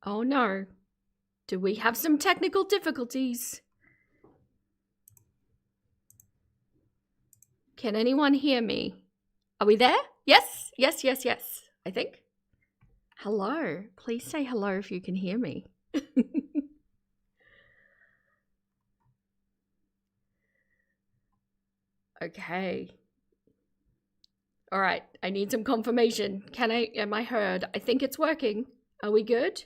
Oh no. Do we have some technical difficulties? Can anyone hear me? Are we there? Yes, yes, yes, yes, I think. Hello. Please say hello if you can hear me. Okay. All right, I need some confirmation. Am I heard? I think it's working. Are we good?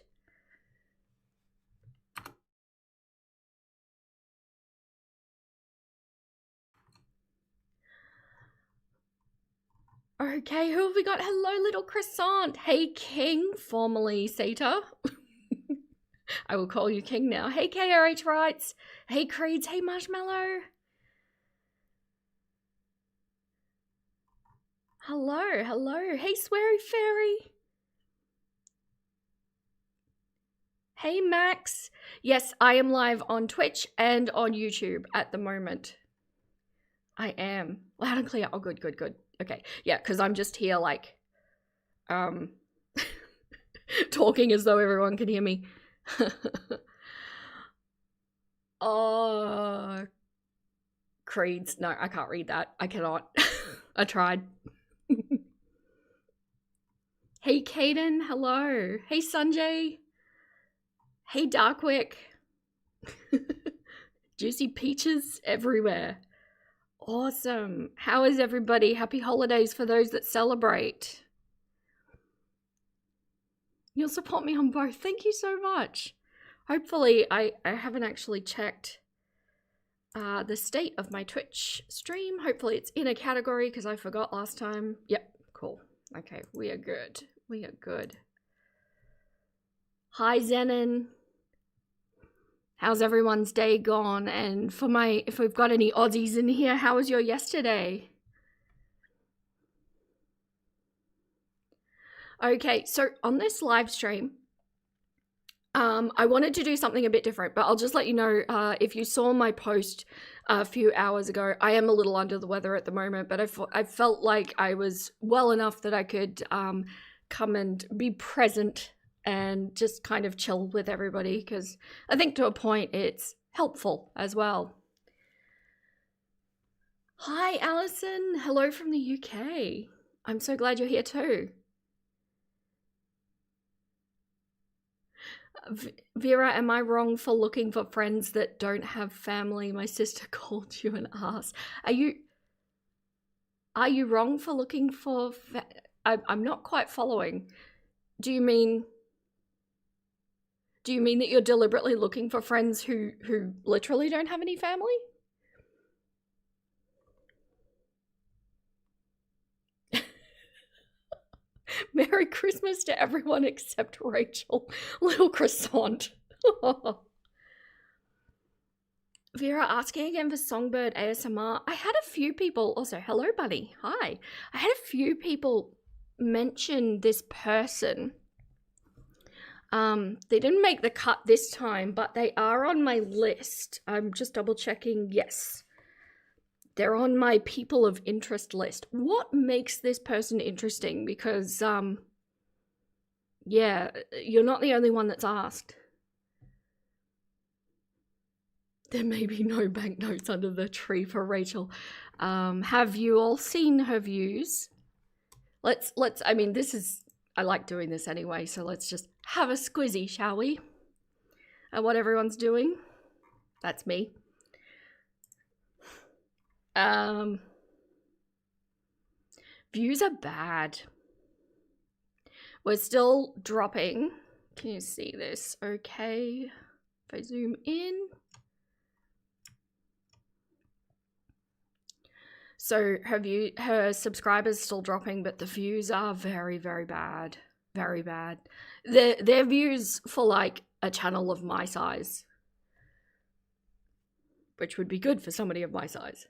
Okay, who have we got? Hello, little croissant. Hey, King, formerly Sata. I will call you King now. Hey, KRH Rights. Hey, Creeds. Hey, Marshmallow. Hello, hello. Hey, Sweary Fairy. Hey, Max. Yes, I am live on Twitch and on YouTube at the moment. I am. Loud and clear. Oh, good, good, good. Okay. Yeah, because I'm just here like, talking as though everyone can hear me. Oh, Creeds. No, I can't read that. I cannot. I tried. Hey, Kaden. Hello. Hey, Sanjay. Hey, Darkwick. Juicy peaches everywhere. Awesome. How is everybody? Happy holidays for those that celebrate. You'll support me on both. Thank you so much. Hopefully, I haven't actually checked the state of my Twitch stream. Hopefully it's in a category because I forgot last time. Yep, cool. Okay, we are good. We are good. Hi, Zenon. How's everyone's day gone? And if we've got any Aussies in here, how was your yesterday? Okay, so on this live stream, I wanted to do something a bit different, but I'll just let you know, if you saw my post a few hours ago, I am a little under the weather at the moment, but I felt like I was well enough that I could come and be present and just kind of chill with everybody, because I think to a point it's helpful as well. Hi, Alison. Hello from the UK. I'm so glad you're here too. Vera, am I wrong for looking for friends that don't have family? My sister called you an ass. Are you wrong for looking for I'm not quite following. Do you mean that you're deliberately looking for friends who literally don't have any family? Merry Christmas to everyone except Rachel. Little croissant. Vera asking again for Songbird ASMR. I had a few people, also, hello buddy, hi. I had a few people mention this person. They didn't make the cut this time, but they are on my list. I'm just double checking, yes. They're on my people of interest list. What makes this person interesting? Because, yeah, you're not the only one that's asked. There may be no banknotes under the tree for Rachel. Have you all seen her views? I mean, I like doing this anyway, so let's just have a squizzy, shall we? At what everyone's doing. That's me. Views are bad. We're still dropping. Can you see this? Okay. If I zoom in. So her subscribers still dropping, but the views are very, very bad. Very bad. They're views for like a channel of my size. Which would be good for somebody of my size.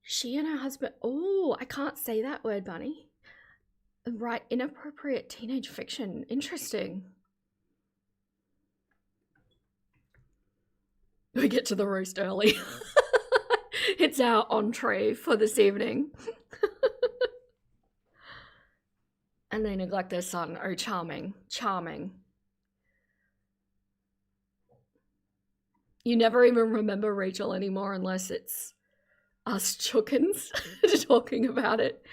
She and her husband, oh, I can't say that word, Bunny. Right, inappropriate teenage fiction. Interesting. We get to the roast early. It's our entree for this evening. And they neglect their son. Oh, charming. Charming. You never even remember Rachel anymore unless it's us chookins talking about it.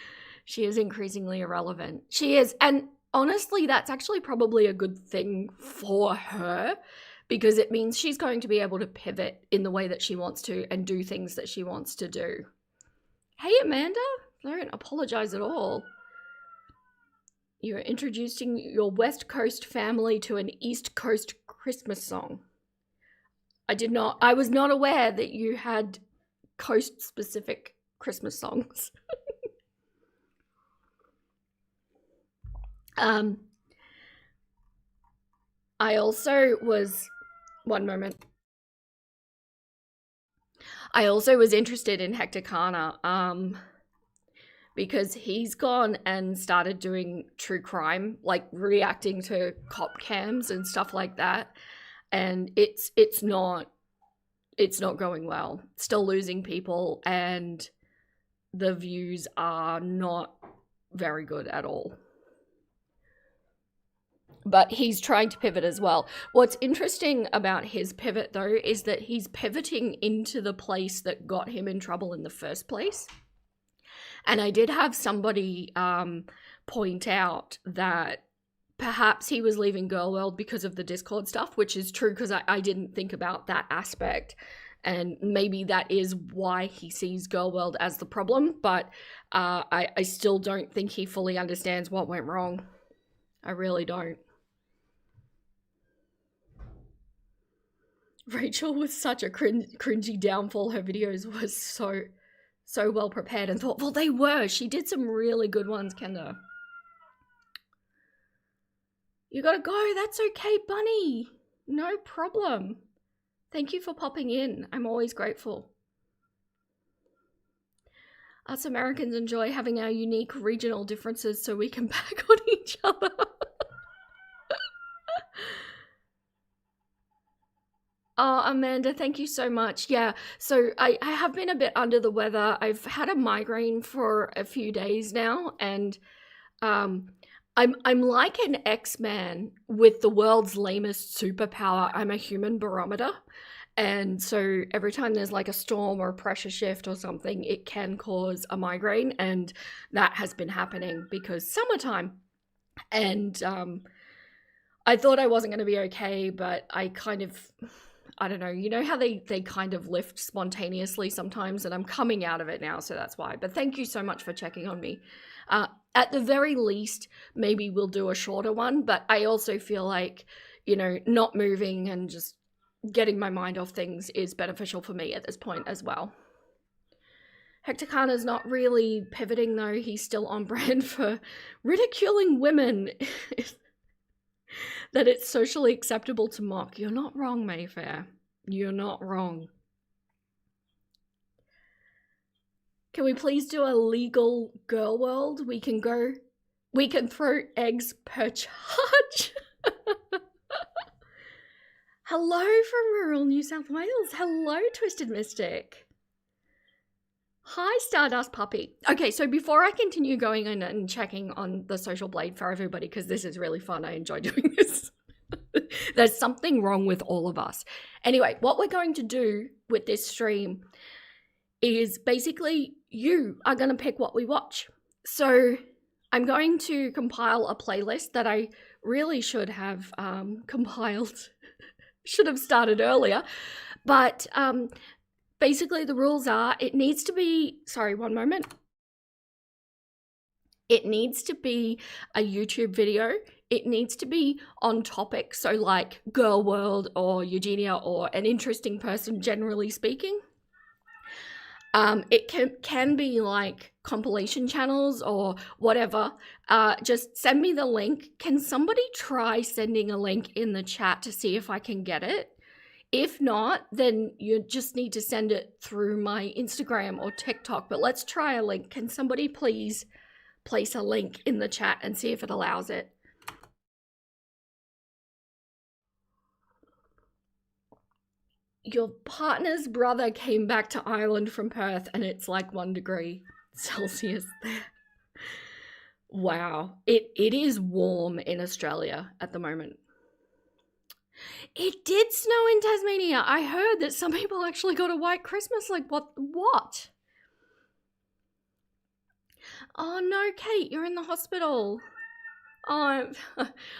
She is increasingly irrelevant. She is. And honestly, that's actually probably a good thing for her because it means she's going to be able to pivot in the way that she wants to and do things that she wants to do. Hey, Amanda. Don't apologize at all. You're introducing your West Coast family to an East Coast Christmas song. I was not aware that you had coast-specific Christmas songs. I also was, one moment. I also was interested in Hector Kana, because he's gone and started doing true crime, like reacting to cop cams and stuff like that. And it's not going well. Still losing people, and the views are not very good at all. But he's trying to pivot as well. What's interesting about his pivot, though, is that he's pivoting into the place that got him in trouble in the first place. And I did have somebody point out that perhaps he was leaving Girl World because of the Discord stuff, which is true because I didn't think about that aspect. And maybe that is why he sees Girl World as the problem. But I still don't think he fully understands what went wrong. I really don't. Rachel was such a cringy downfall. Her videos were so well prepared and thoughtful. They were. She did some really good ones, Kenda. You gotta go. That's okay, Bunny. No problem. Thank you for popping in. I'm always grateful. Us Americans enjoy having our unique regional differences so we can back on each other. Oh, Amanda, thank you so much. Yeah, so I have been a bit under the weather. I've had a migraine for a few days now, and I'm like an X-Man with the world's lamest superpower. I'm a human barometer, and so every time there's like a storm or a pressure shift or something, it can cause a migraine, and that has been happening because summertime. And I thought I wasn't going to be okay, but I don't know, you know how they kind of lift spontaneously sometimes, and I'm coming out of it now, so that's why. But thank you so much for checking on me. At the very least, maybe we'll do a shorter one, but I also feel like, you know, not moving and just getting my mind off things is beneficial for me at this point as well. Hector Kana's not really pivoting, though. He's still on brand for ridiculing women. That it's socially acceptable to mock. You're not wrong, Mayfair. You're not wrong. Can we please do a legal Girl World? We can throw eggs per charge. Hello from rural New South Wales. Hello, Twisted Mystic. Hi, Stardust Puppy. Okay, so before I continue going in and checking on the social blade for everybody, because this is really fun, I enjoy doing this. There's something wrong with all of us. Anyway, what we're going to do with this stream is basically you are going to pick what we watch. So I'm going to compile a playlist that I really should have compiled, should have started earlier, but basically the rules are it needs to be, sorry, one moment. It needs to be a YouTube video. It needs to be on topic, so like Girl World or Eugenia or an interesting person, generally speaking. It can be like compilation channels or whatever. Just send me the link. Can somebody try sending a link in the chat to see if I can get it? If not, then you just need to send it through my Instagram or TikTok. But let's try a link. Can somebody please place a link in the chat and see if it allows it? your partner's brother came back to Ireland from Perth and it's like 1 degree Celsius there. Wow. It is warm in Australia at the moment. It did snow in Tasmania. I heard that some people actually got a white Christmas. Like, what? Oh no, Kate, you're in the hospital. Oh,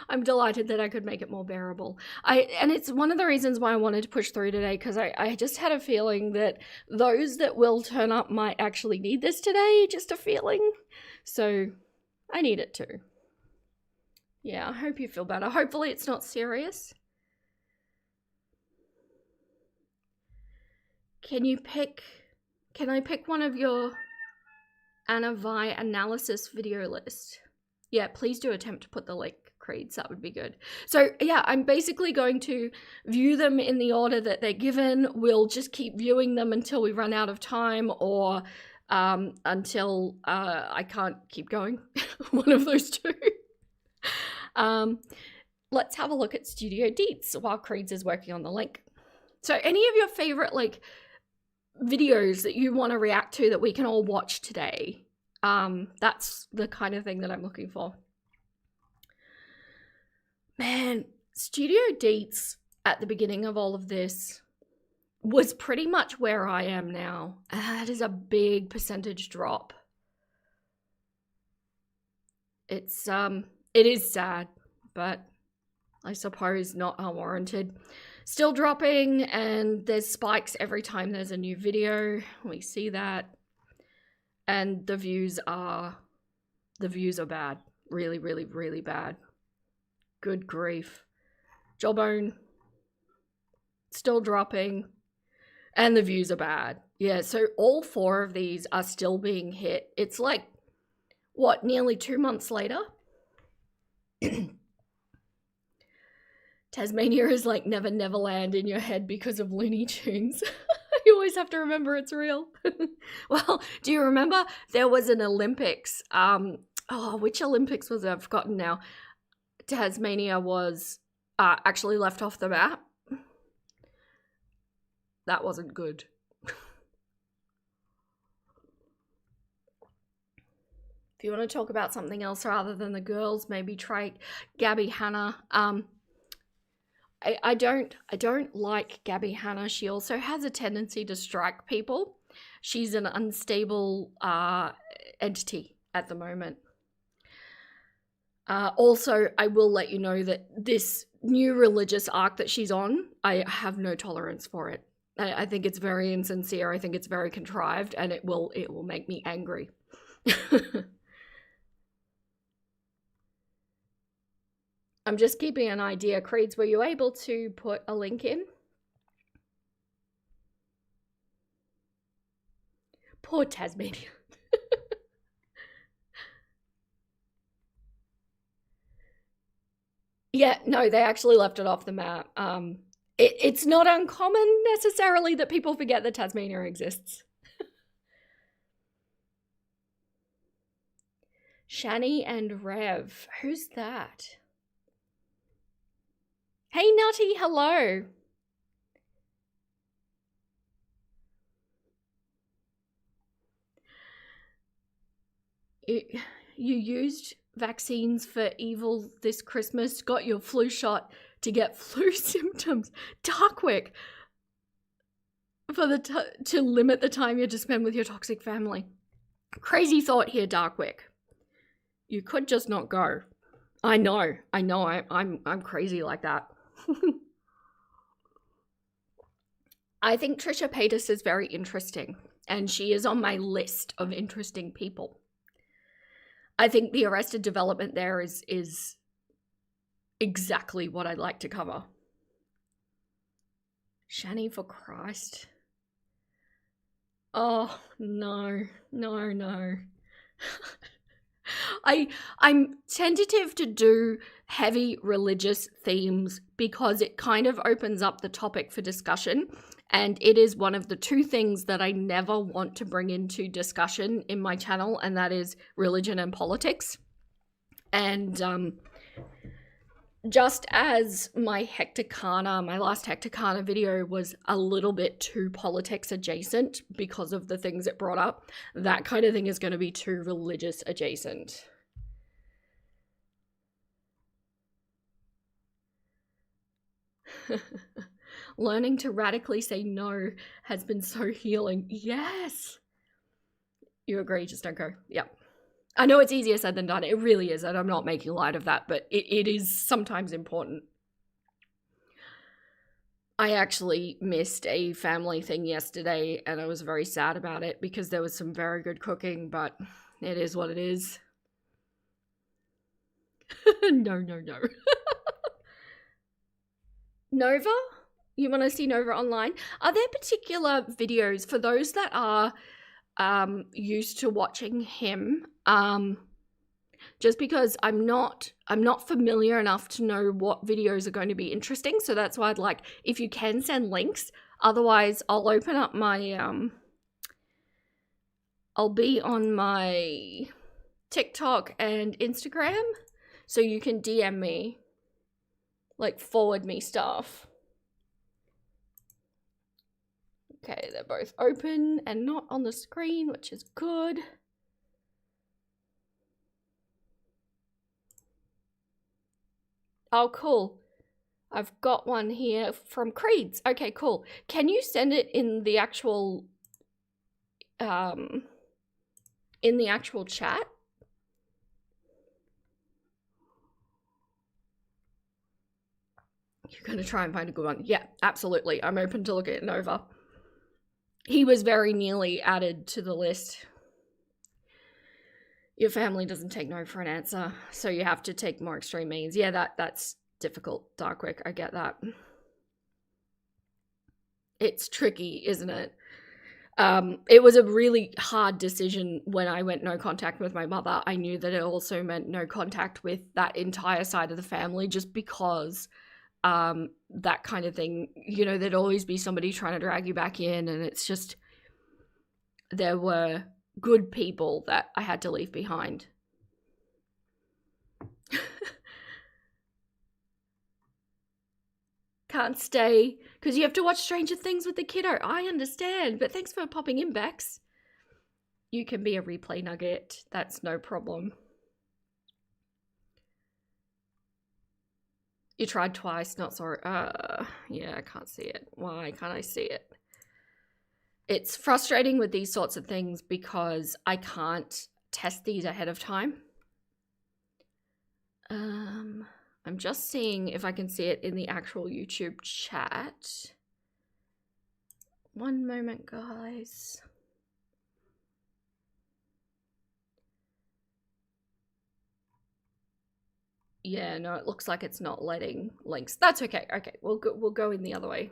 I'm delighted that I could make it more bearable. And it's one of the reasons why I wanted to push through today, because I just had a feeling that those that will turn up might actually need this today, just a feeling. So I need it too. Yeah, I hope you feel better. Hopefully it's not serious. Can I pick one of your Anna Vi analysis video list? Yeah, please do attempt to put the link, Creeds. That would be good. So yeah, I'm basically going to view them in the order that they're given. We'll just keep viewing them until we run out of time, or until I can't keep going. One of those two. Let's have a look at Studio Deets while Creeds is working on the link. So any of your favorite videos that you want to react to that we can all watch today, that's the kind of thing that I'm looking for. Man, Studio Deets at the beginning of all of this was pretty much where I am now. That is a big percentage drop. It is sad, but I suppose not unwarranted. Still dropping, and there's spikes every time there's a new video. We see that. And the views are bad. Really, really, really bad. Good grief. Jawbone, still dropping. And the views are bad. Yeah, so all 4 of these are still being hit. It's like, what, nearly 2 months later? Tasmania is like Never Neverland in your head because of Looney Tunes. You always have to remember it's real. Well, do you remember there was an Olympics? Which Olympics was it? I've forgotten now. Tasmania was actually left off the map. That wasn't good. If you want to talk about something else rather than the girls, maybe try Gabby Hanna. I don't like Gabby Hanna. She also has a tendency to strike people. She's an unstable entity at the moment. Also, I will let you know that this new religious arc that she's on, I have no tolerance for it. I think it's very insincere. I think it's very contrived, and it will make me angry. I'm just keeping an idea. Creeds, were you able to put a link in? Poor Tasmania. Yeah, no, they actually left it off the map. It's not uncommon necessarily that people forget that Tasmania exists. Shani and Rev. Who's that? Hey, Nutty, hello. You used vaccines for evil this Christmas, got your flu shot to get flu symptoms. Darkwick. To limit the time you have to spend with your toxic family. Crazy thought here, Darkwick. You could just not go. I know. I'm crazy like that. I think Trisha Paytas is very interesting, and she is on my list of interesting people. I think the Arrested Development there is exactly what I'd like to cover. Shani for Christ. Oh, no. I'm tentative to do heavy religious themes because it kind of opens up the topic for discussion, and it is one of the 2 things that I never want to bring into discussion in my channel, and that is religion and politics. And Just as my Hecticana, my last Hecticana video was a little bit too politics adjacent because of the things it brought up, that kind of thing is going to be too religious adjacent. Learning to radically say no has been so healing. Yes. You agree, just don't go. Yep. I know it's easier said than done. It really is, and I'm not making light of that, but it is sometimes important. I actually missed a family thing yesterday, and I was very sad about it because there was some very good cooking, but it is what it is. No. Nova? You want to see Nova online? Are there particular videos for those that are used to watching him? Just because I'm not familiar enough to know what videos are going to be interesting, so that's why I'd like if you can send links. Otherwise, I'll open up my I'll be on my TikTok and Instagram, so you can DM me, like forward me stuff. Okay, they're both open and not on the screen, which is good. Oh, cool. I've got one here from Creed's. Okay, cool. Can you send it in the actual chat? You're gonna try and find a good one. Yeah, absolutely. I'm open to looking at Nova. He was very nearly added to the list. Your family doesn't take no for an answer, so you have to take more extreme means. Yeah, that's difficult, Darkwick. I get that. It's tricky, isn't it? It was a really hard decision when I went no contact with my mother. I knew that it also meant no contact with that entire side of the family, just because that kind of thing, you know, there'd always be somebody trying to drag you back in, and it's just, there were good people that I had to leave behind. Can't stay because you have to watch Stranger Things with the kiddo. I understand, but thanks for popping in, Bex. You can be a replay nugget. That's no problem. You tried twice, not sorry. Yeah, I can't see it. Why can't I see it? It's frustrating with these sorts of things because I can't test these ahead of time. I'm just seeing if I can see it in the actual YouTube chat. One moment, guys. Yeah, no, it looks like it's not letting links. That's okay. Okay, we'll go in the other way.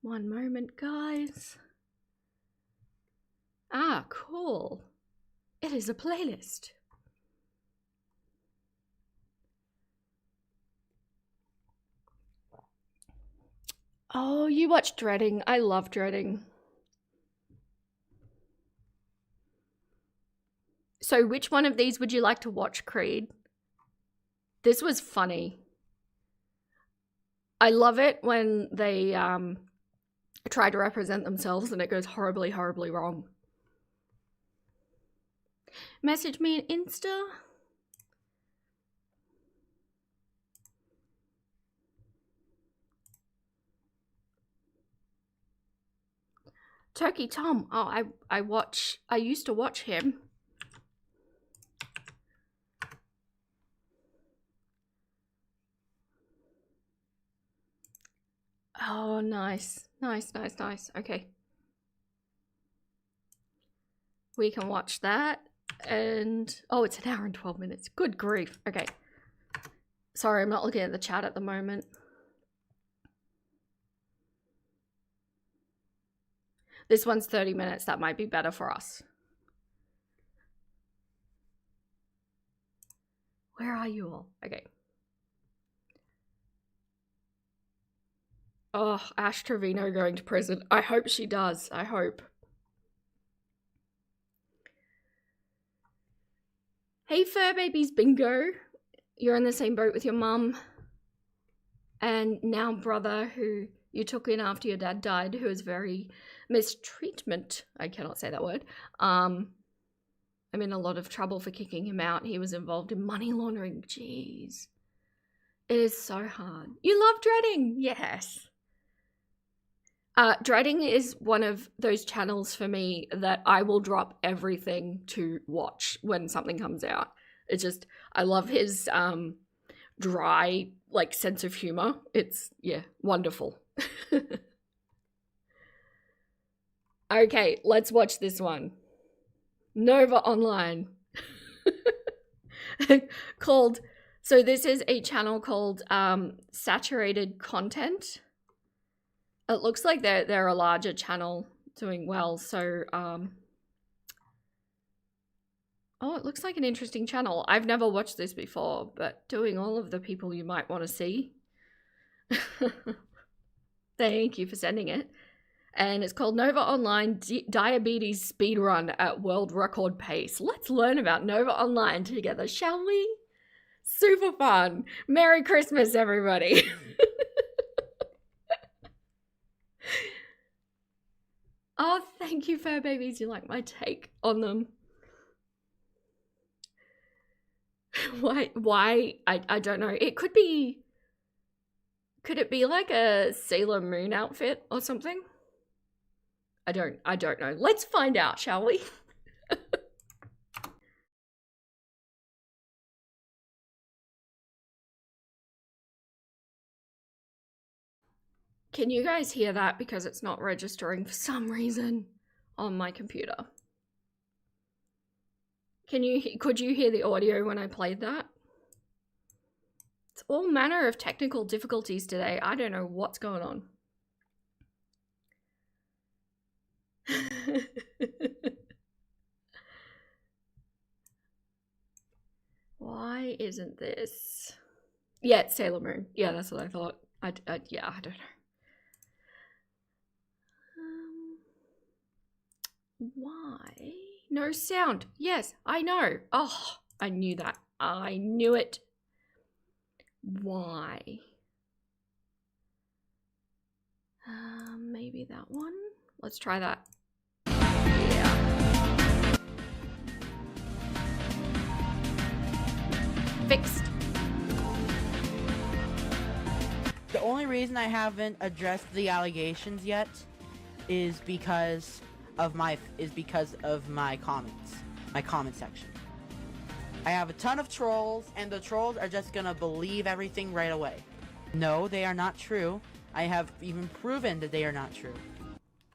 One moment, guys. Ah, cool. It is a playlist. Oh, you watch Dreading. I love Dreading. So which one of these would you like to watch, Creed? This was funny. I love it when they try to represent themselves and it goes horribly, horribly wrong. Message me on Insta. Turkey Tom. Oh, I used to watch him. Oh, nice. Nice. Okay. We can watch that. And, oh, it's an hour and 12 minutes. Good grief. Okay. Sorry, I'm not looking at the chat at the moment. This one's 30 minutes. That might be better for us. Where are you all? Okay. Oh, Ash Trevino going to prison. I hope she does. I hope. Hey, Fur Babies Bingo. You're in the same boat with your mum and now brother who you took in after your dad died, who is very mistreatment. I cannot say that word. I'm in a lot of trouble for kicking him out. He was involved in money laundering. Jeez. It is so hard. You love dreading. Yes. Dreading is one of those channels for me that I will drop everything to watch when something comes out. It's just, I love his dry, like, sense of humor. It's, yeah, wonderful. Okay, let's watch this one. Nova Online. Called, so this is a channel called Saturated Content. It looks like they're a larger channel doing well, so oh, it looks like an interesting channel. I've never watched this before, but doing all of the people you might want to see. Thank you for sending it. And it's called Nova Online Diabetes Speedrun at World Record Pace. Let's learn about Nova Online together, shall we? Super fun. Merry Christmas, everybody. Oh, thank you, Fur Babies. You like my take on them. Why? I don't know. It could be... Could it be like a Sailor Moon outfit or something? I don't know. Let's find out, shall we? Can you guys hear that? Because it's not registering for some reason on my computer. Could you hear the audio when I played that? It's all manner of technical difficulties today. I don't know what's going on. Why isn't this? Yeah, it's Sailor Moon. Yeah, that's what I thought. Yeah, I don't know. Why? No sound. Yes, I know. Oh, I knew that. I knew it. Why? Maybe that one? Let's try that. Yeah. Fixed. The only reason I haven't addressed the allegations yet is because of my comments, my comment section. I have a ton of trolls, and the trolls are just gonna believe everything right away. No, they are not true. I have even proven that they are not true.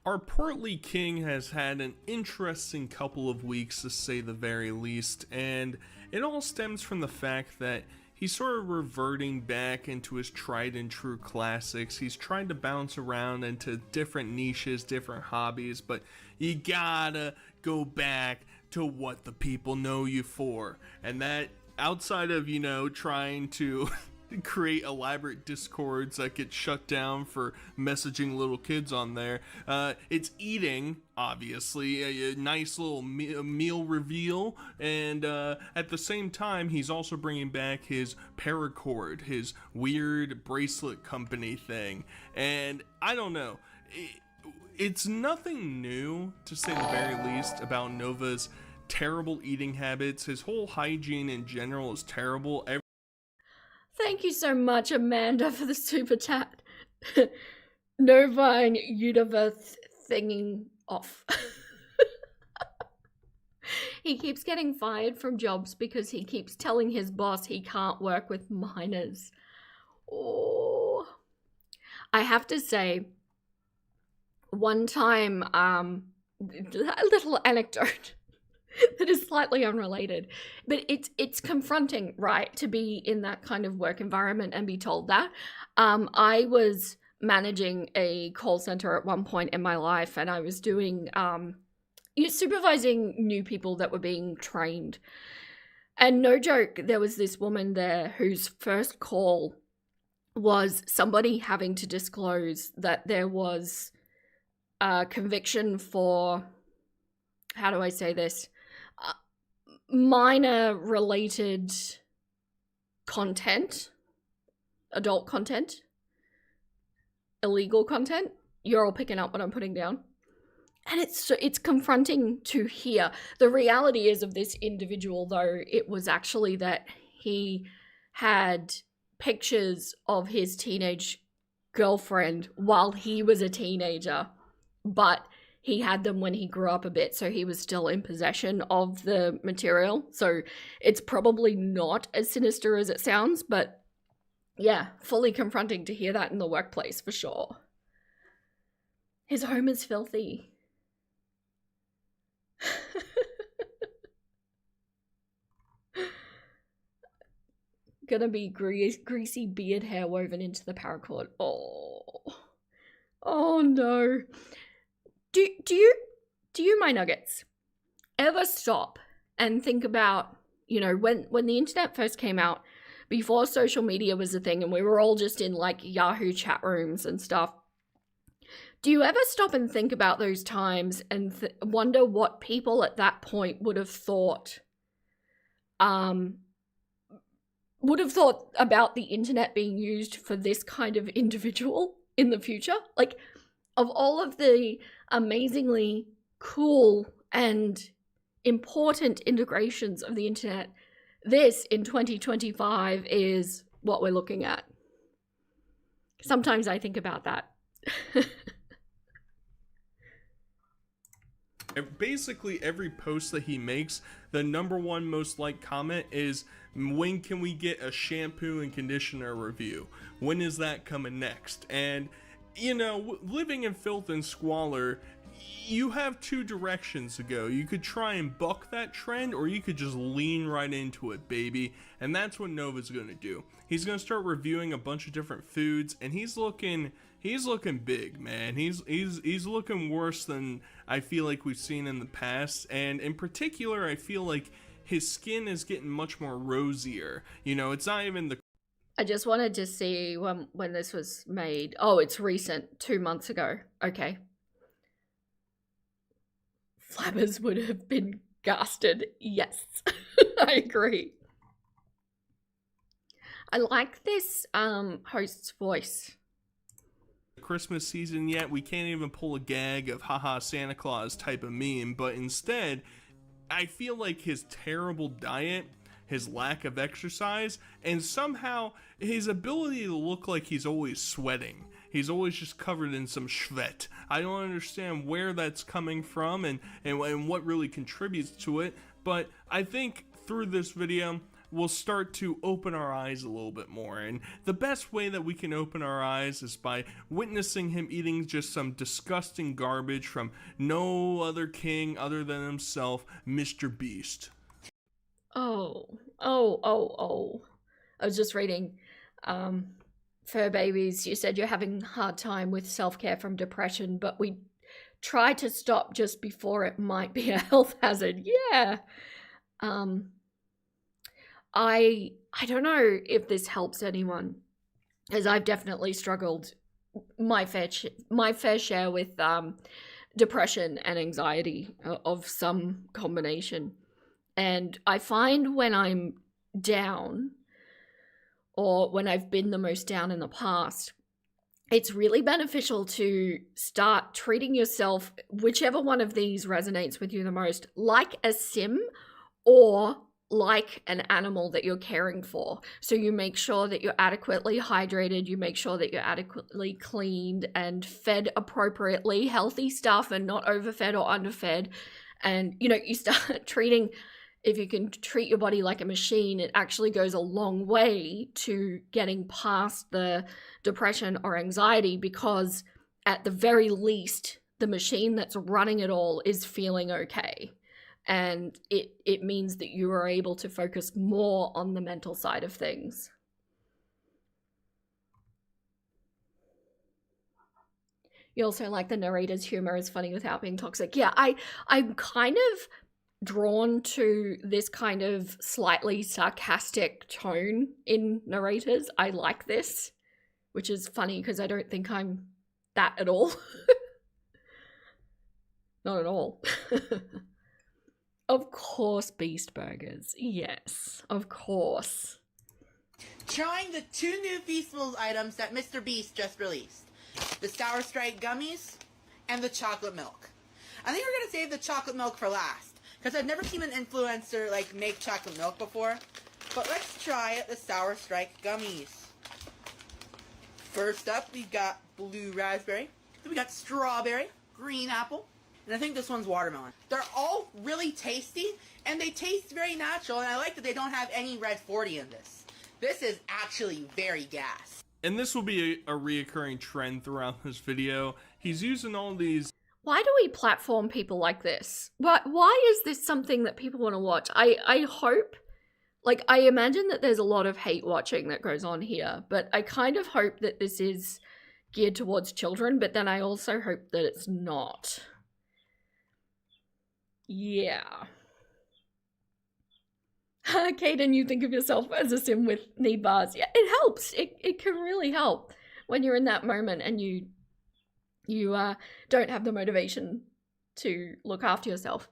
Our portly king has had an interesting couple of weeks, to say the very least, and it all stems from the fact that he's sort of reverting back into his tried and true classics. He's trying to bounce around into different niches, different hobbies, but you gotta go back to what the people know you for. And that, outside of, you know, trying to create elaborate discords that get shut down for messaging little kids on there, it's eating, obviously, a nice little meal reveal, and at the same time he's also bringing back his paracord, his weird bracelet company thing. And I don't know, it's nothing new, to say the very least, about Nova's terrible eating habits. His whole hygiene in general is terrible. Thank you so much, Amanda, for the super chat. Novine universe thinging off. He keeps getting fired from jobs because he keeps telling his boss he can't work with minors. Oh, I have to say, one time, a little anecdote that is slightly unrelated, but it's confronting, right, to be in that kind of work environment and be told that. I was managing a call center at one point in my life, and I was doing supervising new people that were being trained. And no joke, there was this woman there whose first call was somebody having to disclose that there was a conviction for, how do I say this? minor related content, adult content, illegal content. You're all picking up what I'm putting down. And it's confronting to hear. The reality is of this individual, though, it was actually that he had pictures of his teenage girlfriend while he was a teenager, but he had them when he grew up a bit, so he was still in possession of the material. So it's probably not as sinister as it sounds, but yeah, fully confronting to hear that in the workplace for sure. His home is filthy. Gonna be greasy beard hair woven into the paracord. Oh no. Do you, my nuggets, ever stop and think about, you know, when the internet first came out, before social media was a thing and we were all just in like Yahoo chat rooms and stuff, do you ever stop and think about those times and wonder what people at that point would have thought about the internet being used for this kind of individual in the future? Like, of all of the amazingly cool and important integrations of the internet, this in 2025 is what we're looking at. Sometimes I think about that. Basically, every post that he makes, the #1 most liked comment is, when can we get a shampoo and conditioner review? When is that coming next? And, you know, living in filth and squalor, you have two directions to go. You could try and buck that trend, or you could just lean right into it, baby. And that's what Nova's gonna do. He's gonna start reviewing a bunch of different foods, and he's looking big, man. He's looking worse than I feel like we've seen in the past. And in particular, I feel like his skin is getting much more rosier. You know, it's not even the... I just wanted to see when this was made. Oh, it's recent, 2 months ago. Okay. Flabbers would have been ghasted. Yes, I agree. I like this host's voice. Christmas season yet. We can't even pull a gag of haha Santa Claus type of meme, but instead, I feel like his terrible diet, his lack of exercise, and somehow his ability to look like he's always sweating. He's always just covered in some sweat. I don't understand where that's coming from and what really contributes to it, but I think through this video, we'll start to open our eyes a little bit more. And the best way that we can open our eyes is by witnessing him eating just some disgusting garbage from no other king other than himself, Mr. Beast. Oh. I was just reading, Fur Babies, you said you're having a hard time with self-care from depression, but we try to stop just before it might be a health hazard. Yeah. I don't know if this helps anyone, as I've definitely struggled my fair share with depression and anxiety of some combination. And I find when I'm down, or when I've been the most down in the past, it's really beneficial to start treating yourself, whichever one of these resonates with you the most, like a sim or like an animal that you're caring for. So you make sure that you're adequately hydrated, you make sure that you're adequately cleaned and fed appropriately, healthy stuff and not overfed or underfed. And, you know, you start treating, if you can treat your body like a machine, it actually goes a long way to getting past the depression or anxiety, because at the very least, the machine that's running it all is feeling okay. And it means that you are able to focus more on the mental side of things. You also like the narrator's humor is funny without being toxic. Yeah, I'm kind of drawn to this kind of slightly sarcastic tone in narrators. I like this, which is funny because I don't think I'm that at all. Not at all. Of course, Beast Burgers. Yes, of course. Trying the 2 new Feastables items that Mr. Beast just released. The Sour Strike Gummies and the Chocolate Milk. I think we're going to save the chocolate milk for last, because I've never seen an influencer, like, make chocolate milk before. But let's try the Sour Strike Gummies. First up, we got blue raspberry. Then we got strawberry, green apple, and I think this one's watermelon. They're all really tasty, and they taste very natural, and I like that they don't have any red 40 in this. This is actually very gas. And this will be a reoccurring trend throughout this video. He's using all these... Why do we platform people like this? Why is this something that people want to watch? I hope, like, I imagine that there's a lot of hate watching that goes on here, but I kind of hope that this is geared towards children, but then I also hope that it's not. Yeah. Kaden, you think of yourself as a sim with knee bars. Yeah, it helps. It can really help when you're in that moment and you don't have the motivation to look after yourself.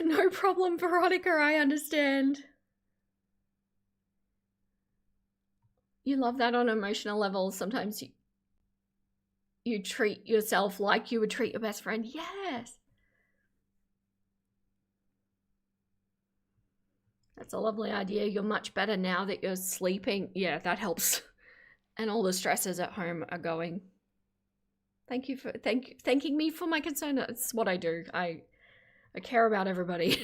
No problem, Veronica, I understand. You love that on an emotional level. Sometimes you treat yourself like you would treat your best friend. Yes. That's a lovely idea. You're much better now that you're sleeping. Yeah, that helps. And all the stresses at home are going. Thank you for thanking me for my concern. That's what I do. I care about everybody.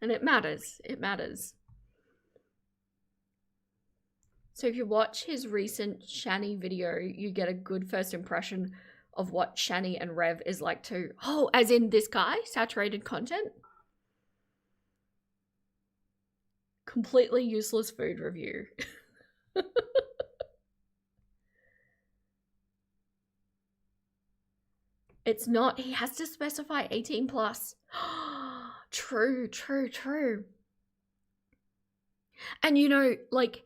And it matters. It matters. So if you watch his recent Shani video, you get a good first impression of what Shani and Rev is like too. Oh, as in this guy? Saturated content? Completely useless food review. It's not. He has to specify 18 plus. True, true, true. And you know, like,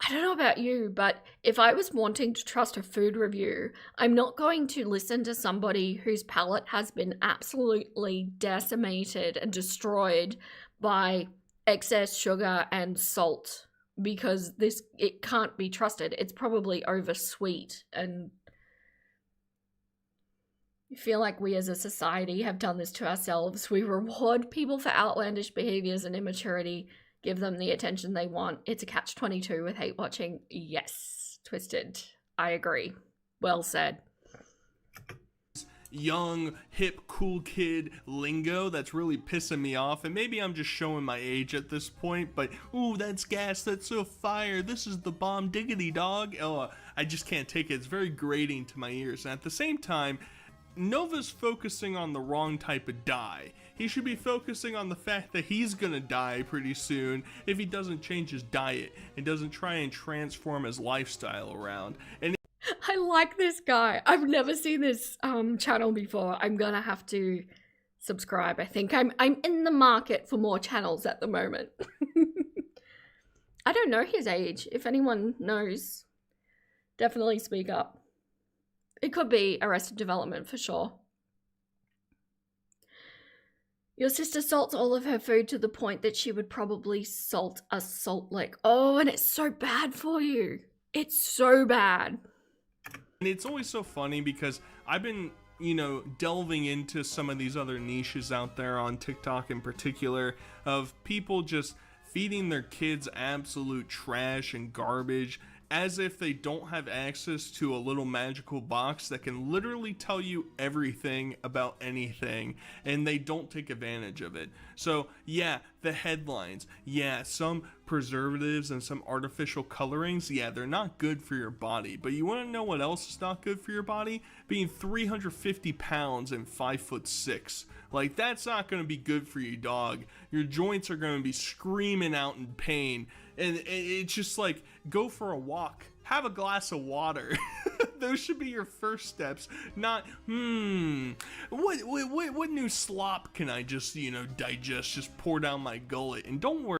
I don't know about you, but if I was wanting to trust a food review, I'm not going to listen to somebody whose palate has been absolutely decimated and destroyed by excess sugar and salt, because it can't be trusted. It's probably over sweet, and I feel like we as a society have done this to ourselves. We reward people for outlandish behaviors and immaturity, give them the attention they want. It's a catch-22 with hate watching. Yes, Twisted. I agree. Well said. Young, hip, cool kid lingo that's really pissing me off, and maybe I'm just showing my age at this point, but ooh, that's gas, that's so fire, this is the bomb diggity dog. Oh, I just can't take it. It's very grating to my ears. And at the same time, Nova's focusing on the wrong type of die. He should be focusing on the fact that he's gonna die pretty soon if he doesn't change his diet and doesn't try and transform his lifestyle around. And I like this guy. I've never seen this channel before. I'm gonna have to subscribe. I think I'm in the market for more channels at the moment. I don't know his age. If anyone knows, definitely speak up. It could be Arrested Development for sure. Your sister salts all of her food to the point that she would probably salt a salt lick. Oh, and it's so bad for you. It's so bad. And it's always so funny because I've been, you know, delving into some of these other niches out there on TikTok in particular of people just feeding their kids absolute trash and garbage as if they don't have access to a little magical box that can literally tell you everything about anything, and they don't take advantage of it. So yeah, the headlines, yeah, some preservatives and some artificial colorings, yeah, they're not good for your body. But you want to know what else is not good for your body? Being 350 pounds and 5'6". Like, that's not going to be good for you, dog. Your joints are going to be screaming out in pain. And it's just like, go for a walk. Have a glass of water. Those should be your first steps. Not, what new slop can I just, you know, digest? Just pour down my gullet. And don't worry.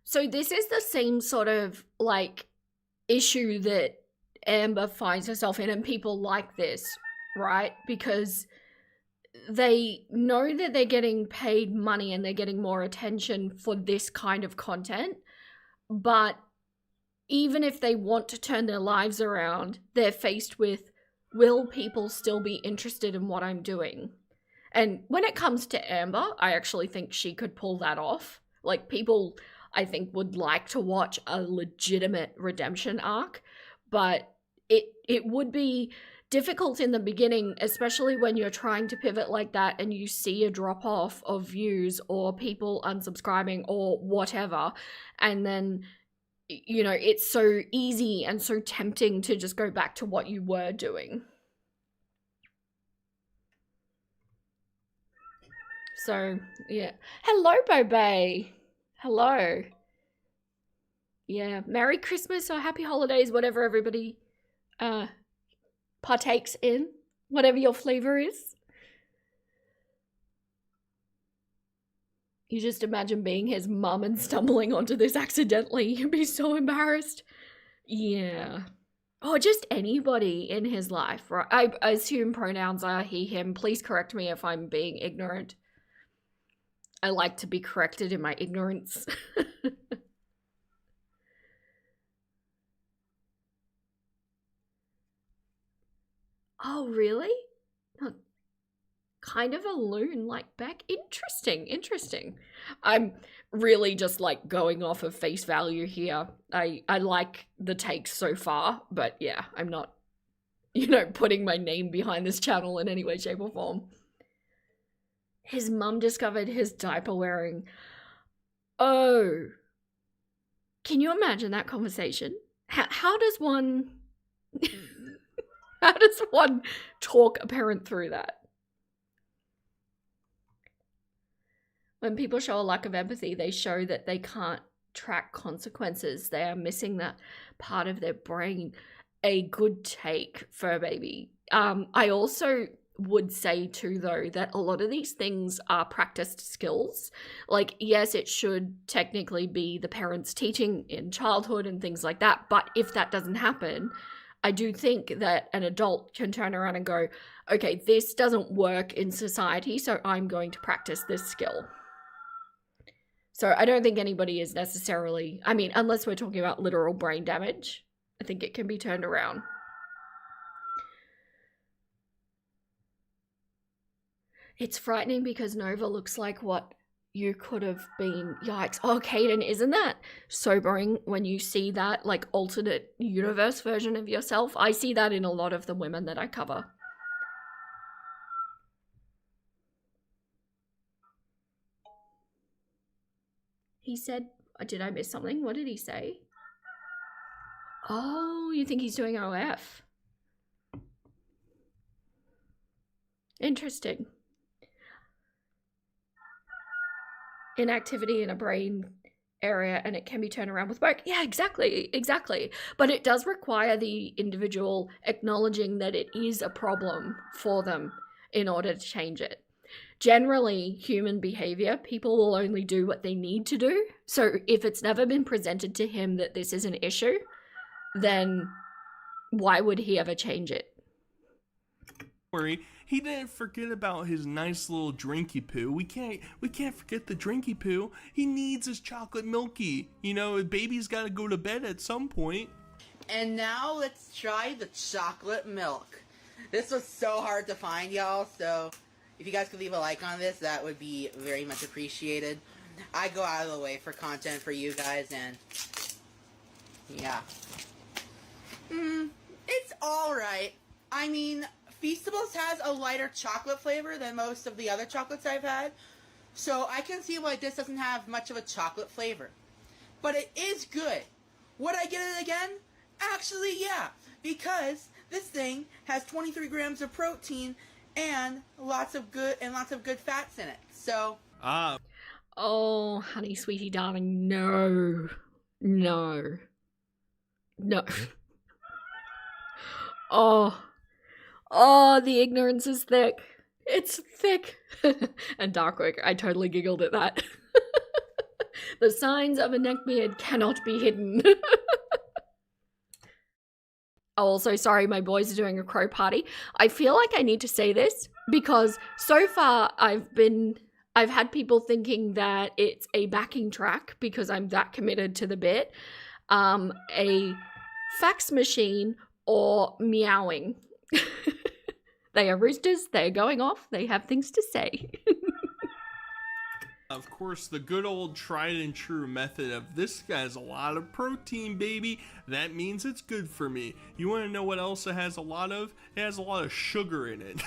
So this is the same sort of, like, issue that Amber finds herself in, and people like this, right? Because they know that they're getting paid money and they're getting more attention for this kind of content. But even if they want to turn their lives around, they're faced with, will people still be interested in what I'm doing? And when it comes to Amber, I actually think she could pull that off. Like, people, I think, would like to watch a legitimate redemption arc, but it would be difficult in the beginning, especially when you're trying to pivot like that and you see a drop off of views or people unsubscribing or whatever, and then, you know, it's so easy and so tempting to just go back to what you were doing. So, yeah. Hello, Bobe. Hello. Yeah, Merry Christmas or Happy Holidays, whatever everybody partakes in, whatever your flavor is. You just imagine being his mum and stumbling onto this accidentally. You'd be so embarrassed. Yeah. Or just anybody in his life, right? I assume pronouns are he, him. Please correct me if I'm being ignorant. I like to be corrected in my ignorance. Oh, really? Oh, kind of a loon like Beck. Interesting. I'm really just like going off of face value here. I like the takes so far, but yeah, I'm not, you know, putting my name behind this channel in any way, shape, or form. His mum discovered his diaper wearing. Oh. Can you imagine that conversation? How does one... How does one talk a parent through that? When people show a lack of empathy, they show that they can't track consequences. They are missing that part of their brain. A good take, fur baby. I also would say too, though, that a lot of these things are practiced skills. Like, yes, it should technically be the parents teaching in childhood and things like that, but if that doesn't happen, I do think that an adult can turn around and go, okay, this doesn't work in society, so I'm going to practice this skill. So I don't think anybody is necessarily, I mean, unless we're talking about literal brain damage, I think it can be turned around. It's frightening because Nova looks like what you could have been. Yikes. Oh, Kaden, isn't that sobering when you see that, like, alternate universe version of yourself? I see that in a lot of the women that I cover. He said, did I miss something? What did he say? Oh, you think he's doing OF? Interesting. Inactivity in a brain area and it can be turned around with work. Yeah, exactly. But it does require the individual acknowledging that it is a problem for them in order to change it. Generally, human behavior, people will only do what they need to do. So if it's never been presented to him that this is an issue, then why would he ever change it? Worry, he didn't forget about his nice little drinky poo. We can't forget the drinky poo. He needs his chocolate milky. You know, baby's got to go to bed at some point. And now let's try the chocolate milk. This was so hard to find, y'all, so if you guys could leave a like on this, that would be very much appreciated. I go out of the way for content for you guys, and yeah. It's alright. I mean, Feastables has a lighter chocolate flavor than most of the other chocolates I've had, so I can see why this doesn't have much of a chocolate flavor. But it is good. Would I get it again? Actually, yeah, because this thing has 23 grams of protein and lots of good fats in it. So, oh, honey, sweetie, darling, no. Oh, the ignorance is thick. It's thick. And Darkwick, I totally giggled at that. The signs of a neckbeard cannot be hidden. Also, sorry, my boys are doing a crow party. I feel like I need to say this because so far I've had people thinking that it's a backing track because I'm that committed to the bit. A fax machine or meowing. They are roosters, they're going off, they have things to say. Of course, the good old tried and true method of this guy's a lot of protein, baby. That means it's good for me. You want to know what else it has a lot of? It has a lot of sugar in it.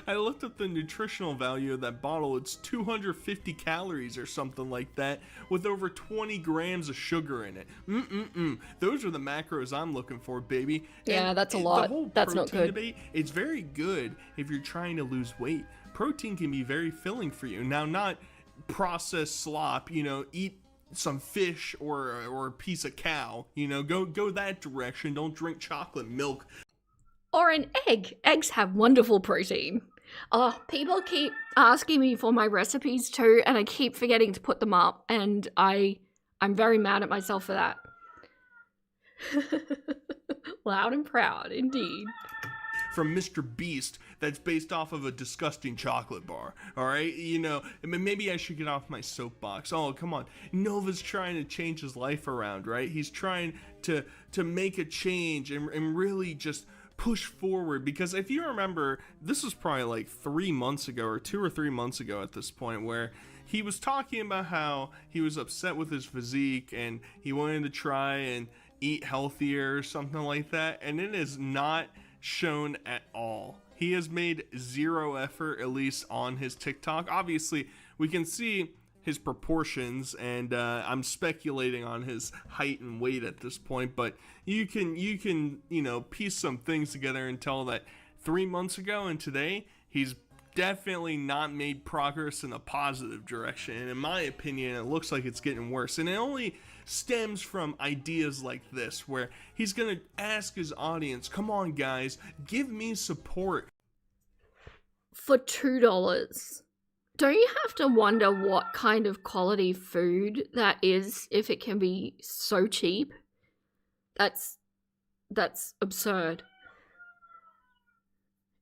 I looked up the nutritional value of that bottle. It's 250 calories or something like that with over 20 grams of sugar in it. Those are the macros I'm looking for, baby. Yeah, and that's a lot. The whole That's not protein good. debate, it's very good if you're trying to lose weight. Protein can be very filling for you. Now, not processed slop, eat some fish or a piece of cow, go that direction. Don't drink chocolate milk. Or an egg. Eggs have wonderful protein. Oh, people keep asking me for my recipes too, and I keep forgetting to put them up, and I'm very mad at myself for that. Loud and proud, indeed. From Mr. Beast, that's based off of a disgusting chocolate bar. All right, maybe I should get off my soapbox. Oh, come on, Nova's trying to change his life around, right? He's trying to make a change and really just push forward, because if you remember, this was probably like 3 months ago or 2 or 3 months ago at this point, where he was talking about how he was upset with his physique and he wanted to try and eat healthier or something like that, and it is not shown at all. He has made zero effort, at least on his TikTok. Obviously, we can see his proportions, and I'm speculating on his height and weight at this point, but you can piece some things together and tell that 3 months ago and today, he's definitely not made progress in a positive direction. And in my opinion, it looks like it's getting worse. And it only stems from ideas like this, where he's gonna ask his audience, come on guys, give me support. For $2. Don't you have to wonder what kind of quality food that is if it can be so cheap? That's absurd.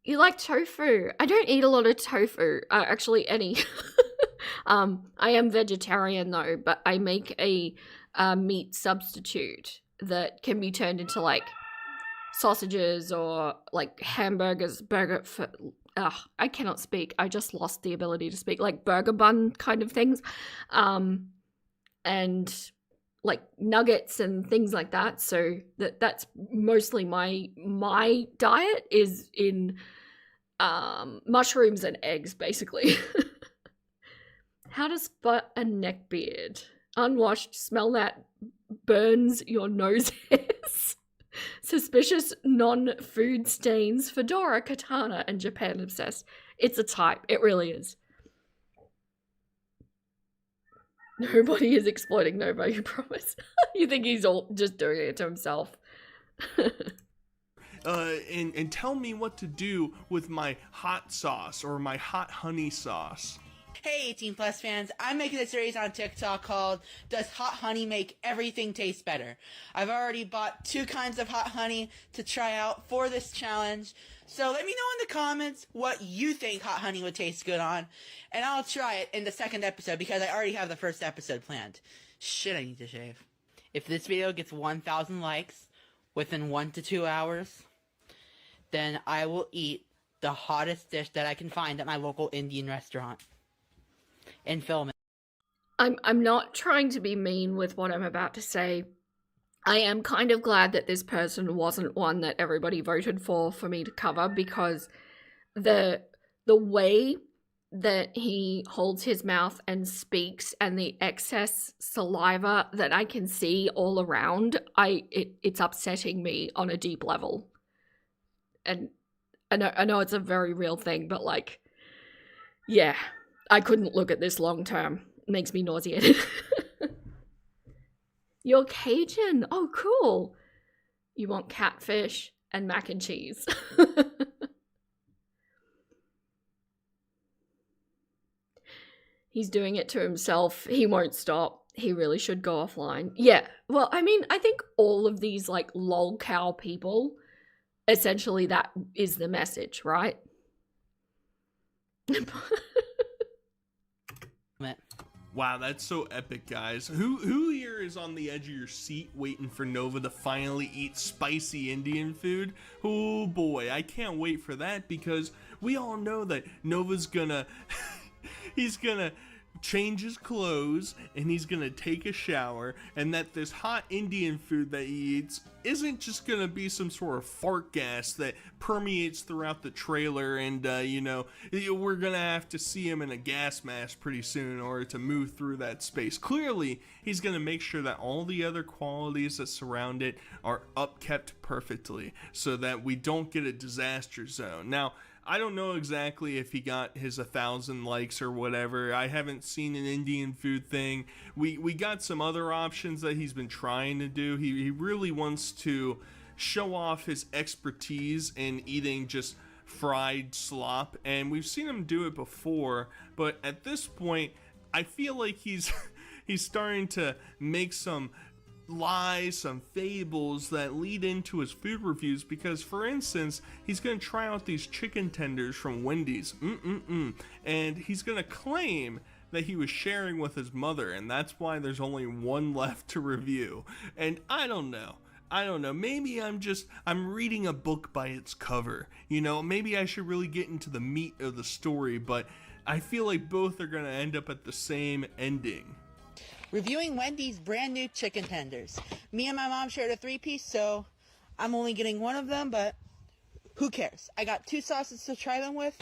You like tofu? I don't eat a lot of tofu. Actually, any. I am vegetarian though, but I make a meat substitute that can be turned into like sausages or like hamburgers, I cannot speak. I just lost the ability to speak. Like burger bun kind of things. And like nuggets and things like that. So that's mostly my diet is in mushrooms and eggs, basically. How does butt and neck beard? Unwashed, smell that burns your nose hairs. Suspicious non-food stains, fedora, katana, and Japan obsessed. It's a type. It really is. Nobody is exploiting Nova, you promise. You think he's all just doing it to himself. And tell me what to do with my hot sauce or my hot honey sauce. Hey 18 plus fans, I'm making a series on TikTok called Does Hot Honey Make Everything Taste Better? I've already bought 2 kinds of hot honey to try out for this challenge. So let me know in the comments what you think hot honey would taste good on, and I'll try it in the second episode because I already have the first episode planned. Shit, I need to shave. If this video gets 1,000 likes within 1 to 2 hours, then I will eat the hottest dish that I can find at my local Indian restaurant and film it. I'm not trying to be mean with what I'm about to say. I am kind of glad that this person wasn't one that everybody voted for me to cover, because the way that he holds his mouth and speaks and the excess saliva that I can see all around, it's upsetting me on a deep level. And I know it's a very real thing, but like, yeah, I couldn't look at this long term. It makes me nauseated. You're Cajun. Oh, cool. You want catfish and mac and cheese. He's doing it to himself. He won't stop. he really should go offline. Yeah. Well, I mean, I think all of these like lol cow people, essentially that is the message, right? Wow, that's so epic, guys. Who here is on the edge of your seat waiting for Nova to finally eat spicy Indian food? Oh boy, I can't wait for that, because we all know that Nova's gonna he's gonna change his clothes and he's gonna take a shower, and that this hot Indian food that he eats isn't just gonna be some sort of fart gas that permeates throughout the trailer, and you know, we're gonna have to see him in a gas mask pretty soon in order to move through that space. Clearly, he's gonna make sure that all the other qualities that surround it are upkept perfectly so that we don't get a disaster zone. Now, I don't know exactly if he got his 1,000 likes or whatever. I haven't seen an Indian food thing. We got some other options that he's been trying to do. He really wants to show off his expertise in eating just fried slop, and we've seen him do it before, but at this point, I feel like he's starting to make some lies, some fables that lead into his food reviews, because for instance, he's going to try out these chicken tenders from Wendy's, and he's going to claim that he was sharing with his mother, and that's why there's only one left to review. And I don't know, maybe I'm reading a book by its cover, you know, maybe I should really get into the meat of the story, but I feel like both are going to end up at the same ending. Reviewing Wendy's brand new chicken tenders. Me and my mom shared a 3-piece, so I'm only getting one of them, but who cares? I got 2 sauces to try them with.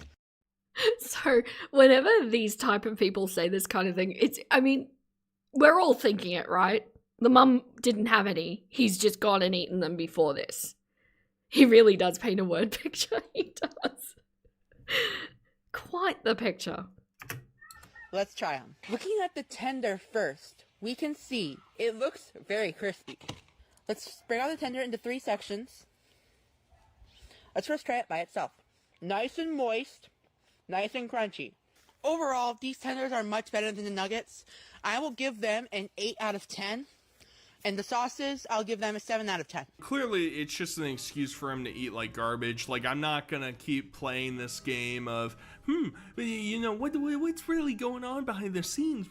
So whenever these type of people say this kind of thing, I mean, we're all thinking it, right? The mum didn't have any. He's just gone and eaten them before this. He really does paint a word picture. He does. Quite the picture. Let's try them. Looking at the tender first, we can see it looks very crispy. Let's break out the tender into 3 sections. Let's first try it by itself. Nice and moist, nice and crunchy. Overall, these tenders are much better than the nuggets. I will give them an 8 out of 10. And the sauces, I'll give them a 7 out of 10. Clearly, it's just an excuse for him to eat like garbage. Like, I'm not gonna keep playing this game of, you know, what's really going on behind the scenes?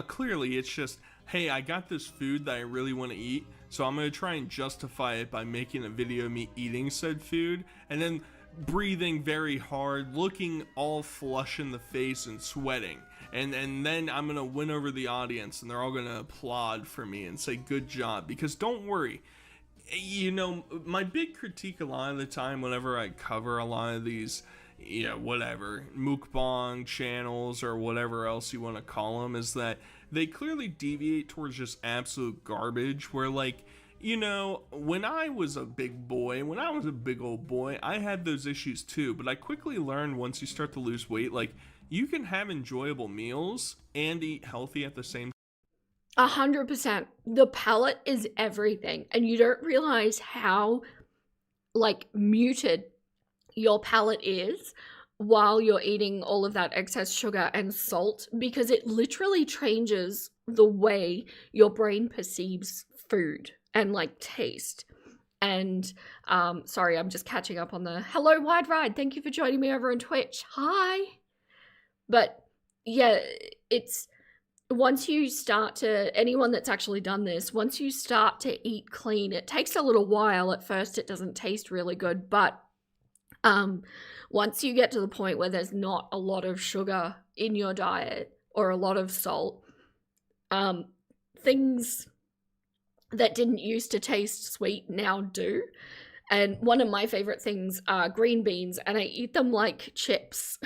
Clearly, it's just, hey, I got this food that I really want to eat, so I'm gonna try and justify it by making a video of me eating said food, and then breathing very hard, looking all flush in the face and sweating. And then I'm gonna win over the audience, and they're all gonna applaud for me and say good job. Because don't worry, you know, my big critique a lot of the time whenever I cover a lot of these, you know, whatever mukbang channels or whatever else you want to call them, is that they clearly deviate towards just absolute garbage. Where, like, you know, when I was a big boy, when I was a big old boy, I had those issues too. But I quickly learned, once you start to lose weight, like, you can have enjoyable meals and eat healthy at the same time. 100%. The palate is everything. And you don't realize how, like, muted your palate is while you're eating all of that excess sugar and salt, because it literally changes the way your brain perceives food and, like, taste. And, sorry, I'm just catching up on the hello, Wide Ride. Thank you for joining me over on Twitch. Hi. But yeah, it's once you start to, anyone that's actually done this, once you start to eat clean, it takes a little while. At first, it doesn't taste really good, but once you get to the point where there's not a lot of sugar in your diet or a lot of salt, things that didn't used to taste sweet now do. And one of my favorite things are green beans, and I eat them like chips.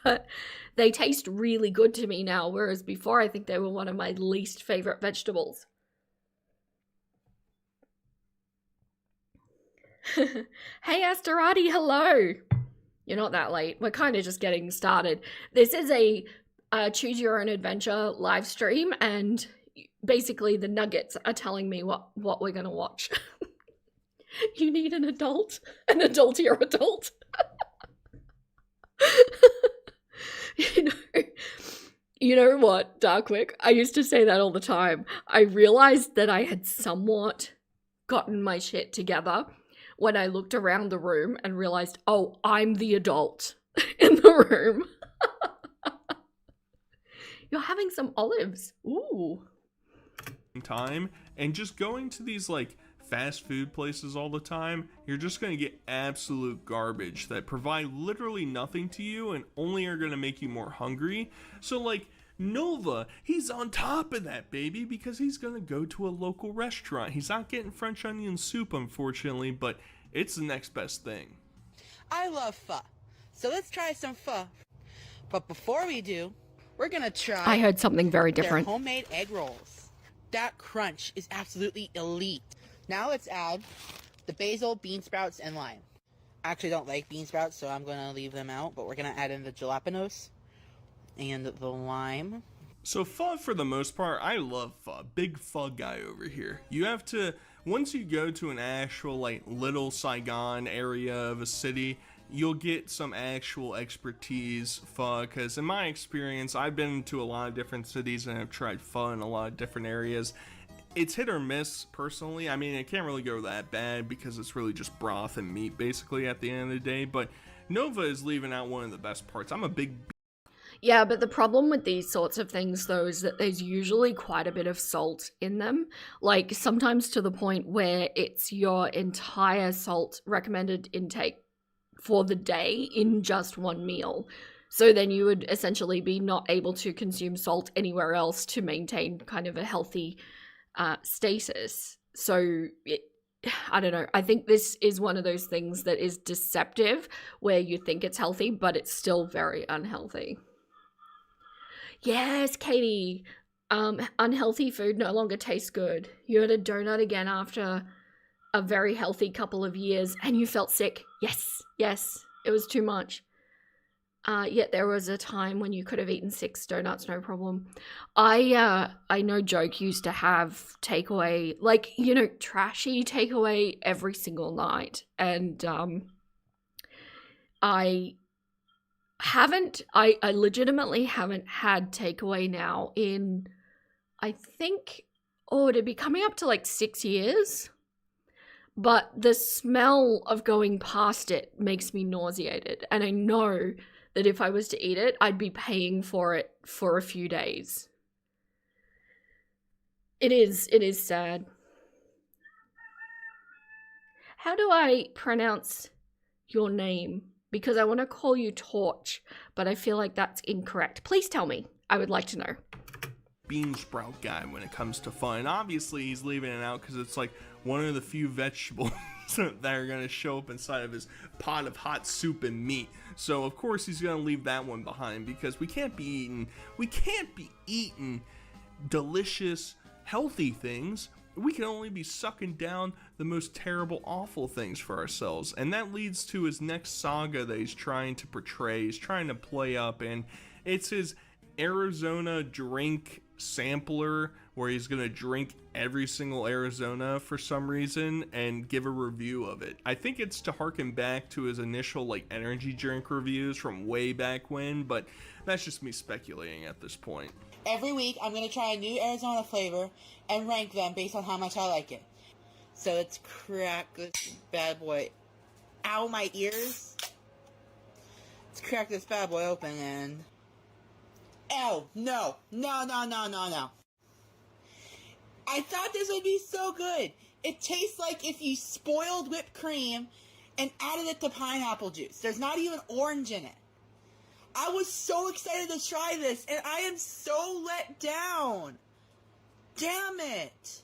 But they taste really good to me now, whereas before I think they were one of my least favorite vegetables. Hey Asterati, hello! You're not that late. We're kind of just getting started. This is a choose your own adventure live stream, and basically the nuggets are telling me what we're gonna watch. You need an adultier adult. You know, You know what, Darkwick? I used to say that all the time. I realized that I had somewhat gotten my shit together when I looked around the room and realized, oh, I'm the adult in the room. You're having some olives. Ooh. Time, and just going to these like fast food places all the time, you're just going to get absolute garbage that provide literally nothing to you and only are going to make you more hungry. So like Nova, he's on top of that, baby, because he's going to go to a local restaurant. He's not getting French onion soup, unfortunately, but it's the next best thing. I love pho, so let's try some pho. But before we do, we're gonna try. I heard something very different. Their homemade egg rolls. That crunch is absolutely elite. Now let's add the basil, bean sprouts, and lime. I actually don't like bean sprouts, so I'm gonna leave them out, but we're gonna add in the jalapenos and the lime. So pho, for the most part, I love pho. Big pho guy over here. You have to, once you go to an actual like little Saigon area of a city, you'll get some actual expertise pho, because in my experience, I've been to a lot of different cities and I've tried pho in a lot of different areas. It's hit or miss, personally. I mean, it can't really go that bad because it's really just broth and meat, basically, at the end of the day, but Nova is leaving out one of the best parts. I'm a big... Yeah, but the problem with these sorts of things, though, is that there's usually quite a bit of salt in them. Like, sometimes to the point where it's your entire salt recommended intake for the day in just one meal. So then you would essentially be not able to consume salt anywhere else to maintain kind of a healthy status. So I don't know. I think this is one of those things that is deceptive, where you think it's healthy, but it's still very unhealthy. Yes, Katie. Unhealthy food no longer tastes good. You had a donut again after a very healthy couple of years and you felt sick. Yes, it was too much. Yet there was a time when you could have eaten 6 donuts, no problem. I know Joke used to have takeaway, like, you know, trashy takeaway every single night. And I legitimately haven't had takeaway now in, I think, it'd be coming up to like 6 years. But the smell of going past it makes me nauseated. And I know that if I was to eat it, I'd be paying for it for a few days. It is sad. How do I pronounce your name? Because I want to call you Torch, but I feel like that's incorrect. Please tell me. I would like to know. Bean sprout guy when it comes to fun. And obviously he's leaving it out because it's like one of the few vegetables that are going to show up inside of his pot of hot soup and meat. So of course he's going to leave that one behind, because we can't be eating delicious, healthy things. We can only be sucking down the most terrible, awful things for ourselves. And that leads to his next saga that he's trying to portray, he's trying to play up, and it's his Arizona drink sampler, where he's gonna drink every single Arizona for some reason and give a review of it. I think it's to harken back to his initial like energy drink reviews from way back when, but that's just me speculating at this point. Every week, I'm going to try a new Arizona flavor and rank them based on how much I like it. So let's crack this bad boy. Ow, my ears. Let's crack this bad boy open and... Ew, no. I thought this would be so good. It tastes like if you spoiled whipped cream and added it to pineapple juice. There's not even orange in it. I was so excited to try this, and I am so let down. Damn it.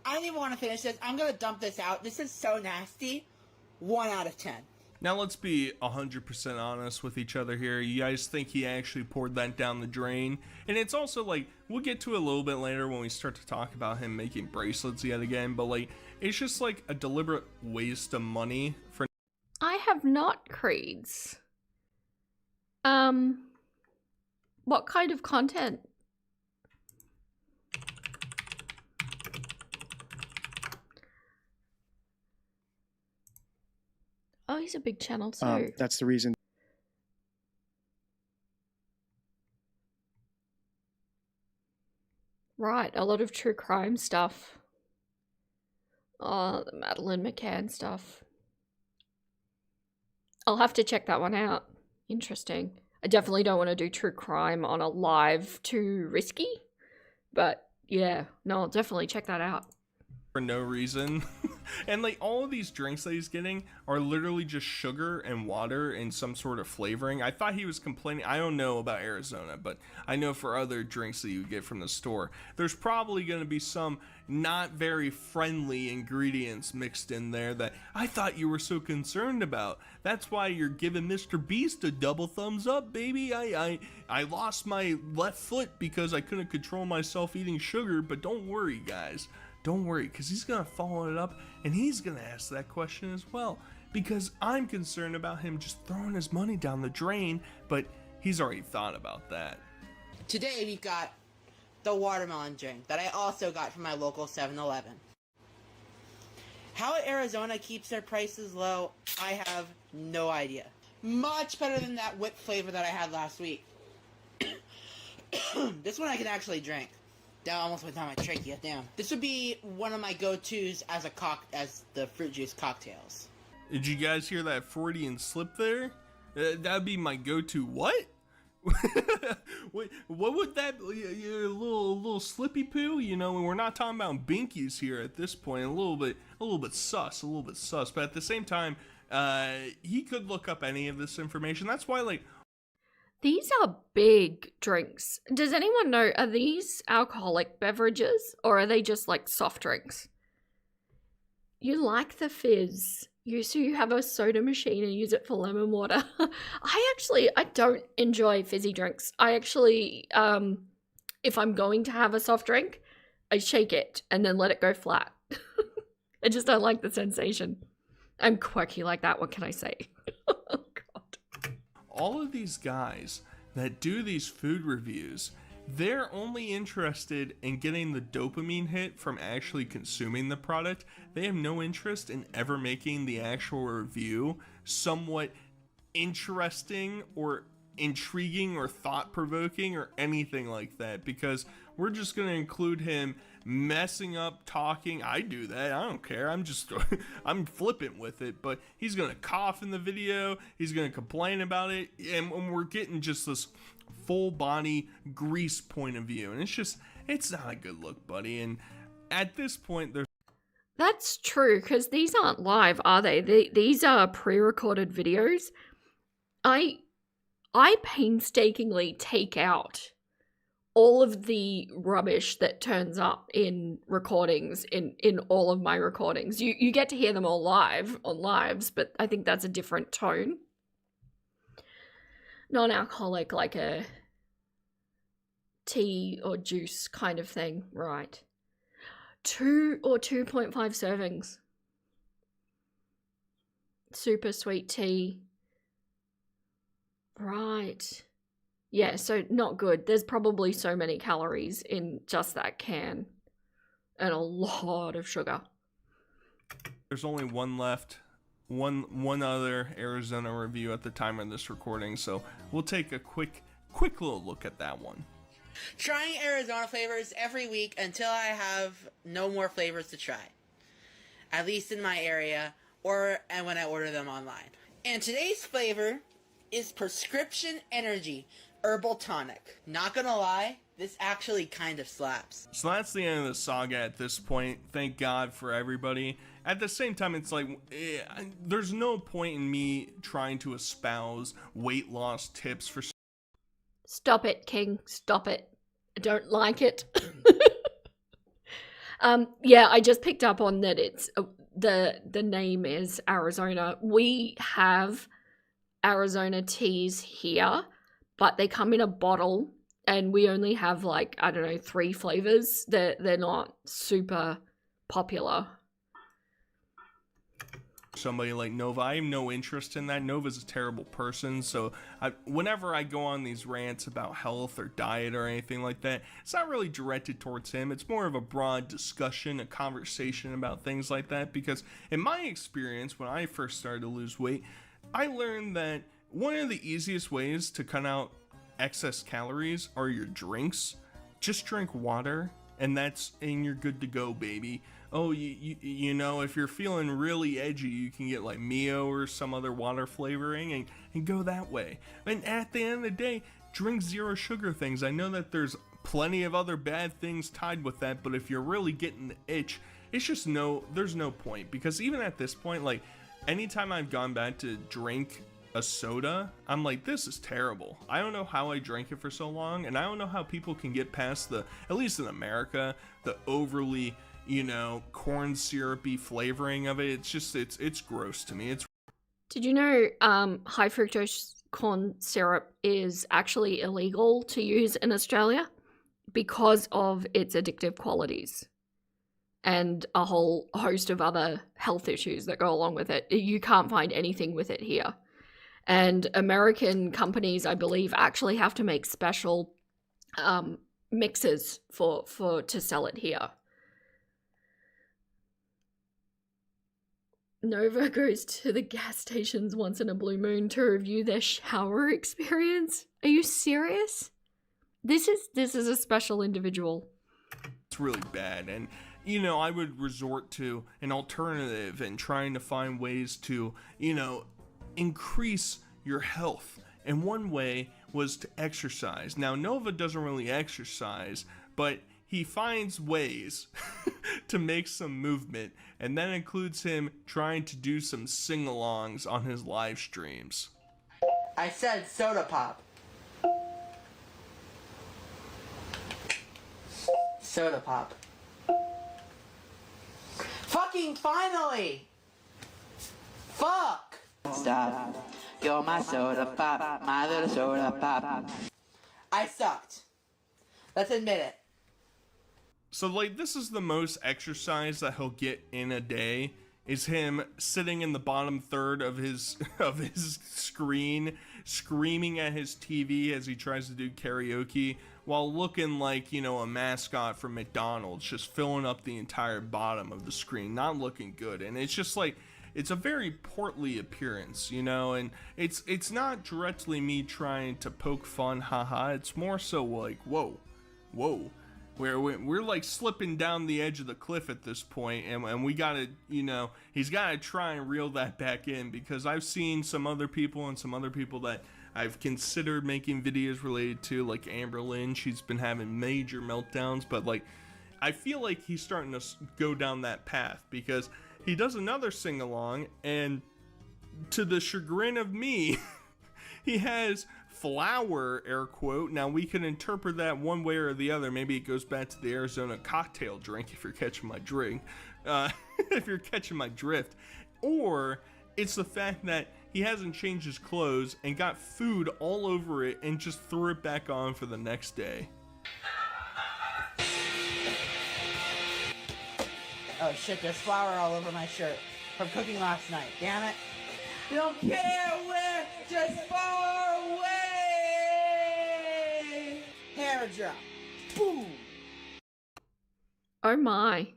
I don't even want to finish this. I'm going to dump this out. This is so nasty. 1 out of 10. Now let's be 100% honest with each other here. You guys think he actually poured that down the drain? And it's also like, we'll get to it a little bit later when we start to talk about him making bracelets yet again, but like, it's just like a deliberate waste of money for... I have not creeds. What kind of content? Oh, he's a big channel too. That's the reason. Right, a lot of true crime stuff. Oh, the Madeline McCann stuff. I'll have to check that one out. Interesting. I definitely don't want to do true crime on a live, too risky. But yeah, no, I'll definitely check that out. For no reason. And like all of these drinks that he's getting are literally just sugar and water and some sort of flavoring. I thought he was complaining. I don't know about Arizona, but I know for other drinks that you get from the store, there's probably going to be some not very friendly ingredients mixed in there that I thought you were so concerned about. That's why you're giving Mr. Beast a double thumbs up, baby. I lost my left foot because I couldn't control myself eating sugar, but don't worry, guys. Don't worry, because he's going to follow it up, and he's going to ask that question as well, because I'm concerned about him just throwing his money down the drain, but he's already thought about that. Today we've got the watermelon drink that I also got from my local 7-Eleven. How Arizona keeps their prices low, I have no idea. Much better than that whipped flavor that I had last week. This one I can actually drink. That almost went down my trachea, damn. This would be one of my go-tos as the fruit juice cocktails. Did you guys hear that Freudian slip there? That'd be my go-to. What? Wait, what would that be? A little slippy poo? You know, we're not talking about binkies here at this point. A little bit sus. But at the same time, he could look up any of this information. That's why, like, These are big drinks. Does anyone know, are these alcoholic beverages or are they just like soft drinks? You like the fizz. So you have a soda machine and use it for lemon water. I don't enjoy fizzy drinks. I actually, if I'm going to have a soft drink, I shake it and then let it go flat. I just don't like the sensation. I'm quirky like that, what can I say? Oh, God. All of these guys that do these food reviews, they're only interested in getting the dopamine hit from actually consuming the product. They have no interest in ever making the actual review somewhat interesting or intriguing or thought-provoking or anything like that, because we're just going to include him messing up talking. I do that. I don't care. I'm flippant with it, but he's going to cough in the video. He's going to complain about it. And we're getting just this full body grease point of view. And it's not a good look, buddy. And at this point, That's true, because these aren't live, are they? These are pre-recorded videos. I painstakingly take out all of the rubbish that turns up in recordings, in all of my recordings. You get to hear them all live on lives, but I think that's a different tone. Non-alcoholic, like a tea or juice kind of thing, right? 2 or 2.5 servings. Super sweet tea. Right. Yeah, so not good. There's probably so many calories in just that can. And a lot of sugar. there's only one left. One other Arizona review at the time of this recording, so we'll take a quick little look at that one. Trying Arizona flavors every week until I have no more flavors to try. At least in my area, and when I order them online. And today's flavor is Prescription Energy Herbal Tonic. Not gonna lie, this actually kind of slaps. So that's the end of the saga at this point. Thank God for everybody. At the same time, it's like, there's no point in me trying to espouse weight loss tips for... Stop it, King. Stop it. I don't like it. Yeah, I just picked up on that it's... The name is Arizona. We have Arizona teas here, but they come in a bottle, and we only have, like, I don't know, 3 flavors. They're not super popular. Somebody like Nova, I have no interest in that. Nova's a terrible person, so whenever I go on these rants about health or diet or anything like that, it's not really directed towards him. It's more of a broad discussion, a conversation about things like that, because in my experience, when I first started to lose weight, I learned that one of the easiest ways to cut out excess calories are your drinks. Just drink water and you're good to go, baby. Oh, you know, if you're feeling really edgy, you can get like Mio or some other water flavoring and go that way. And at the end of the day, drink zero sugar things. I know that there's plenty of other bad things tied with that, but if you're really getting the itch, it's just there's no point, because even at this point, like, anytime I've gone back to drink a soda, I'm like, this is terrible. I don't know how I drank it for so long, and I don't know how people can get past at least in America, the overly, you know, corn syrupy flavoring of it. It's just, it's gross to me. Did you know high fructose corn syrup is actually illegal to use in Australia because of its addictive qualities and a whole host of other health issues that go along with it? You can't find anything with it here. And American companies, I believe, actually have to make special mixes to sell it here. Nova goes to the gas stations once in a blue moon to review their shower experience. Are you serious? This is a special individual. It's really bad, and you know, I would resort to an alternative and trying to find ways to, you know, increase your health. And one way was to exercise. Now, Nova doesn't really exercise, but he finds ways to make some movement, and that includes him trying to do some sing-alongs on his live streams. I said soda pop. Soda pop. Fucking finally! Fuck! Stop. You're my soda pop, my little soda pop. I sucked. Let's admit it. So, like, this is the most exercise that he'll get in a day, is him sitting in the bottom third of his screen, screaming at his TV as he tries to do karaoke, while looking like, you know, a mascot from McDonald's, just filling up the entire bottom of the screen, not looking good. And it's just like, it's a very portly appearance, you know, and it's not directly me trying to poke fun, haha. It's more so like, whoa. We're like slipping down the edge of the cliff at this point, and we gotta, you know, he's gotta try and reel that back in, because I've seen some other people that I've considered making videos related to, like Amberlynn. She's been having major meltdowns, but like, I feel like he's starting to go down that path, because he does another sing-along, and to the chagrin of me, he has flower, air quote. Now, we can interpret that one way or the other. Maybe it goes back to the Arizona cocktail drink, if you're catching my drink, if you're catching my drift. Or it's the fact that he hasn't changed his clothes and got food all over it and just threw it back on for the next day. Oh shit, there's flour all over my shirt from cooking last night. Damn it. Don't care where, just far away. Hair drop. Boom. Oh my.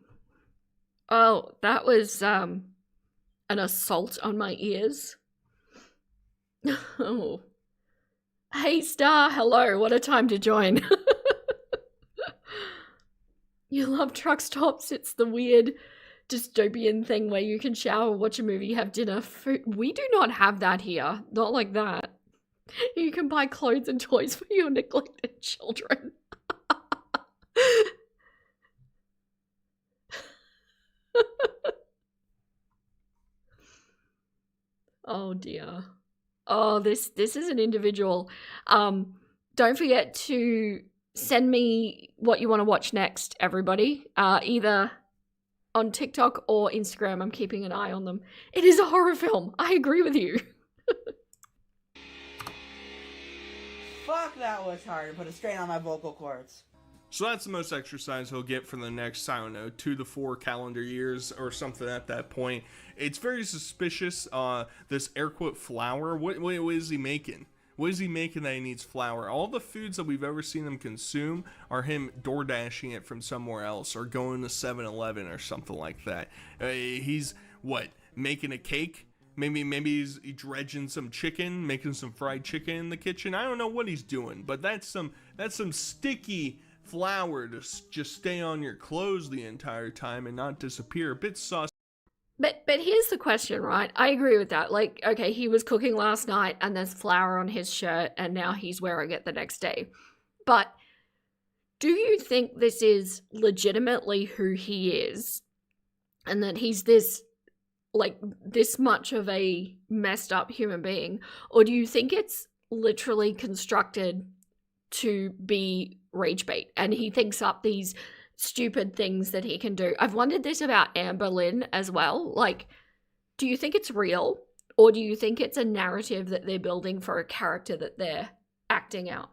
Oh, that was an assault on my ears. Oh. Hey Star, hello, what a time to join. You love truck stops, it's the weird dystopian thing where you can shower, watch a movie, have dinner, food. We do not have that here. Not like that. You can buy clothes and toys for your neglected children. Oh dear. Oh, this is an individual. Don't forget to send me what you want to watch next, everybody. Either on TikTok or Instagram. I'm keeping an eye on them. It is a horror film. I agree with you. Fuck, that was hard to put a strain on my vocal cords. So that's the most exercise he'll get for the next, I don't know, 2 to 4 calendar years or something at that point. It's very suspicious, this air quote flour. What is he making? What is he making that he needs flour? All the foods that we've ever seen him consume are him door dashing it from somewhere else or going to 7-Eleven or something like that. He's, what, making a cake? Maybe he's dredging some chicken, making some fried chicken in the kitchen. I don't know what he's doing, but that's some sticky flour to just stay on your clothes the entire time and not disappear. A bit sus. But here's the question, right? I agree with that. Like, okay, he was cooking last night and there's flour on his shirt and now he's wearing it the next day. But do you think this is legitimately who he is? And that he's this much of a messed up human being? Or do you think it's literally constructed to be rage bait and he thinks up these stupid things that he can do? I've wondered this about Amberlynn as well. Like, do you think it's real, or do you think it's a narrative that they're building for a character that they're acting out?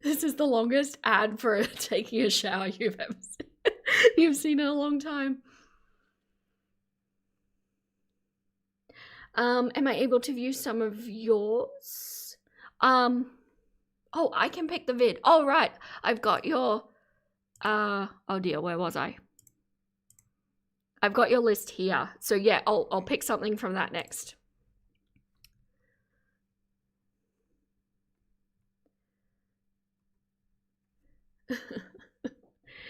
This is the longest ad for taking a shower you've ever seen. You've seen in a long time. Am I able to view some of yours? Oh, I can pick the vid. Oh, right. I've got your, oh dear, where was I? I've got your list here. So yeah, I'll pick something from that next.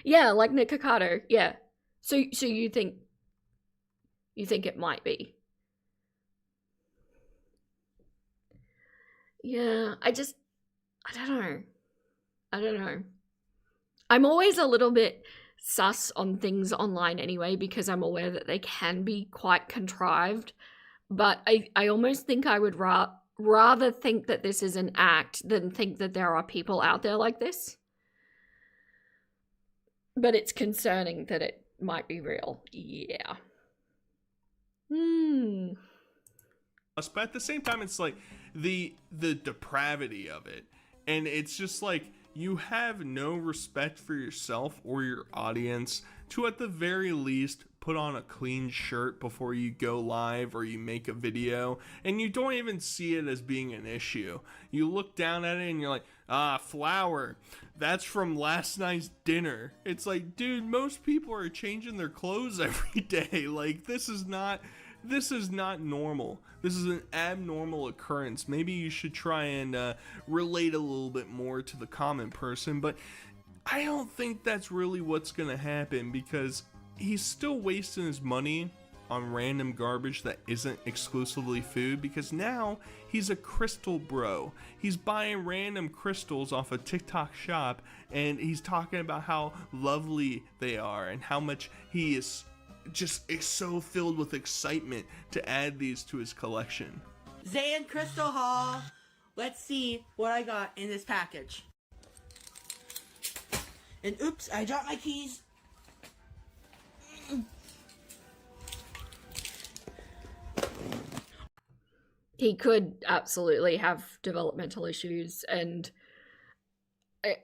Yeah, like Nick Kakato. Yeah. So you think it might be? Yeah, I don't know. I'm always a little bit sus on things online anyway, because I'm aware that they can be quite contrived. But I almost think I would rather think that this is an act than think that there are people out there like this. But it's concerning that it might be real. Yeah. But at the same time, it's like the depravity of it. And it's just like, you have no respect for yourself or your audience to, at the very least, put on a clean shirt before you go live or you make a video, and you don't even see it as being an issue. You look down at it and you're like, flour, that's from last night's dinner. It's like, dude, most people are changing their clothes every day. Like, this is not normal. This is an abnormal occurrence. Maybe you should try and relate a little bit more to the common person, but I don't think that's really what's gonna happen, because he's still wasting his money on random garbage that isn't exclusively food, because now he's a crystal bro. He's buying random crystals off a TikTok shop, and he's talking about how lovely they are and how much he is so filled with excitement to add these to his collection. Zayn Crystal Haul. Let's see what I got in this package. And oops, I dropped my keys. He could absolutely have developmental issues, and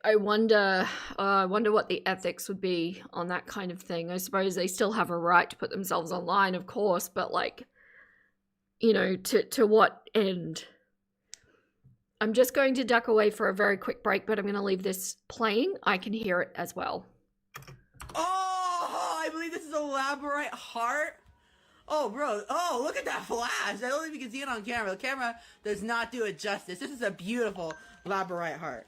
I wonder what the ethics would be on that kind of thing. I suppose they still have a right to put themselves online, of course, but like, you know, to what end? I'm just going to duck away for a very quick break, but I'm going to leave this playing. I can hear it as well. Oh, I believe this is a labradorite heart. Oh, bro. Oh, look at that flash. I don't know if you can see it on camera. The camera does not do it justice. This is a beautiful labradorite heart.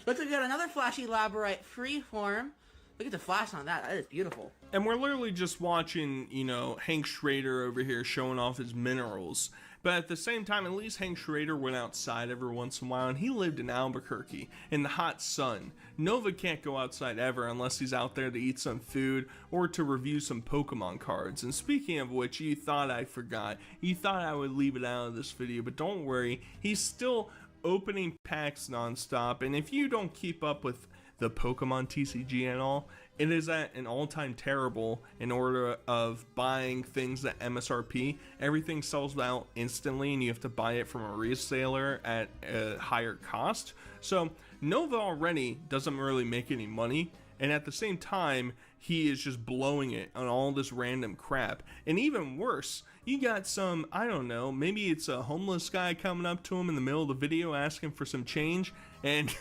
Looks like we got another flashy labradorite freeform. Look at the flash on that. That is beautiful. And we're literally just watching, you know, Hank Schrader over here showing off his minerals. But at the same time, at least Hank Schrader went outside every once in a while, and he lived in Albuquerque in the hot sun. Nova can't go outside ever unless he's out there to eat some food or to review some Pokemon cards. And speaking of which, you thought I forgot. You thought I would leave it out of this video, but don't worry. He's still opening packs nonstop, and if you don't keep up with the Pokemon TCG and all, it is at an all-time terrible in order of buying things at MSRP. Everything sells out instantly, and you have to buy it from a reseller at a higher cost. So Nova already doesn't really make any money, and at the same time, he is just blowing it on all this random crap. And even worse, you got some, I don't know, maybe it's a homeless guy coming up to him in the middle of the video asking for some change, and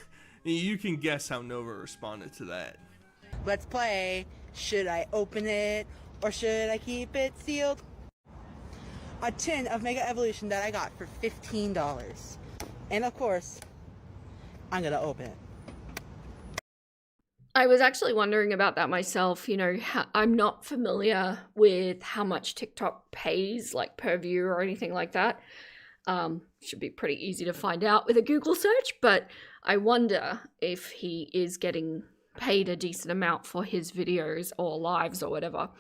you can guess how Nova responded to that. Let's play. Should I open it or should I keep it sealed? A tin of Mega Evolution that I got for $15. And of course, I'm gonna open it. I was actually wondering about that myself. You know, I'm not familiar with how much TikTok pays, like per view or anything like that. Should be pretty easy to find out with a Google search, but I wonder if he is getting paid a decent amount for his videos or lives or whatever.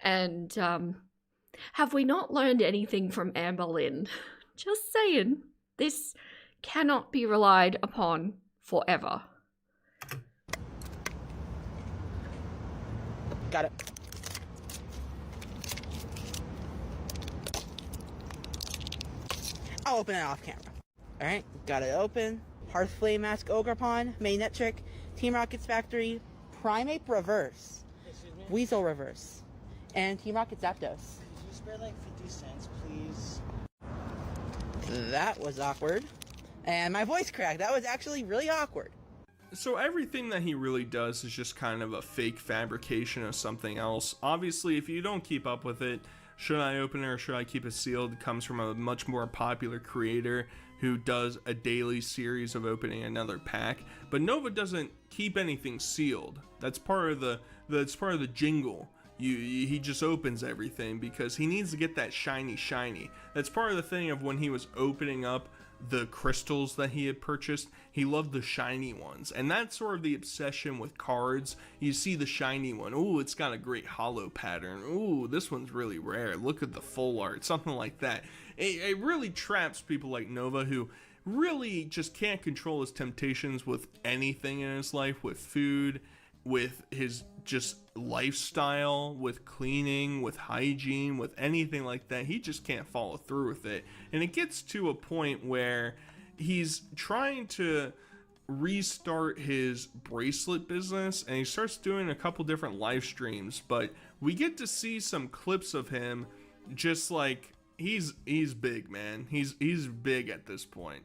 And have we not learned anything from Amberlynn? Just saying, this cannot be relied upon forever. Got it. I'll open it off camera. Alright, got it open. Hearth Flame Mask Ogrepon, Mainnet Trick, Team Rocket's Factory, Primate Reverse, Weasel Reverse, and Team Rocket Zapdos. Could you spare like 50 cents, please? That was awkward. And my voice cracked. That was actually really awkward. So everything that he really does is just kind of a fake fabrication of something else. Obviously, if you don't keep up with it, should I open it or should I keep it sealed, comes from a much more popular creator who does a daily series of opening another pack. But Nova doesn't keep anything sealed. That's part of the jingle. He just opens everything because he needs to get that shiny. That's part of the thing of when he was opening up the crystals that he had purchased. He loved the shiny ones, and that's sort of the obsession with cards. You see the shiny one, oh, it's got a great hollow pattern, oh, this one's really rare, look at the full art, something like that. It really traps people like Nova, who really just can't control his temptations with anything in his life, with food, with his just lifestyle, with cleaning, with hygiene, with anything like that. He just can't follow through with it, and it gets to a point where he's trying to restart his bracelet business, and he starts doing a couple different live streams, but we get to see some clips of him just like he's big, man. He's big at this point.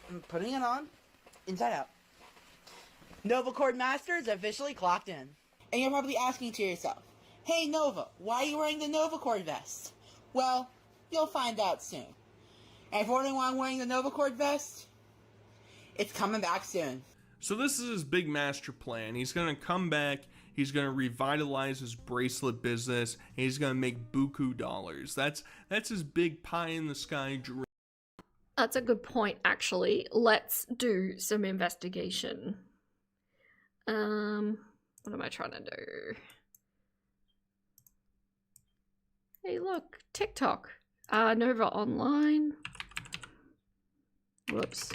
I'm putting it on, inside out. Nova Cord Master is officially clocked in. And you're probably asking to yourself, hey Nova, why are you wearing the Nova Cord vest? Well, you'll find out soon. And if you're wondering why I'm wearing the Nova Cord vest, it's coming back soon. So this is his big master plan. He's going to come back, he's going to revitalize his bracelet business, and he's going to make buku dollars. That's his big pie in the sky dream. That's a good point, actually. Let's do some investigation. What am I trying to do? Hey, look, TikTok. Nova Online. Whoops.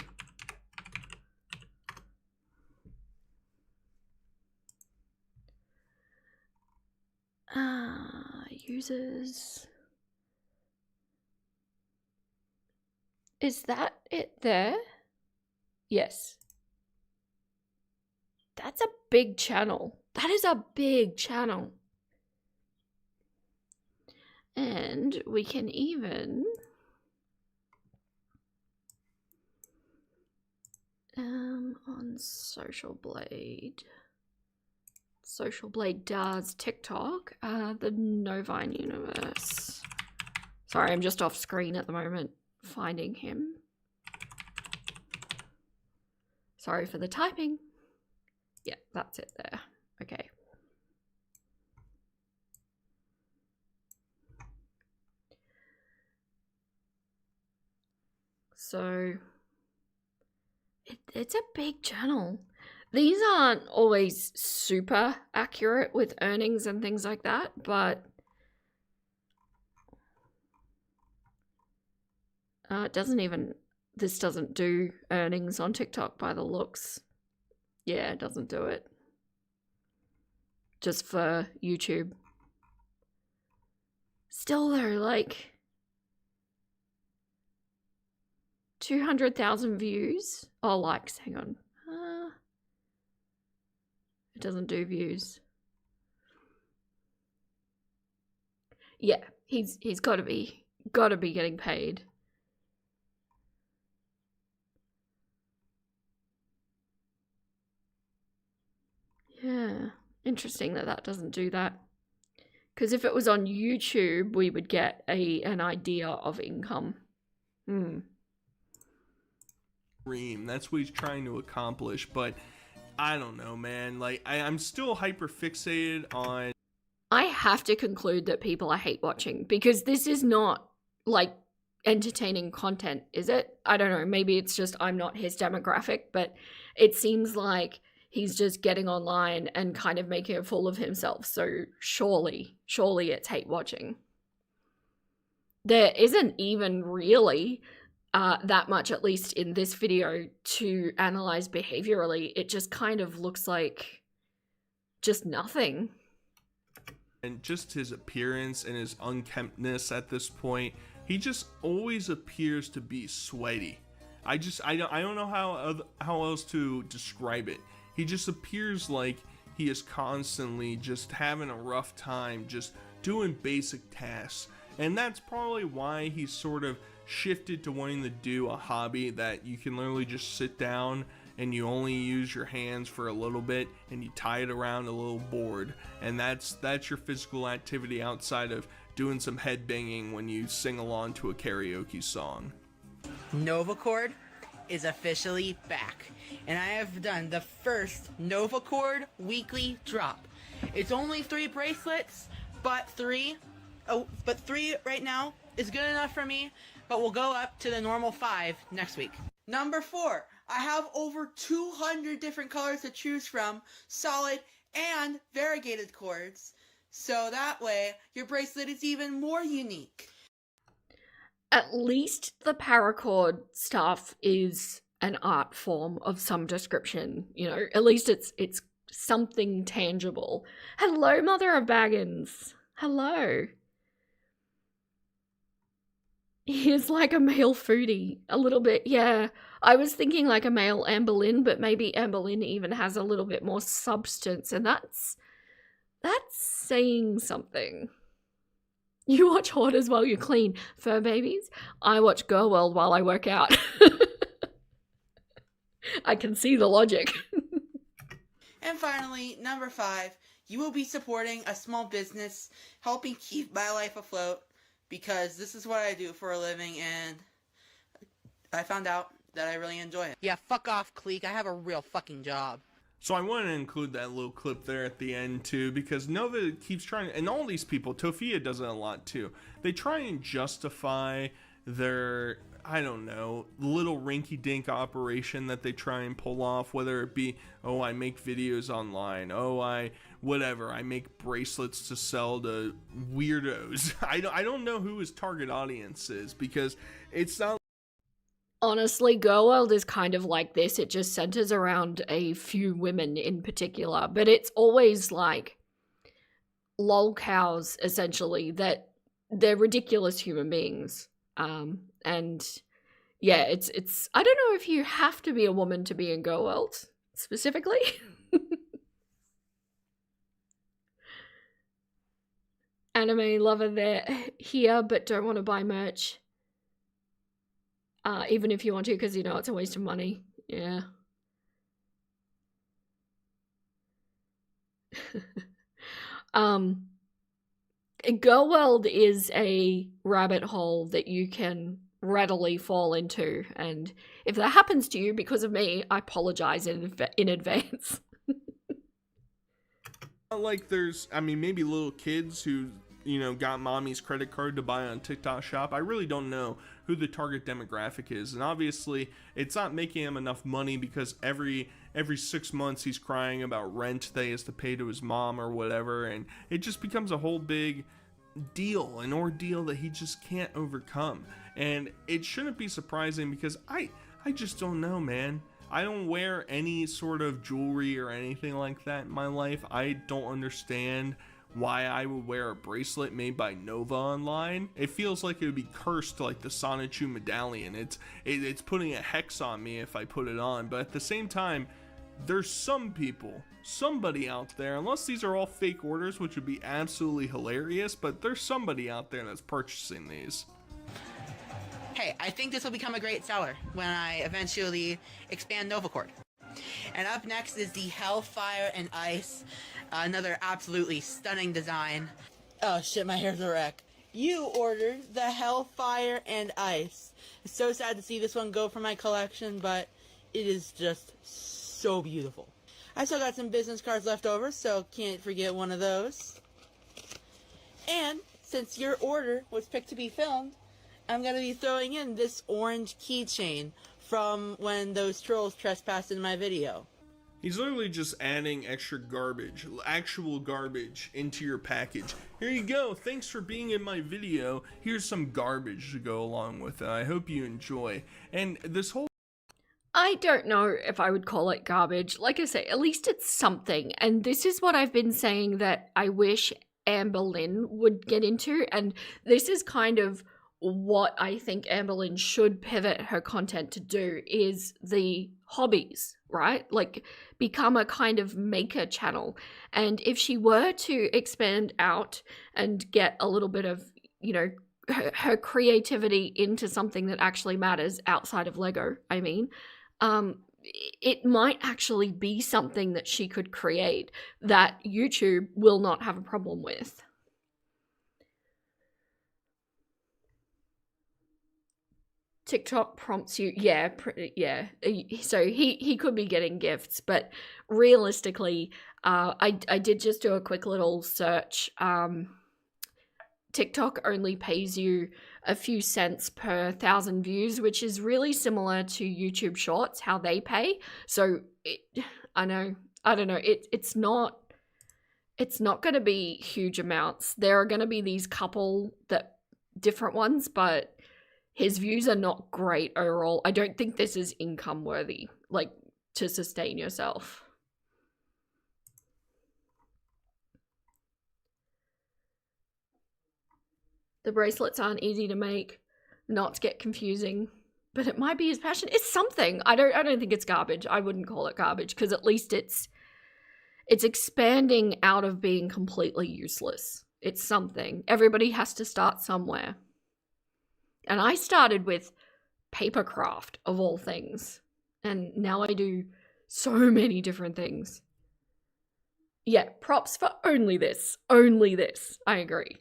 Users. Is that it there? Yes. That's a big channel. That is a big channel. And we can even on Social Blade. Social Blade does TikTok, the Novine Universe. Sorry, I'm just off screen at the moment finding him. Sorry for the typing. Yeah, that's it there. Okay. So it's a big channel. These aren't always super accurate with earnings and things like that, but this doesn't do earnings on TikTok by the looks. Yeah, it doesn't do it. Just for YouTube. Still though, like 200,000 views. Oh, likes, hang on. It doesn't do views. Yeah, he's gotta be getting paid. Yeah, interesting that doesn't do that. Because if it was on YouTube, we would get an idea of income. That's what he's trying to accomplish, but I don't know, man. Like, I'm still hyper fixated on... I have to conclude that people are hate watching, because this is not, like, entertaining content, is it? I don't know, maybe it's just I'm not his demographic, but it seems like he's just getting online and kind of making a fool of himself, so surely it's hate watching. There isn't even really that much, at least in this video, to analyze behaviorally. It just kind of looks like just nothing. And just his appearance and his unkemptness at this point, he just always appears to be sweaty. I don't know how else to describe it. He just appears like he is constantly just having a rough time just doing basic tasks. And that's probably why he's sort of shifted to wanting to do a hobby that you can literally just sit down and you only use your hands for a little bit and you tie it around a little board, and that's your physical activity outside of doing some head banging when you sing along to a karaoke song. Nova Cord is officially back, and I have done the first Nova Cord weekly drop. It's only 3 bracelets, but 3 right now is good enough for me, but we'll go up to the normal 5 next week. Number 4, I have over 200 different colors to choose from, solid and variegated cords, so that way your bracelet is even more unique. At least the paracord stuff is an art form of some description, you know. At least it's something tangible. Hello, Mother of Baggins. Hello. He is like a male foodie, a little bit, yeah. I was thinking like a male Amberlynn, but maybe Amberlynn even has a little bit more substance, and that's saying something. You watch Hoarders while you clean. Fur babies? I watch Girl World while I work out. I can see the logic. And finally, number 5, you will be supporting a small business, helping keep my life afloat, because this is what I do for a living, and I found out that I really enjoy it. Yeah, fuck off, Cleek. I have a real fucking job. So I want to include that little clip there at the end too, because Nova keeps trying, and all these people, Tofia does it a lot too, they try and justify their, I don't know, little rinky-dink operation that they try and pull off, whether it be, oh, I make videos online, oh, I make bracelets to sell to weirdos. I don't know who his target audience is, because it's not. Honestly, Girl World is kind of like this. It just centers around a few women in particular, but it's always like lol cows, essentially, that they're ridiculous human beings. And yeah, it's I don't know if you have to be a woman to be in Girl World specifically. Anime lover, they're here but don't want to buy merch. Even if you want to, because you know it's a waste of money. Yeah. Girl World is a rabbit hole that you can readily fall into, and if that happens to you because of me, I apologize in advance. Like there's, I mean, maybe little kids who, you know, got mommy's credit card to buy on TikTok shop. I really don't know who the target demographic is, and obviously it's not making him enough money, because every 6 months he's crying about rent that he has to pay to his mom or whatever, and it just becomes a whole big deal, an ordeal that he just can't overcome. And it shouldn't be surprising, because I just don't know, man. I don't wear any sort of jewelry or anything like that in my life. I don't understand why I would wear a bracelet made by Nova online. It feels like it would be cursed, like the Sonichu medallion. It's putting a hex on me if I put it on. But at the same time, there's some people, somebody out there, unless these are all fake orders, which would be absolutely hilarious, but there's somebody out there that's purchasing these. Hey, I think this will become a great seller when I eventually expand Nova Cord. And up next is the Hellfire and Ice, another absolutely stunning design. Oh shit, my hair's a wreck. You ordered the Hellfire and Ice. It's so sad to see this one go from my collection, but it is just so beautiful. I still got some business cards left over, so can't forget one of those. And since your order was picked to be filmed, I'm going to be throwing in this orange keychain from when those trolls trespassed in my video. He's literally just adding extra garbage, actual garbage, into your package. Here you go, thanks for being in my video. Here's some garbage to go along with it. I hope you enjoy. And this whole I don't know if I would call it garbage. Like I say, at least it's something. And this is what I've been saying that I wish Amberlynn would get into. And this is kind of what I think Amberlynn should pivot her content to do, is the hobbies, right? Like become a kind of maker channel. And if she were to expand out and get a little bit of, you know, her creativity into something that actually matters outside of Lego, I mean, it might actually be something that she could create that YouTube will not have a problem with. TikTok prompts you, yeah. So he could be getting gifts, but realistically, I did just do a quick little search. TikTok only pays you a few cents per 1,000 views, which is really similar to YouTube Shorts, how they pay. So I don't know. It's not going to be huge amounts. There are going to be these couple different ones, but his views are not great overall. I don't think this is income worthy, like to sustain yourself. The bracelets aren't easy to make, not get confusing, but it might be his passion. It's something. I don't think it's garbage. I wouldn't call it garbage, because at least it's expanding out of being completely useless. It's something. Everybody has to start somewhere. And I started with papercraft, of all things. And now I do so many different things. Yeah, props for only this. Only this. I agree.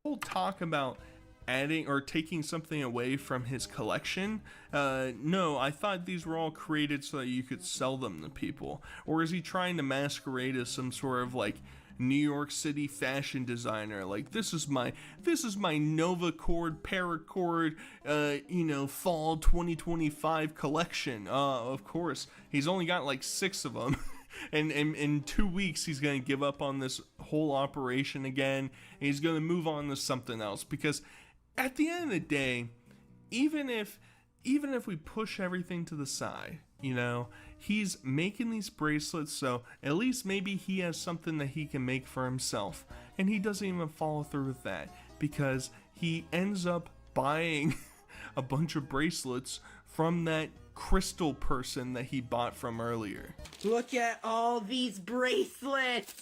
whole talk about adding or taking something away from his collection, no, I thought these were all created so that you could sell them to people. Or is he trying to masquerade as some sort of like New York City fashion designer? Like, this is my Nova Cord Paracord fall 2025 collection. Of course, he's only got like 6 of them. And in 2 weeks he's going to give up on this whole operation again, and he's going to move on to something else, because at the end of the day, even if we push everything to the side, he's making these bracelets, so at least maybe he has something that he can make for himself. And he doesn't even follow through with that, because he ends up buying a bunch of bracelets from that crystal person that he bought from earlier. Look at all these bracelets!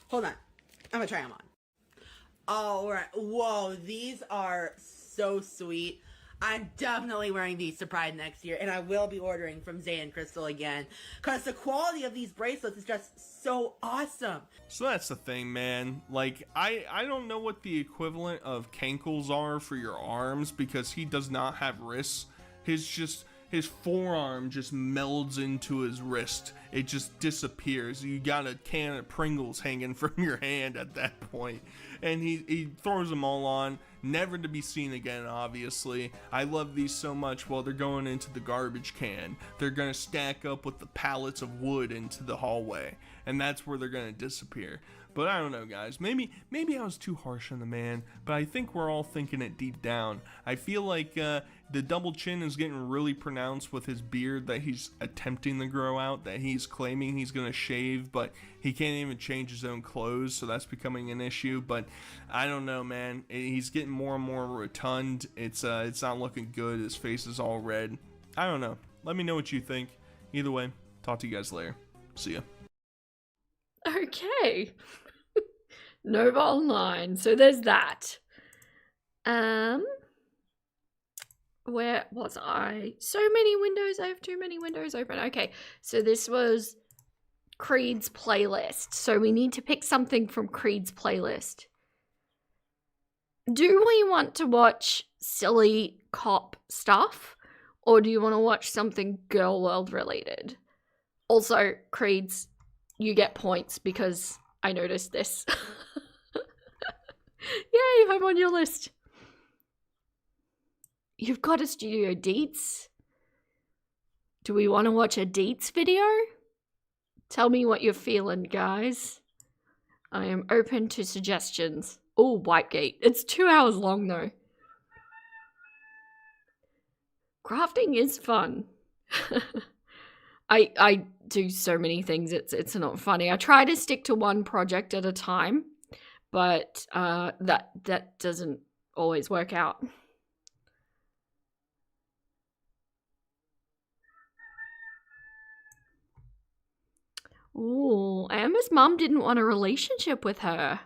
Hold on. I'm gonna try them on. Alright. Whoa, these are so sweet. I'm definitely wearing these to Pride next year, and I will be ordering from Zay and Crystal again, because the quality of these bracelets is just so awesome. So that's the thing, man. Like, I don't know what the equivalent of cankles are for your arms, because he does not have wrists. His forearm just melds into his wrist. It just disappears. You got a can of Pringles hanging from your hand at that point. And he throws them all on, never to be seen again, obviously. I love these so much. Well, they're going into the garbage can. They're gonna stack up with the pallets of wood into the hallway, and that's where they're gonna disappear. But I don't know, guys. Maybe I was too harsh on the man, but I think we're all thinking it deep down. I feel like the double chin is getting really pronounced with his beard that he's attempting to grow out, that he's claiming he's going to shave, but he can't even change his own clothes, so that's becoming an issue. But I don't know, man. He's getting more and more rotund. It's not looking good. His face is all red. I don't know. Let me know what you think. Either way, talk to you guys later. See ya. Okay. Nova Online. So there's that. Where was I? So many windows. I have too many windows open. Okay. So this was Creed's playlist. So we need to pick something from Creed's playlist. Do we want to watch silly cop stuff? Or do you want to watch something Girl World related? Also, Creed's, you get points because I noticed this. Yay, I'm on your list. You've got a Studio Deets. Do we want to watch a Deets video? Tell me what you're feeling, guys. I am open to suggestions. Oh, Whitegate. It's 2 hours long, though. Crafting is fun. I do so many things, it's not funny. I try to stick to one project at a time, but that doesn't always work out. Ooh, Amber's mum didn't want a relationship with her.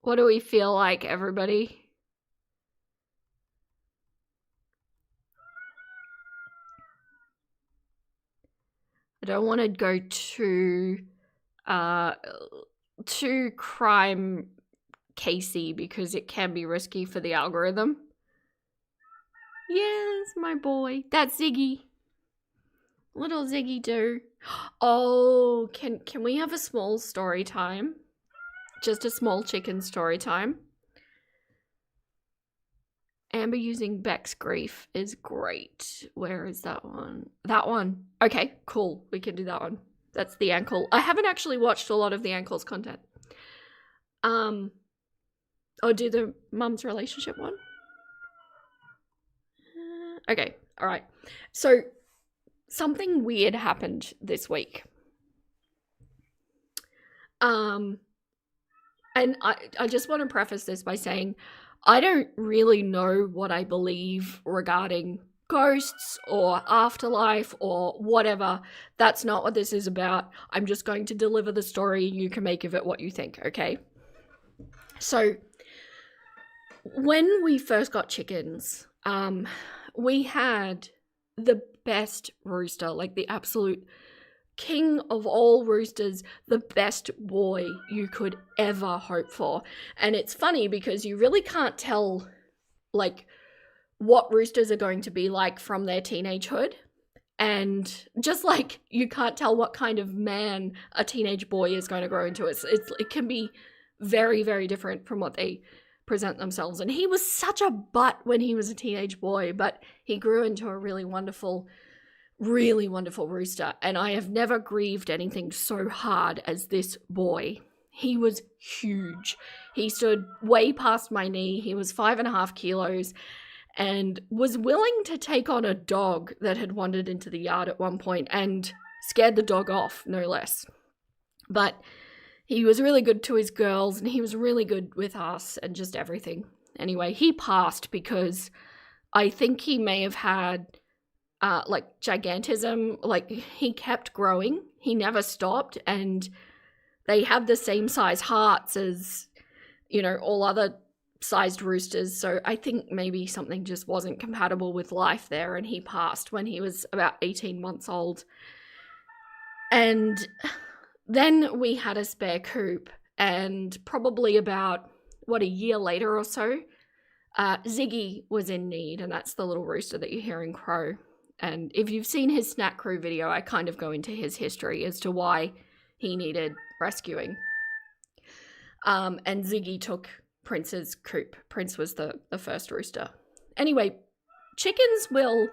What do we feel like, everybody? I don't want to go too crime casey because it can be risky for the algorithm. Yes, my boy. That's Ziggy. Little Ziggy do. Oh, can we have a small story time? Just a small chicken story time. Amber using Beck's grief is great. Where is that one? That one. Okay, cool. We can do that one. That's the ankle. I haven't actually watched a lot of the ankles content. I'll do the mum's relationship one. Okay, all right. So something weird happened this week. And I just want to preface this by saying I don't really know what I believe regarding ghosts or afterlife or whatever. That's not what this is about. I'm just going to deliver the story and you can make of it what you think, okay? So when we first got chickens, we had the best rooster, like the absolute king of all roosters, the best boy you could ever hope for. And it's funny because you really can't tell like what roosters are going to be like from their teenagehood, and just like you can't tell what kind of man a teenage boy is going to grow into. It can be very, very different from what they present themselves. And he was such a butt when he was a teenage boy, but he grew into a really wonderful rooster, and I have never grieved anything so hard as this boy. He was huge. He stood way past my knee. He was 5.5 kilos and was willing to take on a dog that had wandered into the yard at one point and scared the dog off, no less. But he was really good to his girls and he was really good with us and just everything. Anyway, he passed because I think he may have had like gigantism. Like he kept growing, he never stopped, and they have the same size hearts as, you know, all other sized roosters. So I think maybe something just wasn't compatible with life there, and he passed when he was about 18 months old. And then we had a spare coop, and probably about a year later or so, Ziggy was in need, and that's the little rooster that you're hearing crow. And if you've seen his Snack Crew video, I kind of go into his history as to why he needed rescuing. And Ziggy took Prince's coop. Prince was the first rooster. Anyway, chickens will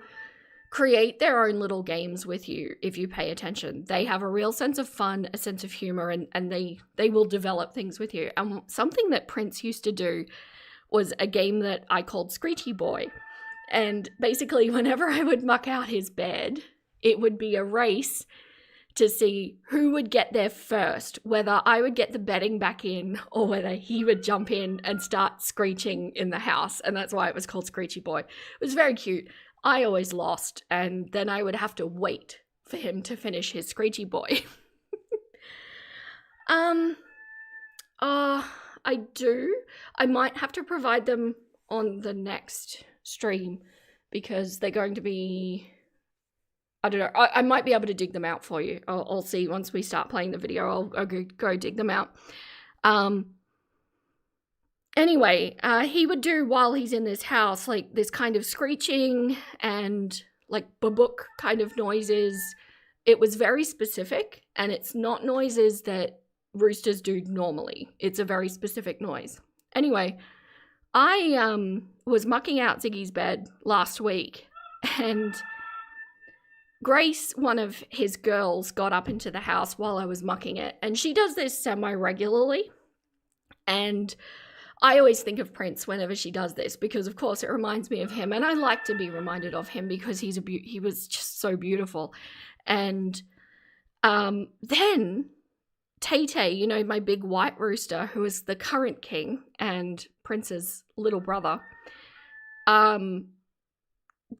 create their own little games with you if you pay attention. They have a real sense of fun, a sense of humor, and they will develop things with you. And something that Prince used to do was a game that I called Screechy Boy. And basically, whenever I would muck out his bed, it would be a race to see who would get there first, whether I would get the bedding back in or whether he would jump in and start screeching in the house. And that's why it was called Screechy Boy. It was very cute. I always lost, and then I would have to wait for him to finish his Screechy Boy. I might have to provide them on the next stream because they're going to be I don't know. I might be able to dig them out for you. I'll see once we start playing the video. I'll go dig them out. Anyway, he would do while he's in this house, like this kind of screeching and like babook kind of noises. It was very specific, and it's not noises that roosters do normally. It's a very specific noise. Anyway, I was mucking out Ziggy's bed last week, and Grace, one of his girls, got up into the house while I was mucking it, and she does this semi-regularly, and I always think of Prince whenever she does this because, of course, it reminds me of him, and I like to be reminded of him because he was just so beautiful. And then Tay-Tay, you know, my big white rooster, who is the current king and Prince's little brother,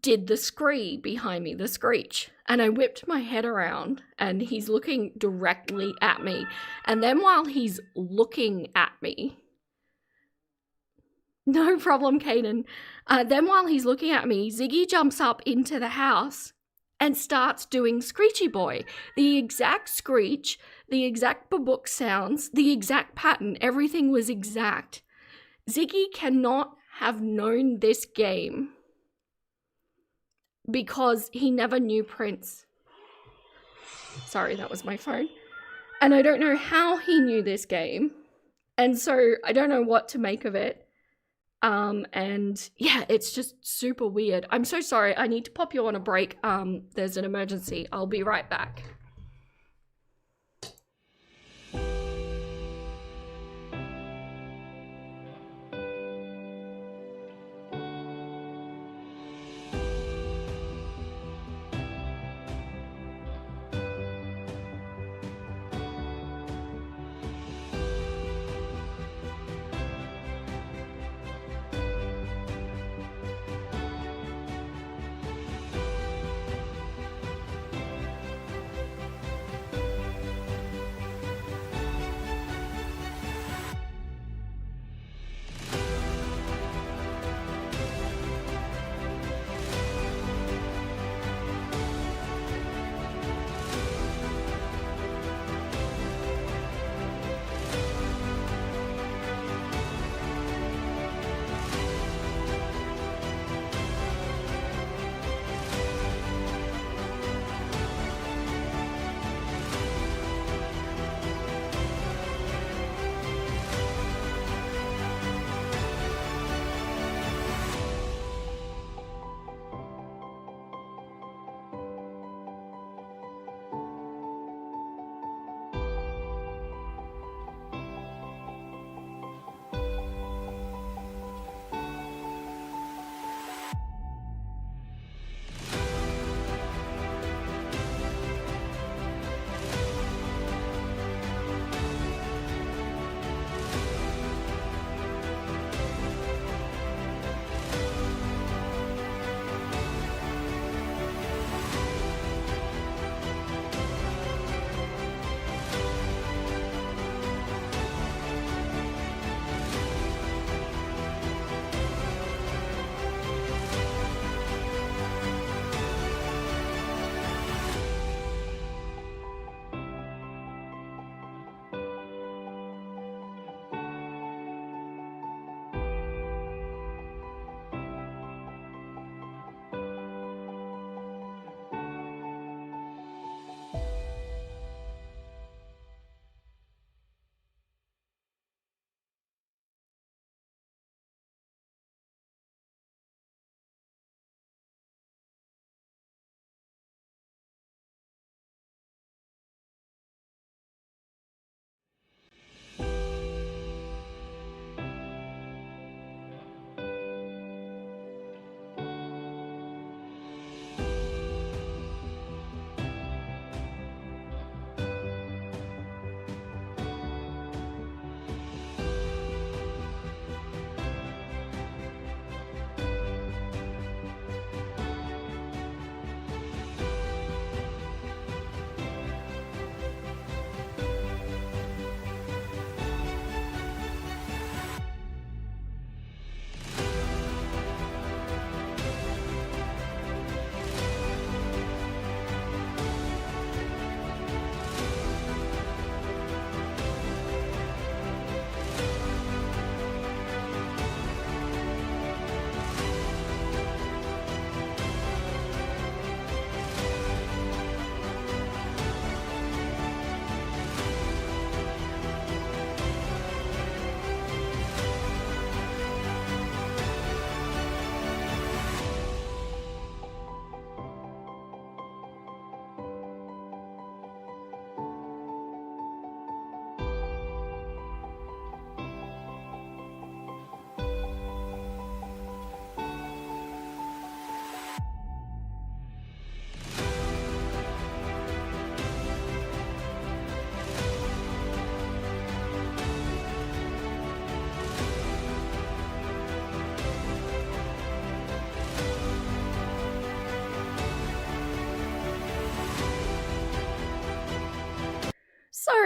did the scree behind me, the screech, and I whipped my head around, and he's looking directly at me. And then while he's looking at me, no problem, Kaden. Then while he's looking at me, Ziggy jumps up into the house and starts doing Screechy Boy. The exact screech, the exact babook sounds, the exact pattern, everything was exact. Ziggy cannot have known this game because he never knew Prince. Sorry, that was my phone. And I don't know how he knew this game. And so I don't know what to make of it. And yeah, it's just super weird. I'm so sorry. I need to pop you on a break. There's an emergency. I'll be right back.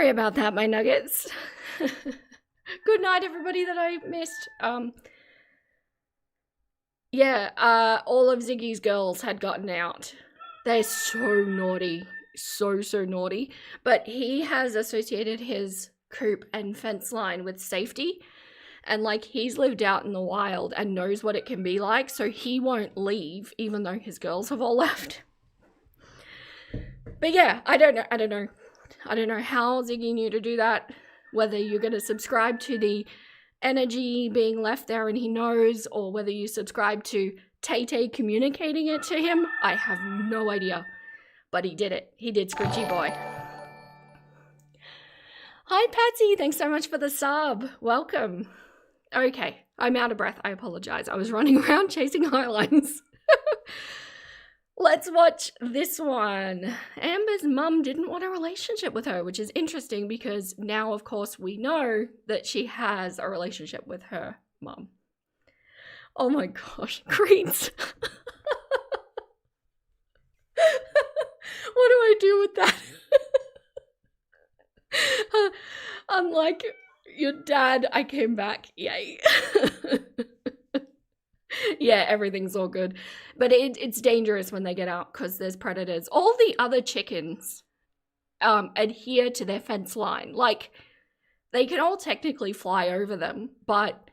Sorry about that, my nuggets. Good night, everybody that I missed. All of Ziggy's girls had gotten out. They're so naughty. So naughty. But he has associated his coop and fence line with safety. And, like, he's lived out in the wild and knows what it can be like, so he won't leave, even though his girls have all left. But yeah, I don't know how Ziggy knew to do that. Whether you're going to subscribe to the energy being left there and he knows, or whether you subscribe to Tay-Tay communicating it to him, I have no idea. But he did it. He did, Scritchy boy. Hi, Patsy. Thanks so much for the sub. Welcome. Okay, I'm out of breath. I apologize. I was running around chasing highlines. Let's watch this one. Amber's mum didn't want a relationship with her, which is interesting because now, of course, we know that she has a relationship with her mum. Oh my gosh, Creeds. What do I do with that? I'm like, your dad, I came back, yay. Yeah, everything's all good. But it's dangerous when they get out because there's predators. All the other chickens adhere to their fence line. Like, they can all technically fly over them, but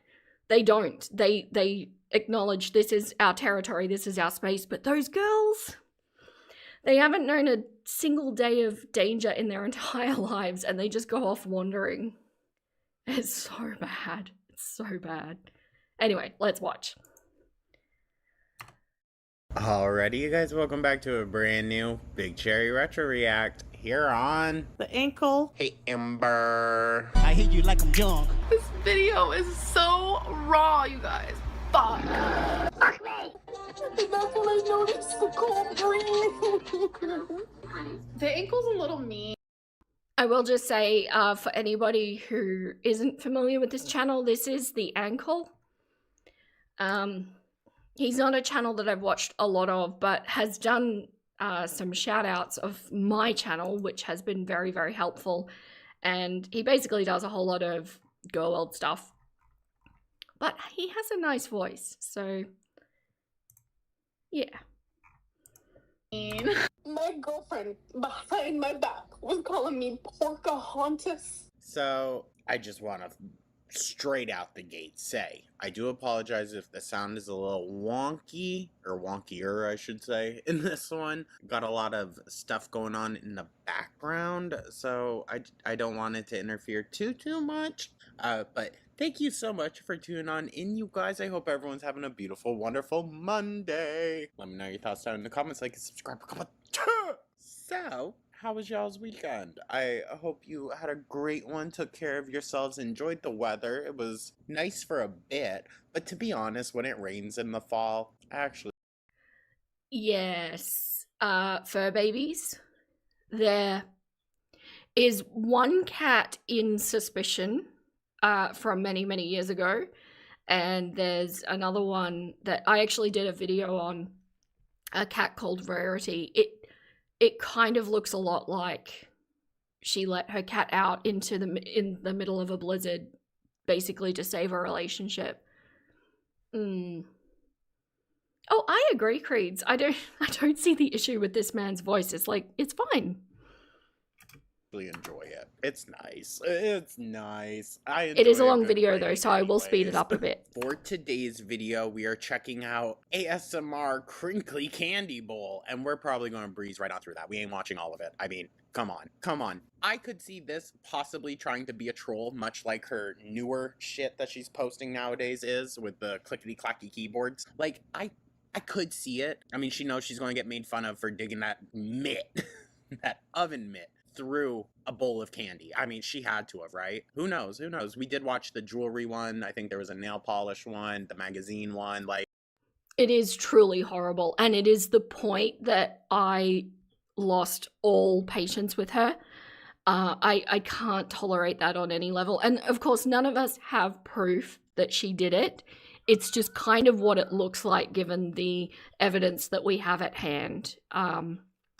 they don't. They acknowledge this is our territory, this is our space. But those girls, they haven't known a single day of danger in their entire lives, and they just go off wandering. It's so bad. It's so bad. Anyway, let's watch. Alrighty, you guys, welcome back to a brand new Big Cherry Retro React here on The ankle. Hey Amber. I hate you like I'm young. This video is so raw, you guys. Fuck. Fuck me! That's when I noticed the cold breeze. The ankle's a little mean. I will just say, for anybody who isn't familiar with this channel, this is the ankle. He's not a channel that I've watched a lot of, but has done some shout outs of my channel, which has been very, very helpful. And he basically does a whole lot of girl world stuff. But he has a nice voice, so yeah. My girlfriend behind my back was calling me Pocahontas. So, I just want to straight out the gate say, I do apologize if the sound is a little wonky, or wonkier I should say, in this one. Got a lot of stuff going on in the background, so I don't want it to interfere too much, but thank you so much for tuning on in, you guys. I hope everyone's having a beautiful, wonderful Monday. Let me know your thoughts down in the comments, like and subscribe, comment. So, how was y'all's weekend? I hope you had a great one, took care of yourselves, enjoyed the weather. It was nice for a bit, but to be honest, when it rains in the fall, actually... Yes, fur babies. There is one cat in suspicion from many, many years ago, and there's another one that I actually did a video on, a cat called Rarity. It kind of looks a lot like she let her cat out in the middle of a blizzard, basically to save a relationship. Oh, I agree, Creeds. I don't see the issue with this man's voice. It's like, it's fine. Enjoy it. It's nice. It's nice. It is a long video though, so I will speed it up a bit. For today's video, we are checking out ASMR Crinkly Candy Bowl, and we're probably going to breeze right on through that. We ain't watching all of it. I mean, come on. I could see this possibly trying to be a troll, much like her newer shit that she's posting nowadays is, with the clickety-clacky keyboards. Like, I could see it. I mean, she knows she's going to get made fun of for digging that mitt, that oven mitt, through a bowl of candy. I mean, she had to have, right? Who knows? We did watch the jewelry one. I think there was a nail polish one, the magazine one. Like, it is truly horrible, and it is the point that I lost all patience with her. I can't tolerate that on any level. And of course, none of us have proof that she did it. It's just kind of what it looks like given the evidence that we have at hand.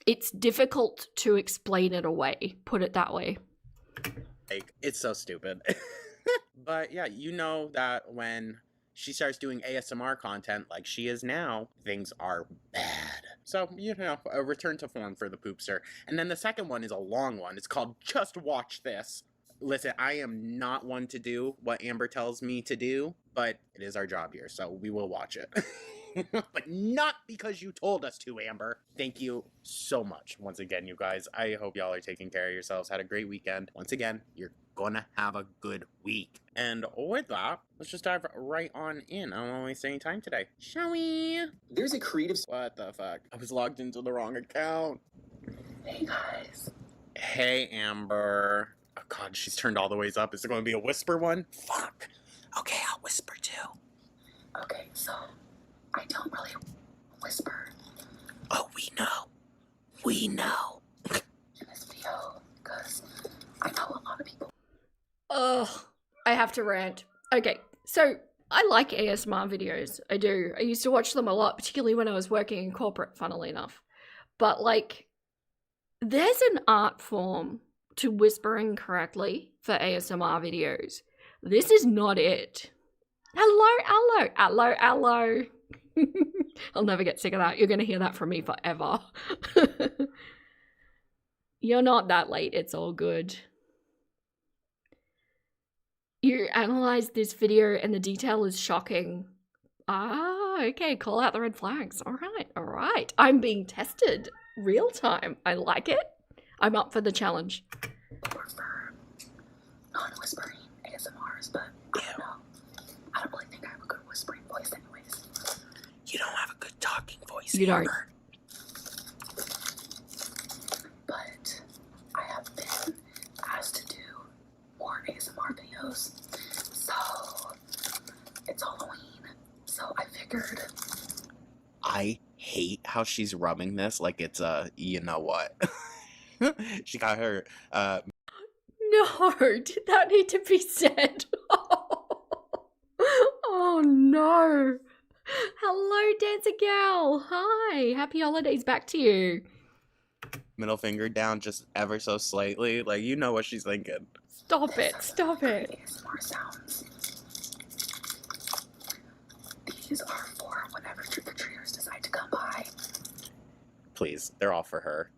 It's difficult to explain it away, put it that way. Like, it's so stupid. But yeah, you know that when she starts doing ASMR content like she is now, things are bad. So, you know, a return to form for the poopster. And then the second one is a long one. It's called Just Watch This. Listen, I am not one to do what Amber tells me to do, but it is our job here, so we will watch it. But not because you told us to, Amber. Thank you so much once again, you guys. I hope y'all are taking care of yourselves. Had a great weekend. Once again, you're gonna have a good week. And with that, let's just dive right on in. I don't waste any time today. Shall we? There's a creative... What the fuck? I was logged into the wrong account. Hey guys. Hey, Amber. Oh god, she's turned all the ways up. Is it going to be a whisper one? Fuck. Okay, I'll whisper too. Okay, so I don't really whisper Oh, we know. We know. in this video because I know a lot of people. Ugh, I have to rant. Okay, so I like ASMR videos. I do. I used to watch them a lot, particularly when I was working in corporate, funnily enough. But, like, there's an art form to whispering correctly for ASMR videos. This is not it. Hello. I'll never get sick of that. You're going to hear that from me forever. You're not that late. It's all good. You analyzed this video and the detail is shocking. Ah, okay. Call out the red flags. All right. I'm being tested real time. I like it. I'm up for the challenge. Prefer non-whispering ASMRs, but I don't know. I don't really think I have a good whispering voice anyways. You don't have a good talking voice, You don't. Amber. But I have been asked to do more ASMR videos. So it's Halloween. So I figured. I hate how she's rubbing this like it's a, you know what. She got her, No, did that need to be said? Oh no. Hello, Dancer Gal. Hi. Happy holidays back to you. middle finger down just ever so slightly. Like, you know what she's thinking. Stop it. ASMR sounds. These are for whenever trick-or-treaters decide to come by. Please, they're all for her.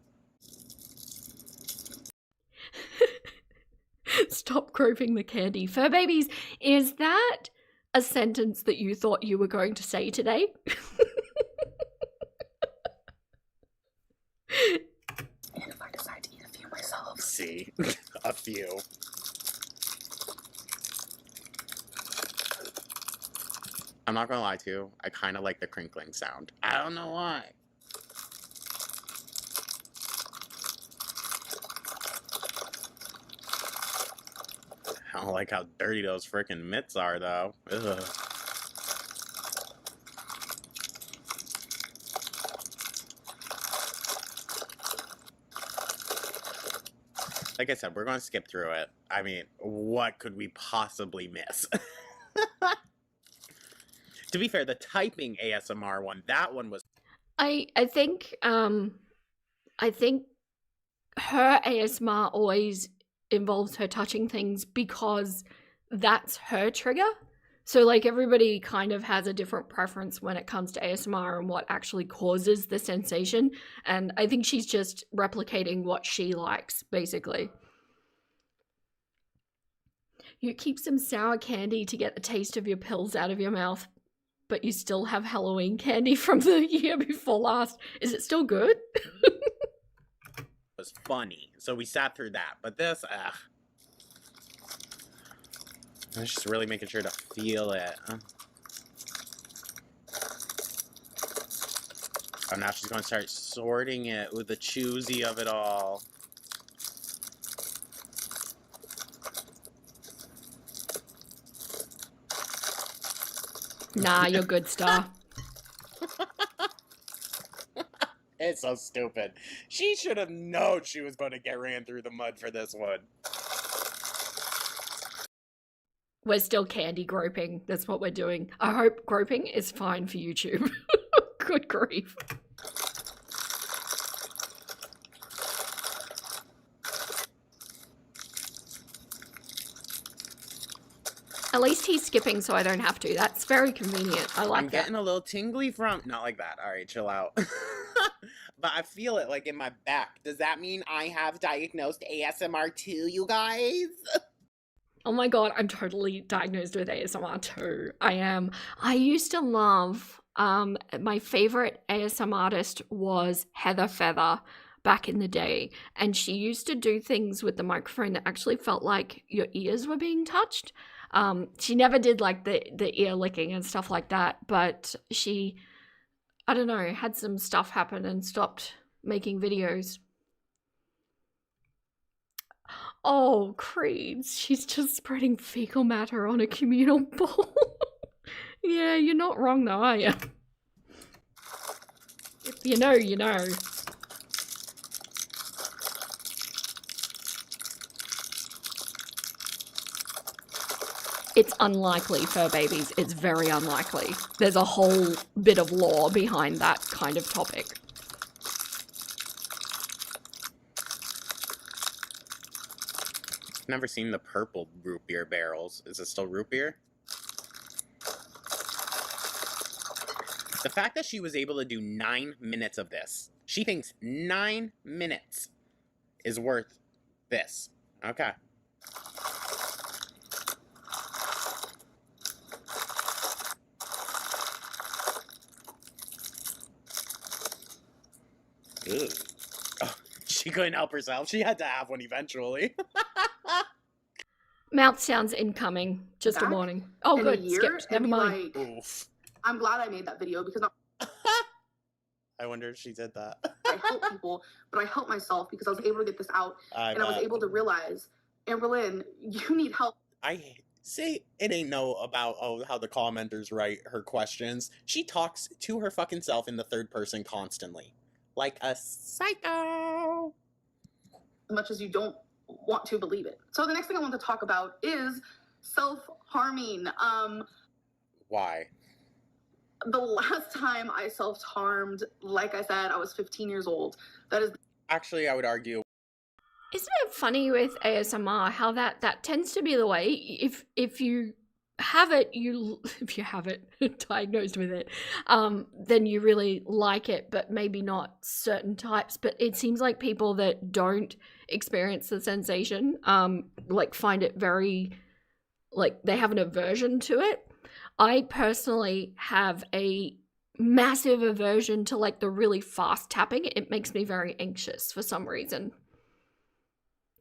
Stop groping the candy. Fur babies, is that a sentence that you thought you were going to say today? And if I decide to eat a few myself. See, a few. I'm not gonna lie to you, I kind of like the crinkling sound. I don't know why. I don't like how dirty those freaking mitts are, though. Ugh. Like I said, we're going to skip through it. I mean, what could we possibly miss? To be fair, the typing ASMR one, that one was... I think her ASMR always involves her touching things because that's her trigger. So like everybody kind of has a different preference when it comes to ASMR and what actually causes the sensation. And I think she's just replicating what she likes, basically. You keep some sour candy to get the taste of your pills out of your mouth, but you still have Halloween candy from the year before last. Is it still good? was funny. So we sat through that. But this, I was just really making sure to feel it. Oh, now she's going to start sorting it with the choosy of it all. Nah, you're good, Star. It's so stupid. She should have known she was going to get ran through the mud for this one. We're still candy groping. That's what we're doing. I hope groping is fine for YouTube. Good grief. At least he's skipping so I don't have to. That's very convenient. I like I'm that. getting a little tingly from... Not like that. All right, chill out. But I feel it, like, in my back. Does that mean I have diagnosed ASMR too, you guys? Oh my god, I'm totally diagnosed with ASMR too. I am. I used to love, my favorite ASMR artist was Heather Feather back in the day. And she used to do things with the microphone that actually felt like your ears were being touched. She never did like the ear licking and stuff like that, but she, I don't know, had some stuff happen and stopped making videos. Oh, creeds. She's just spreading fecal matter on a communal bowl. Yeah, you're not wrong though, are you? If you know, you know. It's unlikely, fur babies. It's very unlikely. There's a whole bit of lore behind that kind of topic. Never seen the purple root beer barrels. Is it still root beer? The fact that she was able to do 9 minutes of this. She thinks 9 minutes is worth this. Okay. Ew. Oh, she couldn't help herself. She had to have one eventually. Mouth sounds incoming. Just a Back warning. Oh, in good. a year Skipped. Never and be mind. like, Oof. I'm glad I made that video because not I wonder if she did that. I help people, but I help myself because I was able to get this out and I was able to realize, Amberlynn, you need help. I say it ain't no about how the commenters write her questions. She talks to her fucking self in the third person constantly. Like a psycho. As much as you don't want to believe it. So the next thing I want to talk about is self-harming. Why? The last time I self-harmed, like I said, I was 15 years old. That is Actually, I would argue. Isn't it funny with ASMR how that tends to be the way? If you have it, if you have it diagnosed with it, then you really like it, but maybe not certain types. But it seems like people that don't experience the sensation, like find it very, like they have an aversion to it. I personally have a massive aversion to like the really fast tapping. It makes me very anxious for some reason.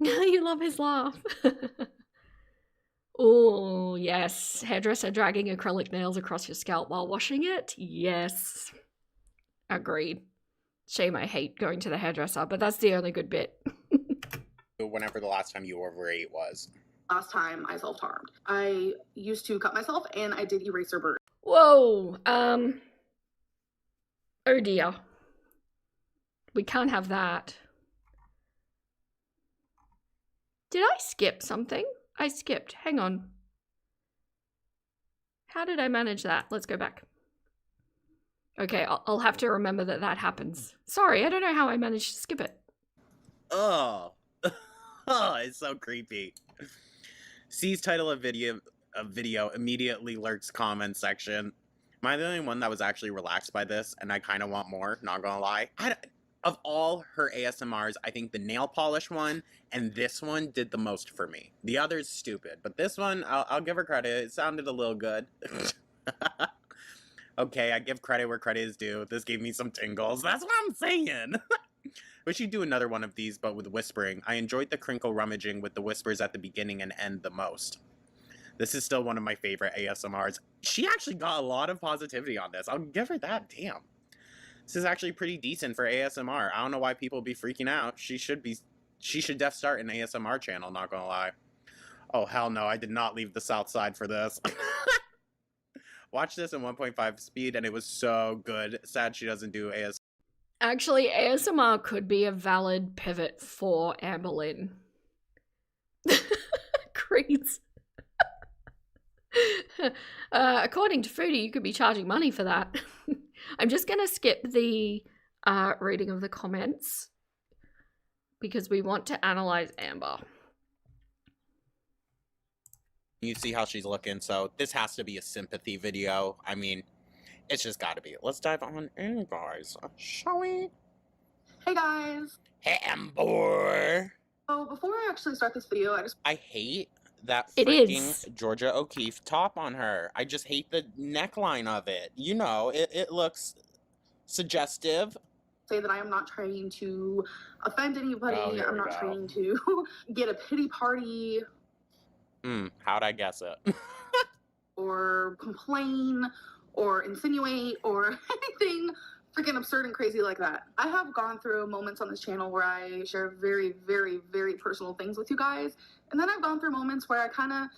You love his laugh. Oh, yes. Hairdresser dragging acrylic nails across your scalp while washing it? Yes. Agreed. Shame I hate going to the hairdresser, but that's the only good bit. Whenever the last time you were over 8 was. last time I self-harmed. I used to cut myself and I did eraser burn. Whoa, oh dear. We can't have that. Did I skip something? I skipped. Hang on. How did I manage that? Let's go back. Okay, I'll have to remember that that happens. Sorry, I don't know how I managed to skip it. Oh. Oh, it's so creepy. C's title of video immediately lurks comment section. Am I the only one that was actually relaxed by this? And I kind of want more, not gonna lie. Of all her ASMRs, I think the nail polish one and this one did the most for me. The other's stupid, but this one, I'll give her credit. It sounded a little good. Okay, I give credit where credit is due. This gave me some tingles. That's what I'm saying. We should do another one of these, but with whispering. I enjoyed the crinkle rummaging with the whispers at the beginning and end the most. This is still one of my favorite ASMRs. She actually got a lot of positivity on this. I'll give her that. Damn. This is actually pretty decent for ASMR. I don't know why people be freaking out. She should def start an ASMR channel, not gonna lie. Oh, hell no. I did not leave the south side for this. Watch this in 1.5 speed, and it was so good. Sad she doesn't do ASMR. Actually, ASMR could be a valid pivot for Amberlynn. Creeds. According to Foodie, you could be charging money for that. I'm just going to skip the reading of the comments because we want to analyze Amber. You see how she's looking, so this has to be a sympathy video. I mean, it's just gotta be. Let's dive on in, guys. Shall we? Hey guys! Hey, Amber! So before I actually start this video, I hate that It freaking is. Georgia O'Keeffe top on her. I just hate the neckline of it. You know, it looks suggestive. say that I am not trying to offend anybody. Oh, here I'm we not go. trying to get a pity party How'd I guess it? or complain or insinuate or anything freaking absurd and crazy like that. I have gone through moments on this channel where I share very, very, very personal things with you guys. And then I've gone through moments where I kind of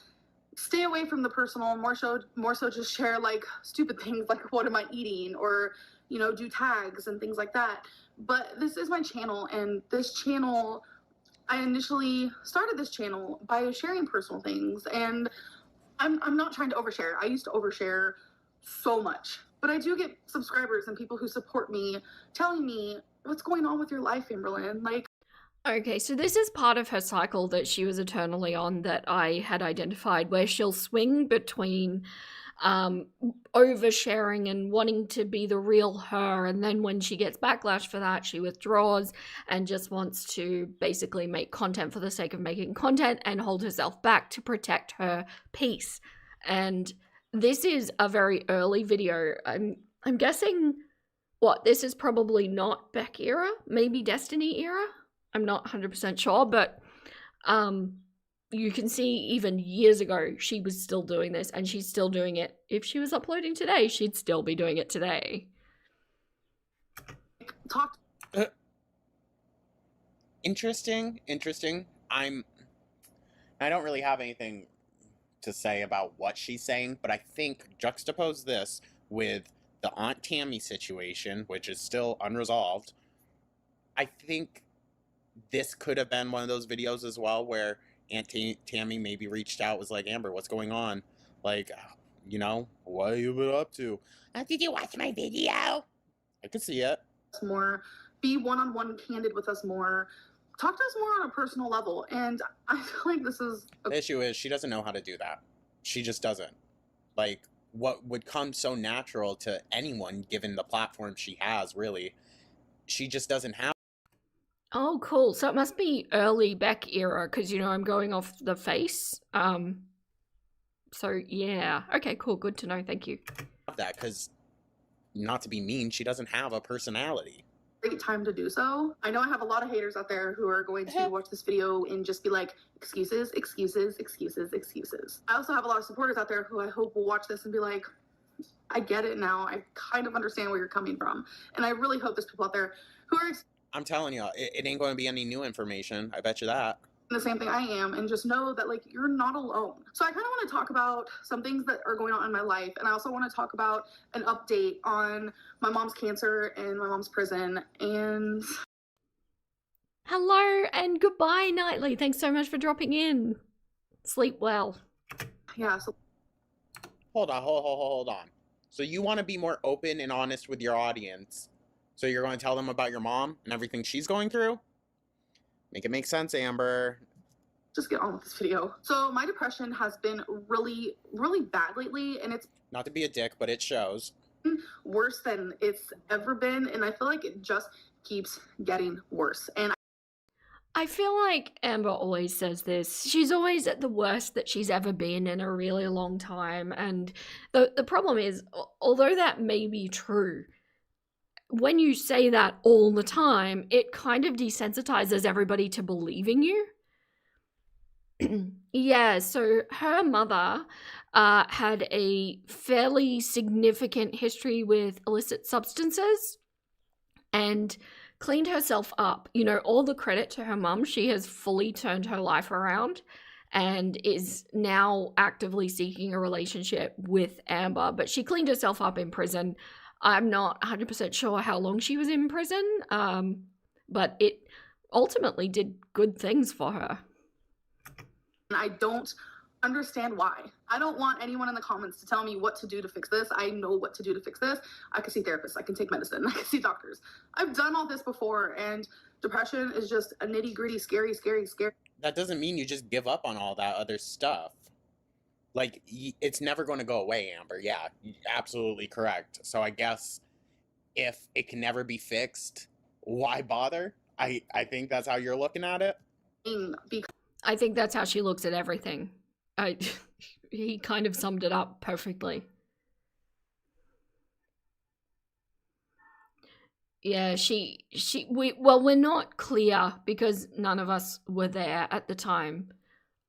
stay away from the personal, more so just share like stupid things like what am I eating, or you know, do tags and things like that. But this is my channel, and this channel, I initially started this channel by sharing personal things, and I'm not trying to overshare. I used to overshare so much, but I do get subscribers and people who support me telling me what's going on with your life, Amberlynn. Like, Okay, so this is part of her cycle that she was eternally on that I had identified, where she'll swing between oversharing and wanting to be the real her, and then when she gets backlash for that, she withdraws and just wants to basically make content for the sake of making content and hold herself back to protect her peace. And this is a very early video. I'm guessing what this is probably not Beck era, maybe Destiny era. I'm not 100% sure, but you can see even years ago she was still doing this, and she's still doing it. If she was uploading today, she'd still be doing it today. talk. Interesting. I don't really have anything to say about what she's saying, but I think juxtapose this with the Aunt Tammy situation, which is still unresolved. I think this could have been one of those videos as well where Aunt Tammy maybe reached out, was like, Amber, what's going on? Like, you know, what have you been up to? Did you watch my video? I could see it. More, be one-on-one candid with us more, talk to us more on a personal level. And I feel like this is The issue is she doesn't know how to do that. She just doesn't. Like, what would come so natural to anyone given the platform she has, really, she just doesn't have. Oh, cool. So it must be early Beck era, because, you know, I'm going off the face. So, yeah. Okay, cool. Good to know. Thank you. That, because, not to be mean, she doesn't have a personality. great time to do so. I know I have a lot of haters out there who are going to watch this video and just be like, excuses, excuses, excuses, excuses. I also have a lot of supporters out there who I hope will watch this and be like, I get it now. I kind of understand where you're coming from. And I really hope there's people out there who are I'm telling you, it ain't going to be any new information. I bet you that. the same thing I am, and just know that like you're not alone. So I kind of want to talk about some things that are going on in my life, and I also want to talk about an update on my mom's cancer and my mom's prison. And Hello and goodbye, Nightly. Thanks so much for dropping in. Sleep well. yeah, so Hold on. So you want to be more open and honest with your audience. So you're going to tell them about your mom and everything she's going through? Make it make sense, Amber. just get on with this video. So my depression has been really, really bad lately, and it's Not to be a dick, but it shows. worse than it's ever been, and I feel like it just keeps getting worse. And I feel like Amber always says this. She's always at the worst that she's ever been in a really long time. And the problem is, although that may be true, when you say that all the time, it kind of desensitizes everybody to believing you. Yeah, so her mother had a fairly significant history with illicit substances and cleaned herself up. You know, all the credit to her mum. She has fully turned her life around and is now actively seeking a relationship with Amber, but she cleaned herself up in prison. I'm not 100% sure how long she was in prison, but it ultimately did good things for her. I don't understand why. I don't want anyone in the comments to tell me what to do to fix this. I know what to do to fix this. I can see therapists, I can take medicine, I can see doctors. I've done all this before, and depression is just a nitty-gritty, scary. That doesn't mean you just give up on all that other stuff. Like, it's never going to go away, Amber. Yeah, absolutely correct. So I guess if it can never be fixed, why bother? I think that's how you're looking at it. Because I think that's how she looks at everything. He kind of summed it up perfectly. Yeah, we're not clear because none of us were there at the time.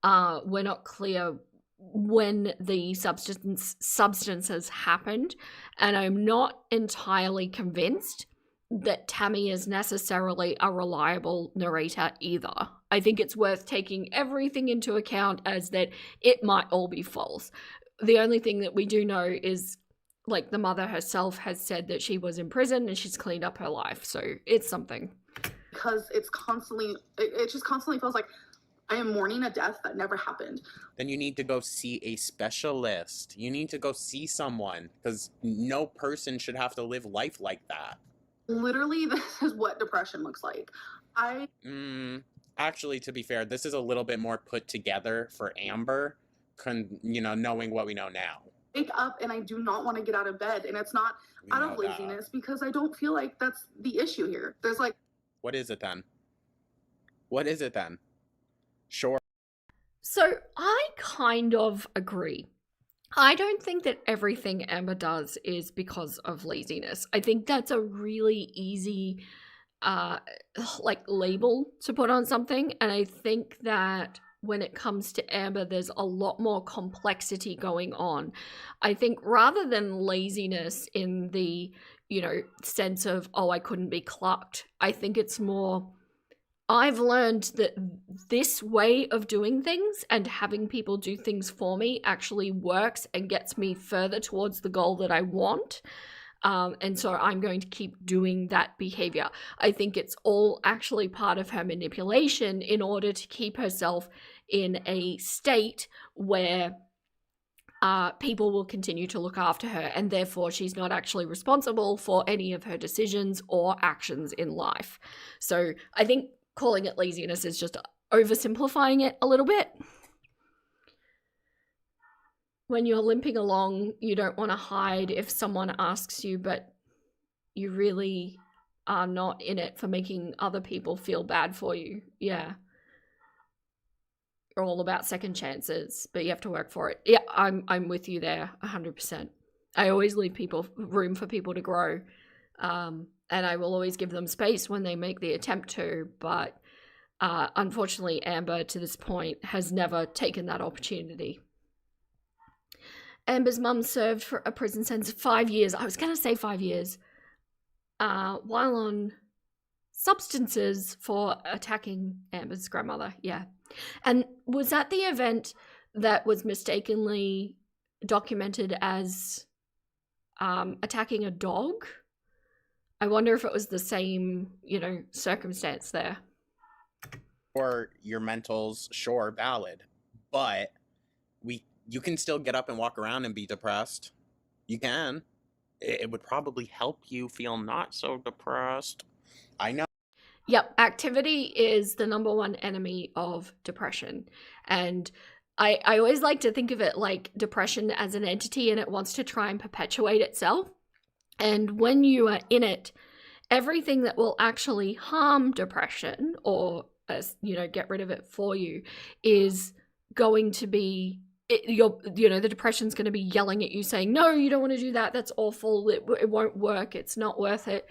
We're not clear when the substances happened, and I'm not entirely convinced that Tammy is necessarily a reliable narrator either. I think it's worth taking everything into account as that it might all be false. The only thing that we do know is, like, the mother herself has said that she was in prison and she's cleaned up her life, so it's something. Because it just constantly feels like I am mourning a death that never happened. Then you need to go see a specialist. You need to go see someone, because no person should have to live life like that. Literally, this is what depression looks like. Actually, to be fair, this is a little bit more put together for Amber, knowing what we know now. Wake up and I do not want to get out of bed, and it's not out of laziness, because I don't feel like that's the issue here. There's like... What is it then? What is it then? Sure. So I kind of agree. I don't think that everything Amber does is because of laziness. I think that's a really easy label to put on something, and I think that when it comes to Amber, there's a lot more complexity going on. I think rather than laziness in the, sense of, oh, I couldn't be clucked, I think it's more, I've learned that this way of doing things and having people do things for me actually works and gets me further towards the goal that I want. And so I'm going to keep doing that behavior. I think it's all actually part of her manipulation in order to keep herself in a state where people will continue to look after her, and therefore she's not actually responsible for any of her decisions or actions in life. So I think calling it laziness is just oversimplifying it a little bit. When you're limping along, you don't want to hide if someone asks you, but you really are not in it for making other people feel bad for you. Yeah. You're all about second chances, but you have to work for it. Yeah, I'm with you there 100%. I always leave room for people to grow. And I will always give them space when they make the attempt to, but unfortunately, Amber, to this point, has never taken that opportunity. Amber's mum served for a prison sentence of 5 years. I was going to say 5 years. While on substances for attacking Amber's grandmother. Yeah. And was that the event that was mistakenly documented as attacking a dog? I wonder if it was the same, circumstance there. Or your mentals, sure, valid. But you can still get up and walk around and be depressed. You can. It would probably help you feel not so depressed. I know. Yep, activity is the number one enemy of depression. And I always like to think of it like depression as an entity, and it wants to try and perpetuate itself. And when you are in it, everything that will actually harm depression or, get rid of it for you is going to be... the depression's going to be yelling at you saying, no, you don't want to do that. That's awful. It won't work. It's not worth it.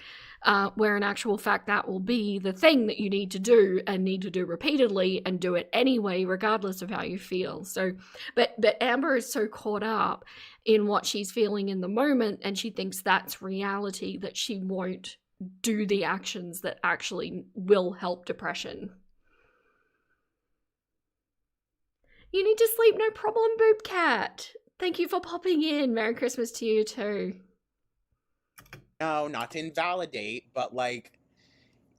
Where in actual fact, that will be the thing that you need to do and need to do repeatedly and do it anyway, regardless of how you feel. So, but Amber is so caught up in what she's feeling in the moment, and she thinks that's reality, that she won't do the actions that actually will help depression. You need to sleep, no problem, Boob Cat. Thank you for popping in. Merry Christmas to you too. No, not to invalidate, but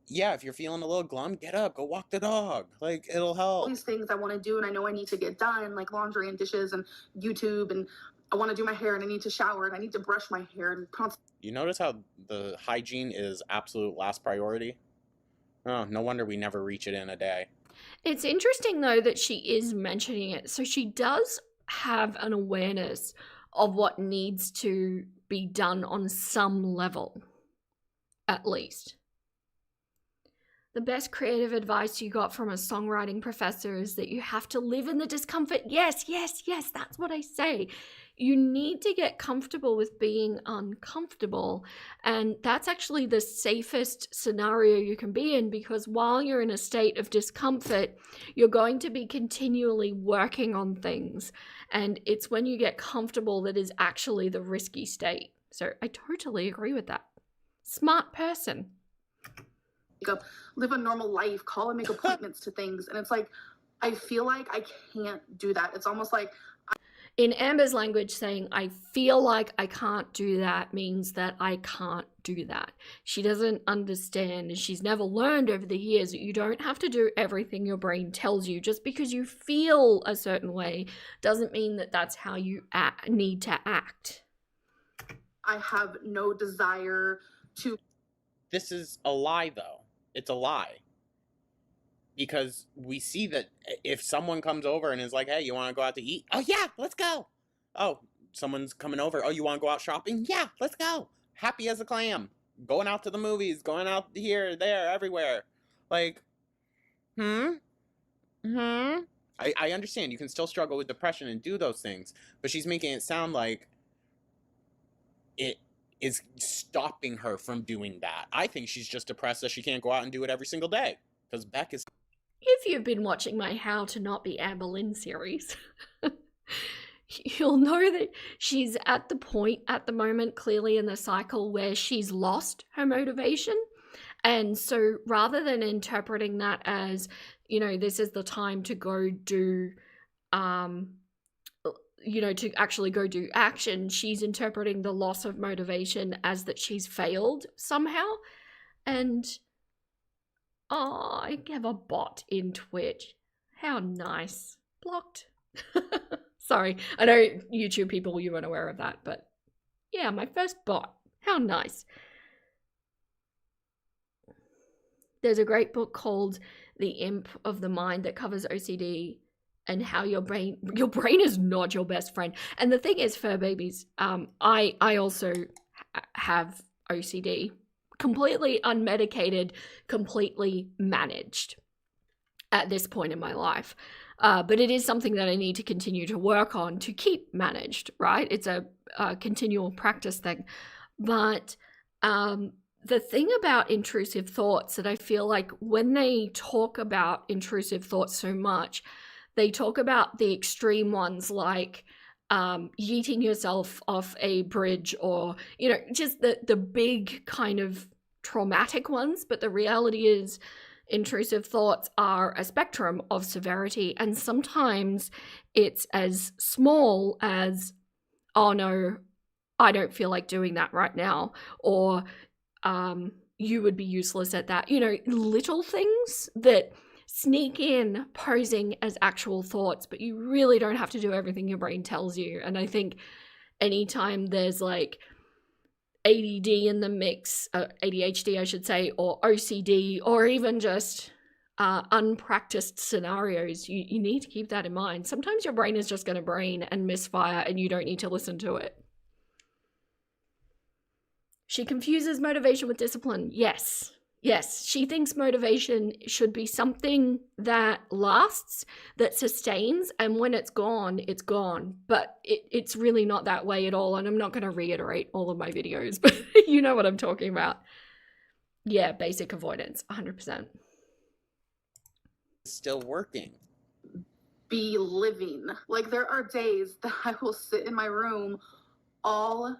yeah, if you're feeling a little glum, get up, go walk the dog. It'll help. All these things I want to do and I know I need to get done, like laundry and dishes and YouTube, and I want to do my hair and I need to shower and I need to brush my hair and put on... You notice how the hygiene is absolute last priority? Oh, no wonder we never reach it in a day. It's interesting, though, that she is mentioning it. So she does have an awareness of what needs to be done on some level, at least. The best creative advice you got from a songwriting professor is that you have to live in the discomfort. Yes, that's what I say. You need to get comfortable with being uncomfortable. And that's actually the safest scenario you can be in, because while you're in a state of discomfort, you're going to be continually working on things. And it's when you get comfortable that is actually the risky state. So I totally agree with that. Smart person. Live a normal life, call and make appointments to things. And it's like, I feel like I can't do that. It's almost like, in Amber's language, saying I feel like I can't do that means that I can't do that. She doesn't understand, and she's never learned over the years that you don't have to do everything your brain tells you. Just because you feel a certain way doesn't mean that that's how you need to act. I have no desire to. This is a lie, though. It's a lie. Because we see that if someone comes over and is like, hey, you want to go out to eat? Oh, yeah, let's go. Oh, someone's coming over. Oh, you want to go out shopping? Yeah, let's go. Happy as a clam. Going out to the movies, going out here, there, everywhere. Like, I understand you can still struggle with depression and do those things, but she's making it sound like it is stopping her from doing that. I think she's just depressed that she can't go out and do it every single day. Because Beck is... If you've been watching my How to Not Be Amberlynn series, you'll know that she's at the point at the moment, clearly in the cycle, where she's lost her motivation. And so rather than interpreting that as, you know, this is the time to go do, you know, to actually go do action, she's interpreting the loss of motivation as that she's failed somehow. And oh, I have a bot in Twitch. How nice. Blocked. Sorry, I know YouTube people, you weren't aware of that, but yeah, my first bot. How nice. There's a great book called The Imp of the Mind that covers OCD and how your brain is not your best friend. And the thing is, fur babies, I also have OCD. Completely unmedicated, completely managed at this point in my life. But it is something that I need to continue to work on to keep managed, right? It's a continual practice thing. But the thing about intrusive thoughts that I feel like when they talk about intrusive thoughts so much, they talk about the extreme ones like yeeting yourself off a bridge, or, you know, just the big kind of traumatic ones. But the reality is intrusive thoughts are a spectrum of severity, and sometimes it's as small as, oh no, I don't feel like doing that right now, or you would be useless at that. You know, little things that sneak in posing as actual thoughts, but you really don't have to do everything your brain tells you. And I think anytime there's like ADD in the mix, ADHD I should say, or OCD, or even just unpracticed scenarios, you need to keep that in mind. Sometimes your brain is just going to brain and misfire, and you don't need to listen to it. She confuses motivation with discipline. Yes, she thinks motivation should be something that lasts, that sustains, and when it's gone, it's gone. But it's really not that way at all, and I'm not going to reiterate all of my videos, but you know what I'm talking about. Yeah, basic avoidance, 100%. Still working. Be living. Like, there are days that I will sit in my room all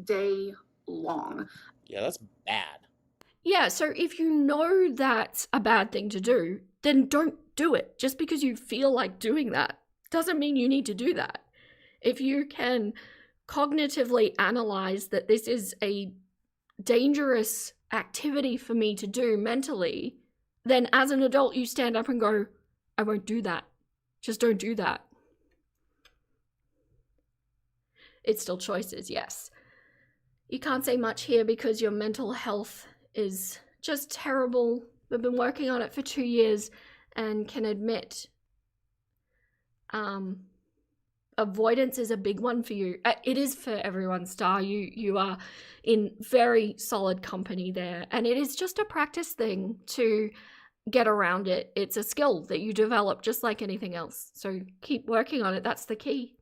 day long. Yeah, that's bad. Yeah, so if you know that's a bad thing to do, then don't do it. Just because you feel like doing that doesn't mean you need to do that. If you can cognitively analyze that this is a dangerous activity for me to do mentally, then as an adult you stand up and go, I won't do that. Just don't do that. It's still choices, yes. You can't say much here because your mental health is just terrible. We've been working on it for 2 years and can admit avoidance is a big one for you. It is for everyone, Star. You are in very solid company there, and it is just a practice thing to get around it. It's a skill that you develop just like anything else. So keep working on it. That's the key.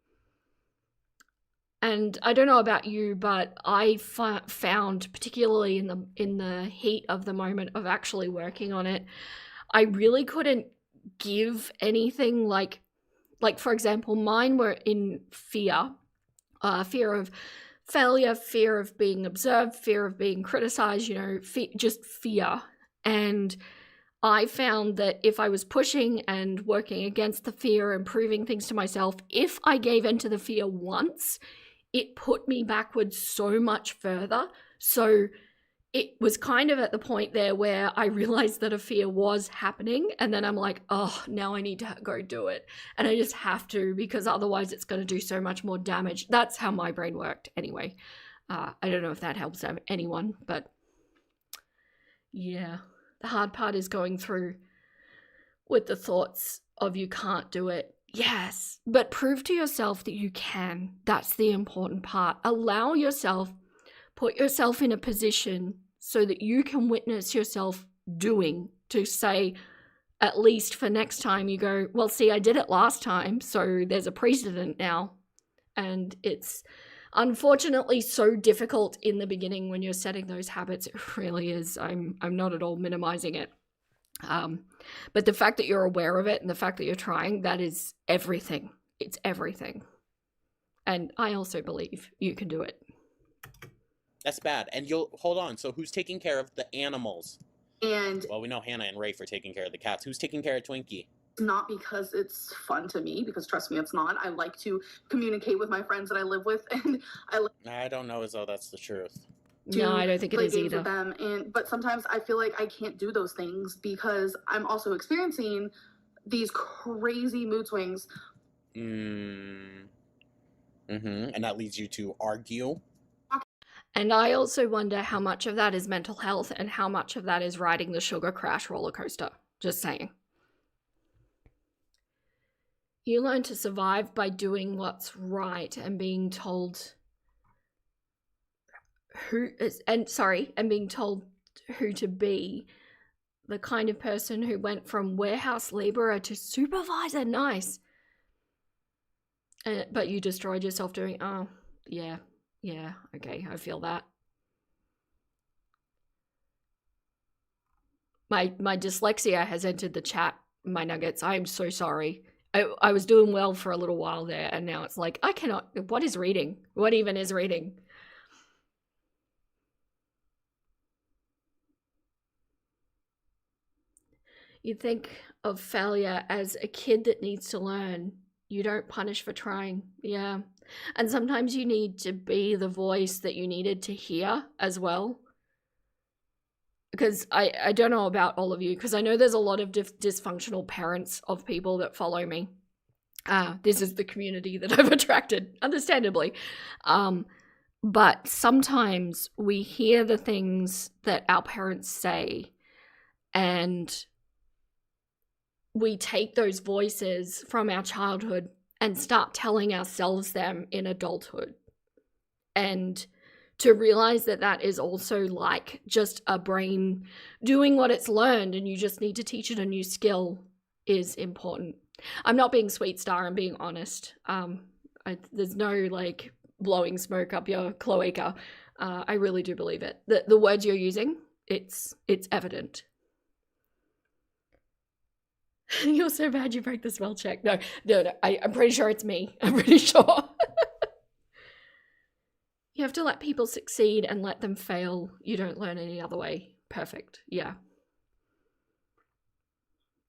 And I don't know about you, but I found, particularly in the heat of the moment of actually working on it, I really couldn't give anything like for example, mine were in fear, fear of failure, fear of being observed, fear of being criticized, just fear. And I found that if I was pushing and working against the fear and proving things to myself, if I gave in to the fear once, it put me backwards so much further. So it was kind of at the point there where I realized that a fear was happening, and then I'm like, oh, now I need to go do it. And I just have to, because otherwise it's going to do so much more damage. That's how my brain worked anyway. I don't know if that helps anyone, but yeah. The hard part is going through with the thoughts of you can't do it. Yes, but prove to yourself that you can. That's the important part. Allow yourself, put yourself in a position so that you can witness yourself doing, to say, at least for next time you go, well, see, I did it last time, so there's a precedent now. And it's unfortunately so difficult in the beginning when you're setting those habits. It really is. I'm not at all minimizing it. But the fact that you're aware of it and the fact that you're trying, that is everything. It's everything. And I also believe you can do it. That's bad. And you'll hold on. So who's taking care of the animals? And Well, we know Hannah and Rafe are taking care of the cats. Who's taking care of Twinkie? not because it's fun to me, because trust me, it's not. I like to communicate with my friends that I live with, and I like I don't know as though that's the truth. to No, I don't think it play is games either. with them. But sometimes I feel like I can't do those things because I'm also experiencing these crazy mood swings. And that leads you to argue. And I also wonder how much of that is mental health and how much of that is riding the sugar crash roller coaster. Just saying. You learn to survive by doing what's right and being told being told who to be. The kind of person who went from warehouse laborer to supervisor. Nice. But you destroyed yourself doing, oh, yeah, okay, I feel that. My dyslexia has entered the chat, my nuggets. I am so sorry. I was doing well for a little while there, and now it's like, I cannot, what is reading? What even is reading? You think of failure as a kid that needs to learn. You don't punish for trying. Yeah. And sometimes you need to be the voice that you needed to hear as well. Because I don't know about all of you, because I know there's a lot of dysfunctional parents of people that follow me. This is the community that I've attracted, understandably. But sometimes we hear the things that our parents say, and we take those voices from our childhood and start telling ourselves them in adulthood. And to realize that that is also like just a brain doing what it's learned, and you just need to teach it a new skill, is important. I'm not being sweet, Star, I'm being honest. There's no like blowing smoke up your cloaca. I really do believe it. The words you're using, it's evident. You're so bad you broke the spell check. No, I'm pretty sure it's me. I'm pretty sure. You have to let people succeed and let them fail. You don't learn any other way. Perfect. Yeah.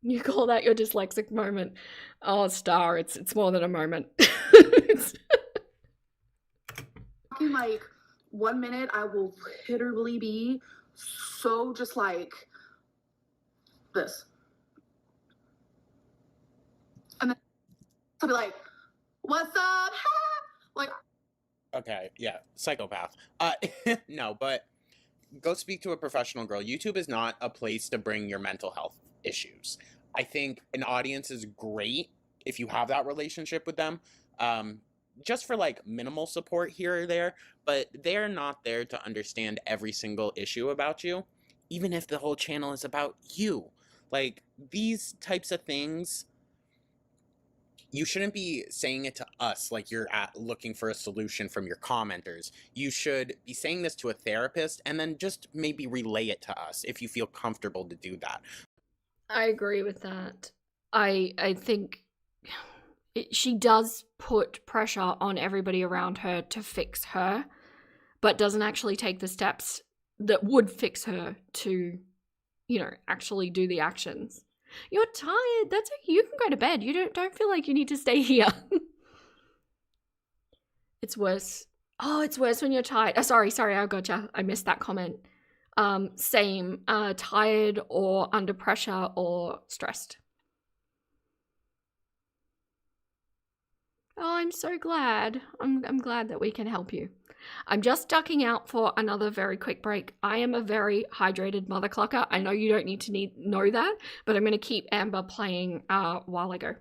You call that your dyslexic moment. Oh, Star, it's more than a moment. Like 1 minute, I will literally be so just like this. And then I'll be like, what's up? Like, Okay, yeah, psychopath. No, but go speak to a professional girl. YouTube is not a place to bring your mental health issues. I think an audience is great if you have that relationship with them, just for like minimal support here or there, but they're not there to understand every single issue about you, even if the whole channel is about you. Like, these types of things, you shouldn't be saying it to us like you're looking for a solution from your commenters. You should be saying this to a therapist and then just maybe relay it to us if you feel comfortable to do that. I agree with that. I think she does put pressure on everybody around her to fix her, but doesn't actually take the steps that would fix her to, actually do the actions. You're tired. That's okay. You can go to bed. You don't feel like you need to stay here. It's worse. Oh, it's worse when you're tired. Sorry, I gotcha. I missed that comment. Same. Tired or under pressure or stressed. Oh, I'm so glad. I'm glad that we can help you. I'm just ducking out for another very quick break. I am a very hydrated mother clucker. I know you don't need to know that, but I'm going to keep Amber playing while I go.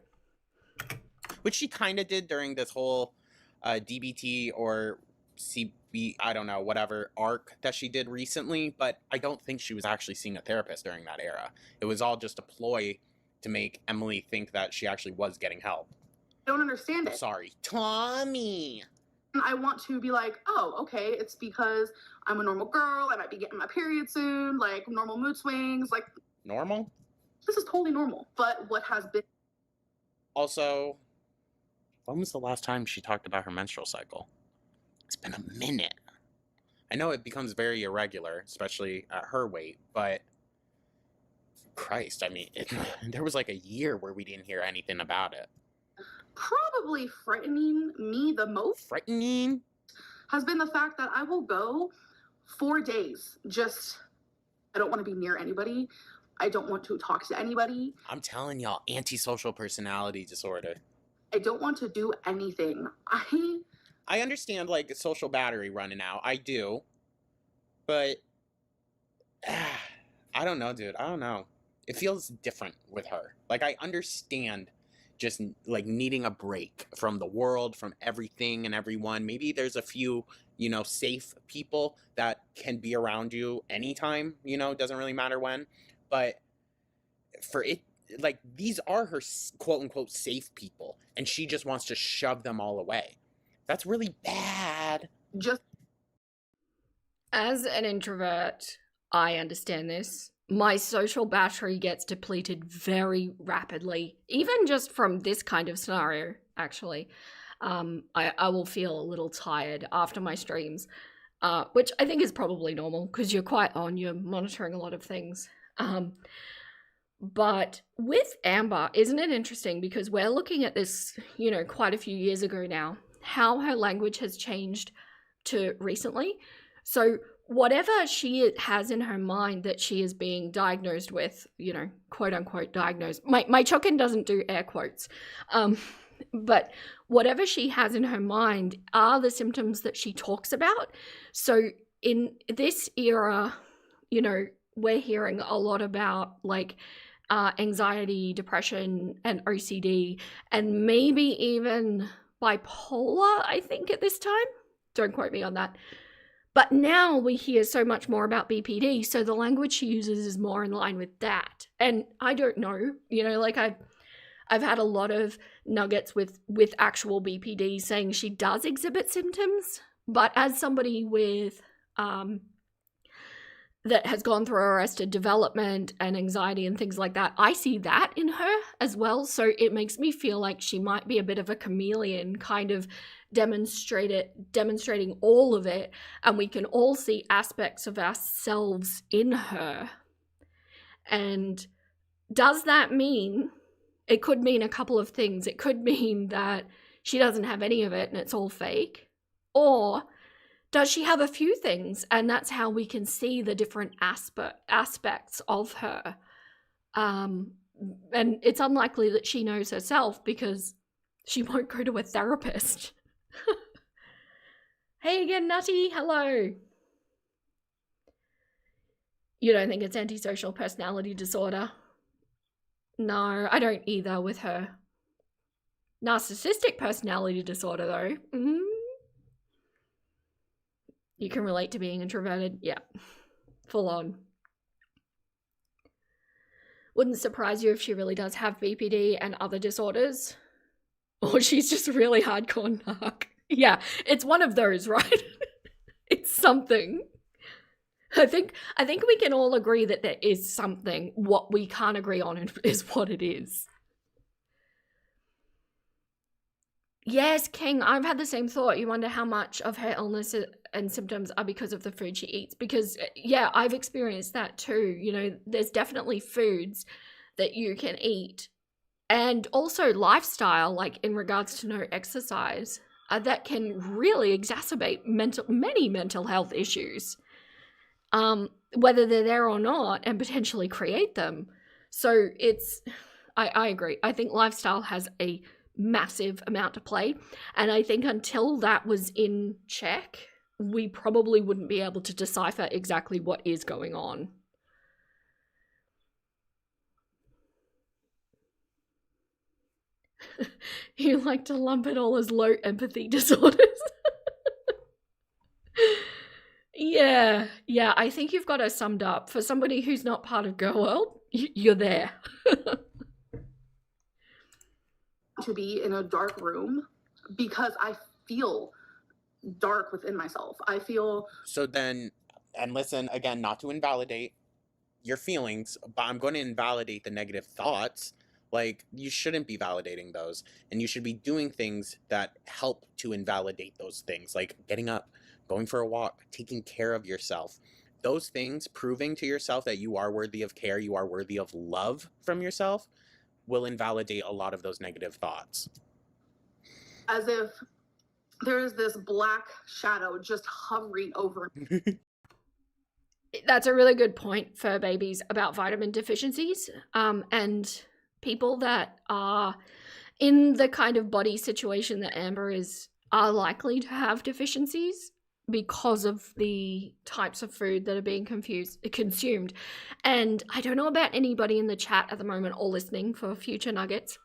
Which she kind of did during this whole DBT or CB, I don't know, whatever arc that she did recently, but I don't think she was actually seeing a therapist during that era. It was all just a ploy to make Emily think that she actually was getting help. I don't understand it. Sorry. Tommy! I want to be like, oh, okay, it's because I'm a normal girl. I might be getting my period soon, like normal mood swings. Like, Normal? this is totally normal. But what has been... Also, when was the last time she talked about her menstrual cycle? It's been a minute. I know it becomes very irregular, especially at her weight, but Christ, I mean, there was like a year where we didn't hear anything about it. Probably frightening me the most Frightening? has been the fact that I will go 4 days. I don't want to be near anybody. I don't want to talk to anybody. I'm telling y'all, antisocial personality disorder. I don't want to do anything. I understand, like, social battery running out. I do. But, I don't know, dude. I don't know. It feels different with her. Like, I understand just, like, needing a break from the world, from everything and everyone. Maybe there's a few, safe people that can be around you anytime, it doesn't really matter when. But for it, like, these are her quote-unquote safe people, and she just wants to shove them all away. That's really bad. As an introvert, I understand this. My social battery gets depleted very rapidly, even just from this kind of scenario, actually. I will feel a little tired after my streams, which I think is probably normal because you're quite on, you're monitoring a lot of things. But with Amber, isn't it interesting because we're looking at this, quite a few years ago now, how her language has changed to recently. So whatever she has in her mind that she is being diagnosed with, quote unquote diagnosed. My chokin doesn't do air quotes. But whatever she has in her mind are the symptoms that she talks about. So in this era, we're hearing a lot about like anxiety, depression, and OCD, and maybe even bipolar, I think, at this time. Don't quote me on that. But now we hear so much more about BPD, so the language she uses is more in line with that. And I don't know, like I've had a lot of nuggets with actual BPD saying she does exhibit symptoms, but as somebody with that has gone through arrested development and anxiety and things like that, I see that in her as well. So it makes me feel like she might be a bit of a chameleon, kind of demonstrating all of it, and we can all see aspects of ourselves in her. And does that mean, it could mean a couple of things. It could mean that she doesn't have any of it and it's all fake, or does she have a few things and that's how we can see the different aspects of her? And it's unlikely that she knows herself because she won't go to a therapist. Hey again, Nutty. Hello. You don't think it's antisocial personality disorder? No, I don't either with her. Narcissistic personality disorder, though. You can relate to being introverted. Yeah. Full on. Wouldn't surprise you if she really does have BPD and other disorders. Or she's just really hardcore narc. Yeah, it's one of those, right? It's something. I think we can all agree that there is something. What we can't agree on is what it is. Yes, King, I've had the same thought. You wonder how much of her illness and symptoms are because of the food she eats. Because, yeah, I've experienced that too. You know, there's definitely foods that you can eat. And also lifestyle, like in regards to no exercise, that can really exacerbate many mental health issues. Whether they're there or not, and potentially create them. So I agree. I think lifestyle has a massive amount to play. And I think until that was in check, we probably wouldn't be able to decipher exactly what is going on. You like to lump it all as low empathy disorders. Yeah, I think you've got her summed up. For somebody who's not part of Girl World, you're there. To be in a dark room because I feel dark within myself. I feel... So then, and listen, again, not to invalidate your feelings, but I'm going to invalidate the negative thoughts. Like, you shouldn't be validating those, and you should be doing things that help to invalidate those things, like getting up, going for a walk, taking care of yourself. Those things, proving to yourself that you are worthy of care, you are worthy of love from yourself, will invalidate a lot of those negative thoughts. As if there is this black shadow just hovering over. That's a really good point for babies about vitamin deficiencies. And people that are in the kind of body situation that Amber is are likely to have deficiencies because of the types of food that are being consumed. And I don't know about anybody in the chat at the moment or listening for future nuggets.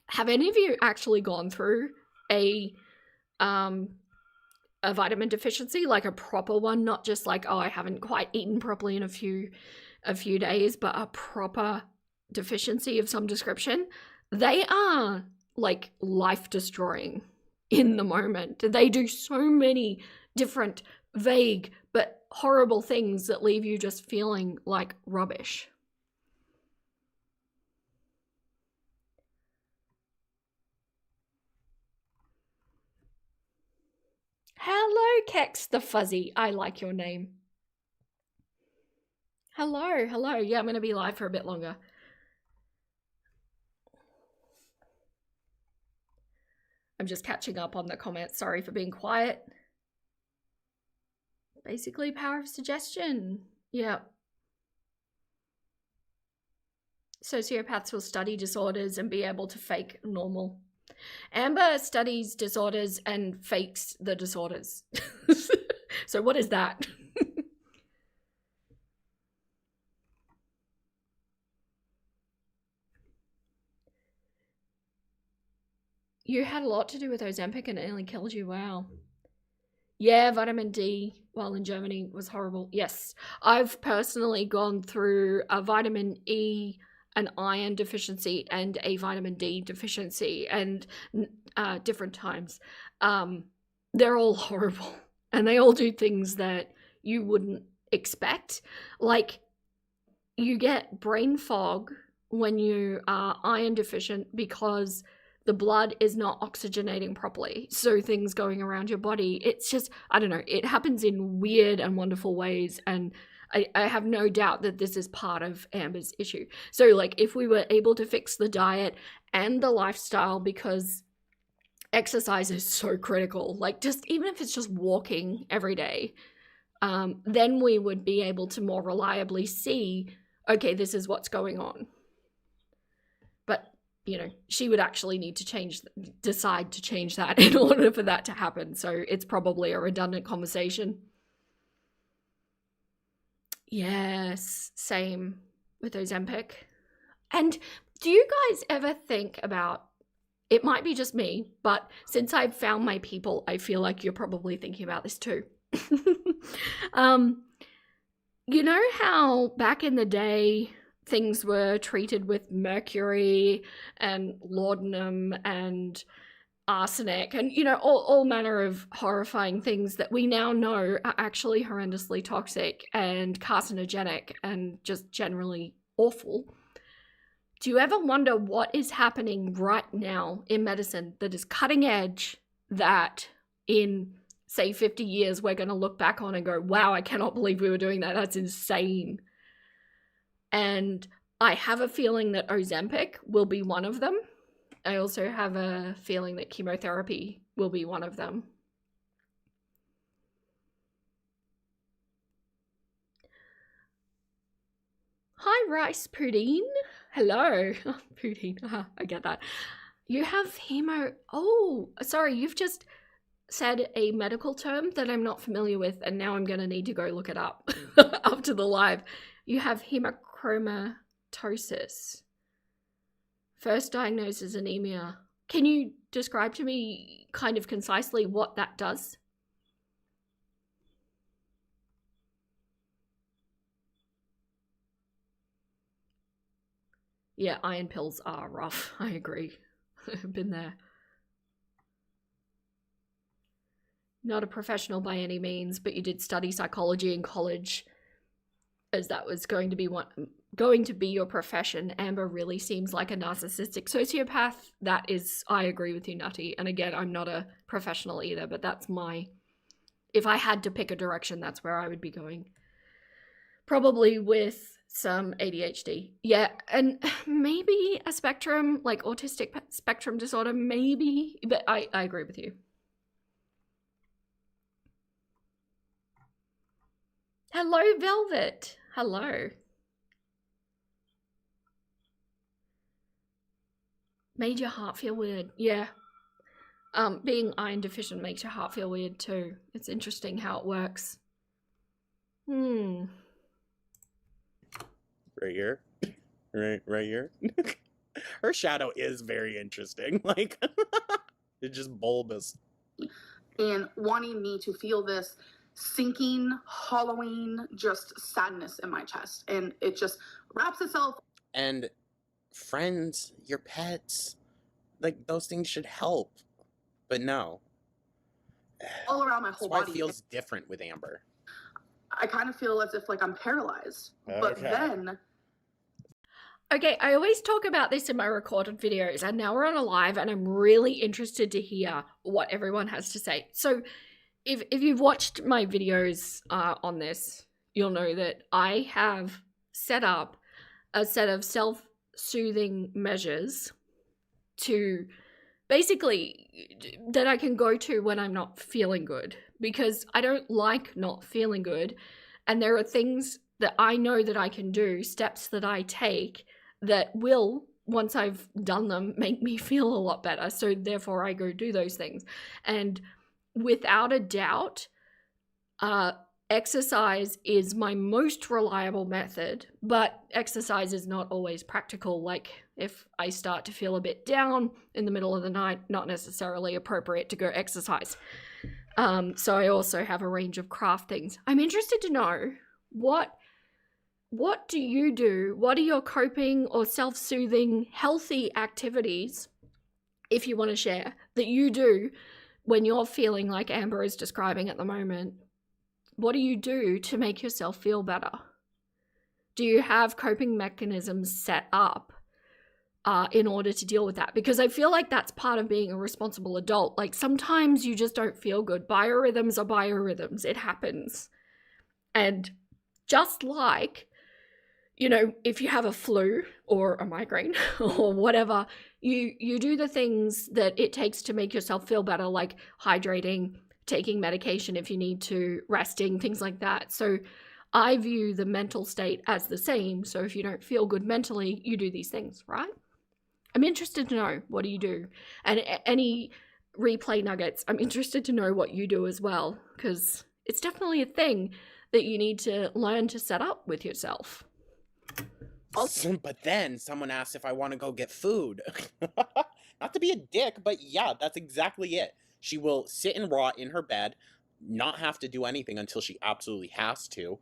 Have any of you actually gone through a vitamin deficiency, like a proper one, not just like, oh, I haven't quite eaten properly in a few days, but a proper deficiency of some description? They are like life destroying in the moment. They do so many different vague but horrible things that leave you just feeling like rubbish. Hello, Kex the Fuzzy. I like your name. Hello. Yeah, I'm going to be live for a bit longer. I'm just catching up on the comments. Sorry for being quiet. Basically, power of suggestion. Yeah. Sociopaths will study disorders and be able to fake normal. Amber studies disorders and fakes the disorders. So what is that? You had a lot to do with Ozempic and it nearly killed you. Wow. Yeah, vitamin D while in Germany was horrible. Yes, I've personally gone through a vitamin E, an iron deficiency, and a vitamin D deficiency, and different times. They're all horrible, and they all do things that you wouldn't expect. Like, you get brain fog when you are iron deficient because the blood is not oxygenating properly. So things going around your body, it's just, I don't know, it happens in weird and wonderful ways. And I have no doubt that this is part of Amber's issue. So like if we were able to fix the diet and the lifestyle, because exercise is so critical, like just even if it's just walking every day, then we would be able to more reliably see, okay, this is what's going on. But you know, she would actually need to decide to change that in order for that to happen. So it's probably a redundant conversation. Yes, same with Ozempic. And do you guys ever think about It might be just me, but since I've found my people, I feel like you're probably thinking about this too. You know how back in the day things were treated with mercury and laudanum and arsenic and, you know, all manner of horrifying things that we now know are actually horrendously toxic and carcinogenic and just generally awful. Do you ever wonder what is happening right now in medicine that is cutting edge, that in, say, 50 years we're going to look back on and go, wow, I cannot believe we were doing that. That's insane. And I have a feeling that Ozempic will be one of them. I also have a feeling that chemotherapy will be one of them. Hi, Rice Pudding. Hello. Pudding. I get that. You have hemo... Oh, sorry, you've just said a medical term that I'm not familiar with, and now I'm going to need to go look it up after the live. You have hemochromatosis. First diagnosis anemia. Can you describe to me kind of concisely what that does? Yeah, iron pills are rough. I agree. I've been there. Not a professional by any means, but you did study psychology in college, as that was going to be your profession. Amber really seems like a narcissistic sociopath. That is, I agree with you, Nutty. And again, I'm not a professional either, but that's my... If I had to pick a direction, that's where I would be going. Probably with some ADHD. Yeah, and maybe a spectrum, like autistic spectrum disorder, maybe. But I agree with you. Hello, Velvet. Hello. Made your heart feel weird. Yeah. Being iron deficient makes your heart feel weird too. It's interesting how it works. Right here. Right here. Her shadow is very interesting. Like, it's just bulbous. And wanting me to feel this sinking, hollowing, just sadness in my chest. And it just wraps itself. And friends, your pets, like, those things should help. But no. All around my whole body. body. It feels different with Amber. I kind of feel as if like I'm paralyzed. Okay. But then... Okay, I always talk about this in my recorded videos, and now we're on a live, and I'm really interested to hear what everyone has to say. So if you've watched my videos on this, you'll know that I have set up a set of self-soothing measures to basically that I can go to when I'm not feeling good, because I don't like not feeling good, and there are things that I know that I can do, steps that I take that will, once I've done them, make me feel a lot better. So therefore I go do those things. And without a doubt, exercise is my most reliable method, but exercise is not always practical. Like if I start to feel a bit down in the middle of the night, not necessarily appropriate to go exercise. So I also have a range of craft things. I'm interested to know what do you do? What are your coping or self-soothing healthy activities, if you want to share, that you do when you're feeling like Amber is describing at the moment? What do you do to make yourself feel better? Do you have coping mechanisms set up in order to deal with that? Because I feel like that's part of being a responsible adult. Like sometimes you just don't feel good. Biorhythms are biorhythms. It happens. And just like, you know, if you have a flu or a migraine or whatever, you do the things that it takes to make yourself feel better, like hydrating, taking medication if you need to, resting, things like that. So I view the mental state as the same. So if you don't feel good mentally, you do these things, right? I'm interested to know, what do you do? And any replay nuggets, I'm interested to know what you do as well, because it's definitely a thing that you need to learn to set up with yourself. But then someone asked if I want to go get food. Not to be a dick, but yeah, that's exactly it. She will sit and rot in her bed, not have to do anything until she absolutely has to,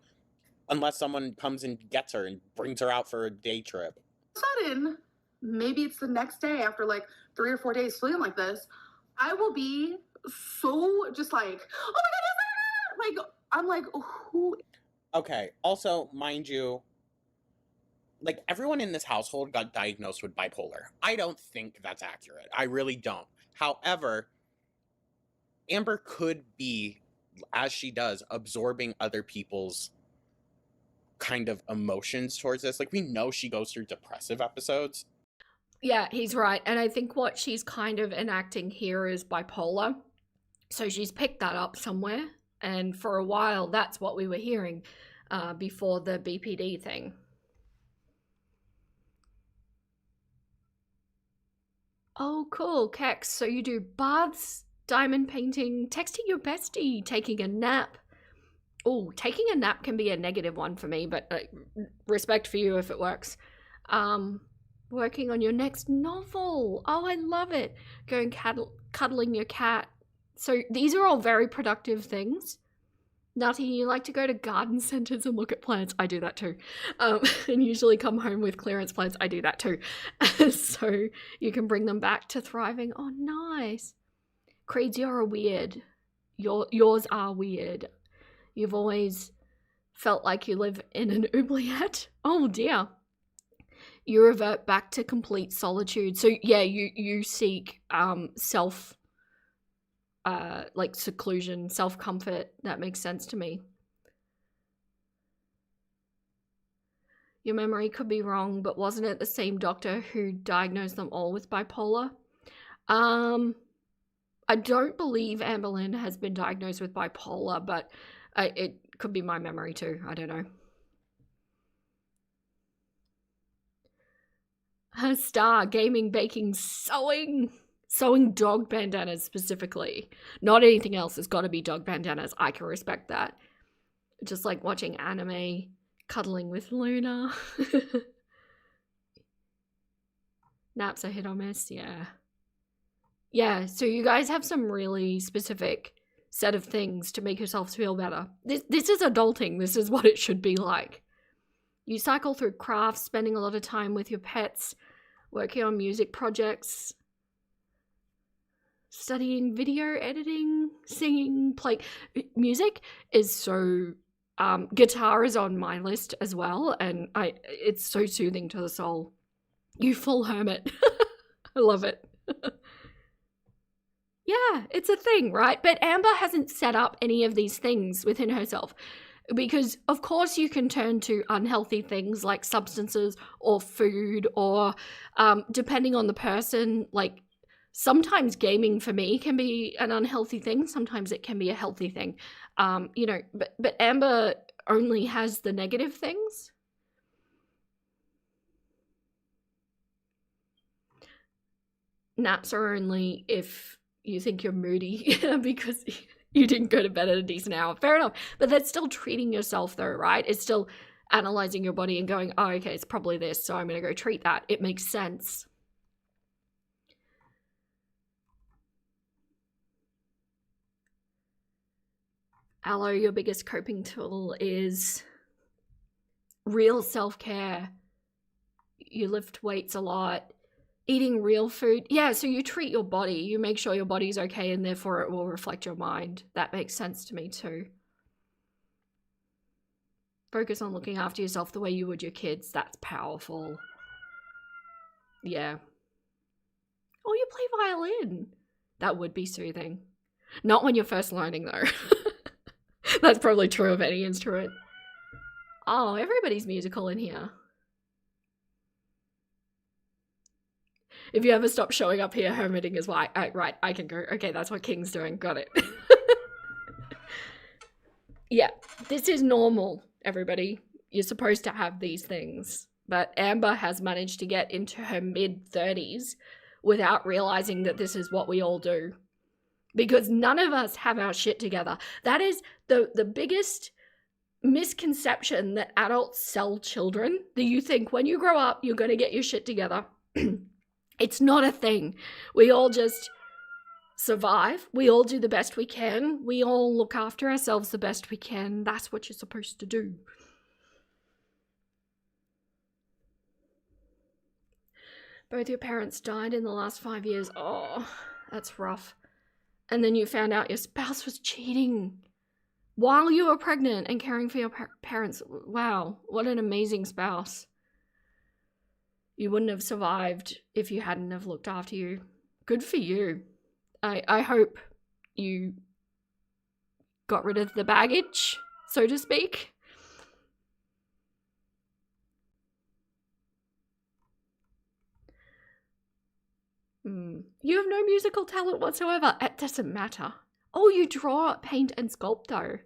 unless someone comes and gets her and brings her out for a day trip. Sudden, maybe it's the next day after like 3 or 4 days feeling like this, I will be so just like, oh my god, like I'm like, who? Okay, also, mind you, like, everyone in this household got diagnosed with bipolar. I don't think that's accurate. I really don't. However, Amber could be, as she does, absorbing other people's kind of emotions towards this. Like, we know she goes through depressive episodes. Yeah, he's right. And I think what she's kind of enacting here is bipolar. So she's picked that up somewhere. And for a while, that's what we were hearing before the BPD thing. Oh, cool, Kex. So you do baths, diamond painting, texting your bestie, taking a nap. Oh, taking a nap can be a negative one for me, but respect for you if it works. Working on your next novel. Oh, I love it. Going cuddling your cat. So these are all very productive things. Nutty, you like to go to garden centers and look at plants. I do that too. And usually come home with clearance plants. I do that too. So you can bring them back to thriving. Oh, nice. Creeds, you're a weird. Yours are weird. You've always felt like you live in an oubliette. Oh dear. You revert back to complete solitude. So yeah, you seek self like seclusion, self-comfort. That makes sense to me. Your memory could be wrong, but wasn't it the same doctor who diagnosed them all with bipolar? I don't believe Amberlynn has been diagnosed with bipolar, but it could be my memory too. I don't know. Star, gaming, baking, sewing dog bandanas specifically. Not anything else. It's got to be dog bandanas. I can respect that. Just like watching anime, cuddling with Luna. Naps a hit or miss, yeah. Yeah, so you guys have some really specific set of things to make yourselves feel better. This is adulting. This is what it should be like. You cycle through crafts, spending a lot of time with your pets, working on music projects, studying video editing, singing, playing. Music is so... guitar is on my list as well, and it's so soothing to the soul. You full hermit. I love it. Yeah, it's a thing, right? But Amber hasn't set up any of these things within herself. Because, of course, you can turn to unhealthy things like substances or food or, depending on the person, like, sometimes gaming for me can be an unhealthy thing. Sometimes it can be a healthy thing. You know, but Amber only has the negative things. Naps are only if you think you're moody because you didn't go to bed at a decent hour. Fair enough. But that's still treating yourself though, right? It's still analyzing your body and going, oh, okay, it's probably this, so I'm going to go treat that. It makes sense. Aloe, your biggest coping tool is real self-care. You lift weights a lot. Eating real food. Yeah, so you treat your body. You make sure your body's okay, and therefore it will reflect your mind. That makes sense to me too. Focus on looking after yourself the way you would your kids. That's powerful. Yeah. Oh, you play violin. That would be soothing. Not when you're first learning though. That's probably true of any instrument. Oh, everybody's musical in here. If you ever stop showing up here, hermiting is why. Right, I can go. Okay, that's what King's doing. Got it. Yeah, this is normal, everybody. You're supposed to have these things. But Amber has managed to get into her mid-30s without realizing that this is what we all do. Because none of us have our shit together. That is the biggest misconception that adults sell children. That you think when you grow up, you're going to get your shit together. It's not a thing. We all just survive. We all do the best we can. We all look after ourselves the best we can. That's what you're supposed to do. Both your parents died in the last 5 years. Oh, that's rough. And then you found out your spouse was cheating while you were pregnant and caring for your parents. Wow, what an amazing spouse. You wouldn't have survived if you hadn't have looked after you. Good for you. I hope you got rid of the baggage, so to speak. You have no musical talent whatsoever. It doesn't matter. Oh, you draw, paint, and sculpt, though.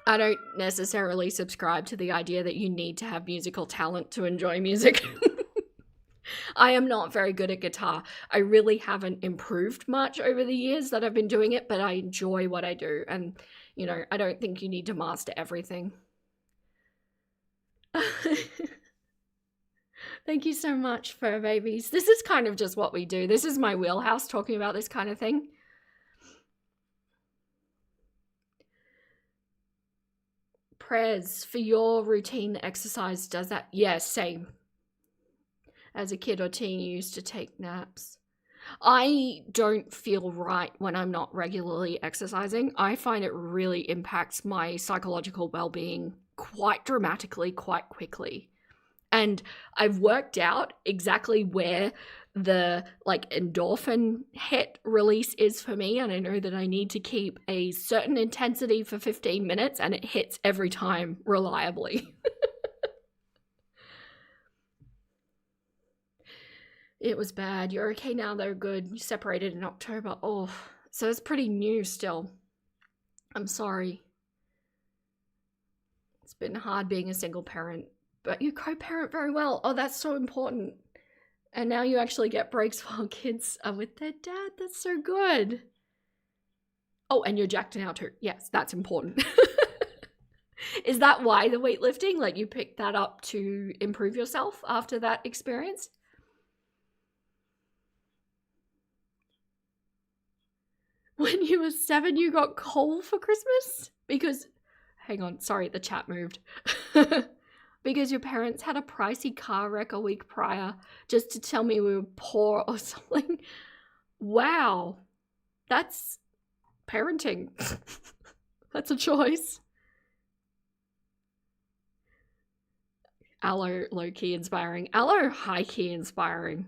I don't necessarily subscribe to the idea that you need to have musical talent to enjoy music. I am not very good at guitar. I really haven't improved much over the years that I've been doing it, but I enjoy what I do. And, you know, I don't think you need to master everything. Thank you so much, fur babies. This is kind of just what we do. This is my wheelhouse, talking about this kind of thing. Prez, for your routine exercise, does that? Yeah, same. As a kid or teen, you used to take naps. I don't feel right when I'm not regularly exercising. I find it really impacts my psychological well-being quite dramatically, quite quickly. And I've worked out exactly where the like endorphin hit release is for me, and I know that I need to keep a certain intensity for 15 minutes, and it hits every time reliably. It was bad. You're okay now, though. Good. You separated in October. Oh, so it's pretty new still. I'm sorry. It's been hard being a single parent, but you co-parent very well. Oh, that's so important. And now you actually get breaks while kids are with their dad. That's so good. Oh, and you're jacked now too. Yes, that's important. Is that why the weightlifting? Like you picked that up to improve yourself after that experience? When you were 7, you got coal for Christmas? Because, hang on, sorry, the chat moved. Because your parents had a pricey car wreck a week prior just to tell me we were poor or something. Wow. That's parenting. That's a choice. Aloe, low-key inspiring. Aloe, high-key inspiring.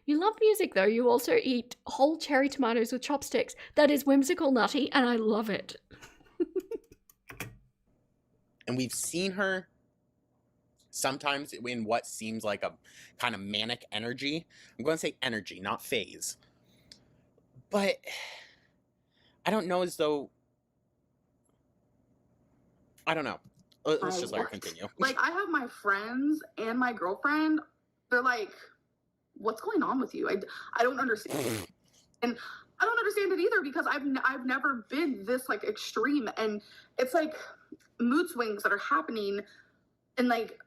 You love music, though. You also eat whole cherry tomatoes with chopsticks. That is whimsical, nutty, and I love it. And we've seen her sometimes in what seems like a kind of manic energy. I'm going to say energy, not phase. But I don't know, as though... I don't know. Let's just let her continue. Like, I have my friends and my girlfriend. They're like, what's going on with you? I don't understand. And I don't understand it either, because I've never been this like extreme, and it's like mood swings that are happening, and like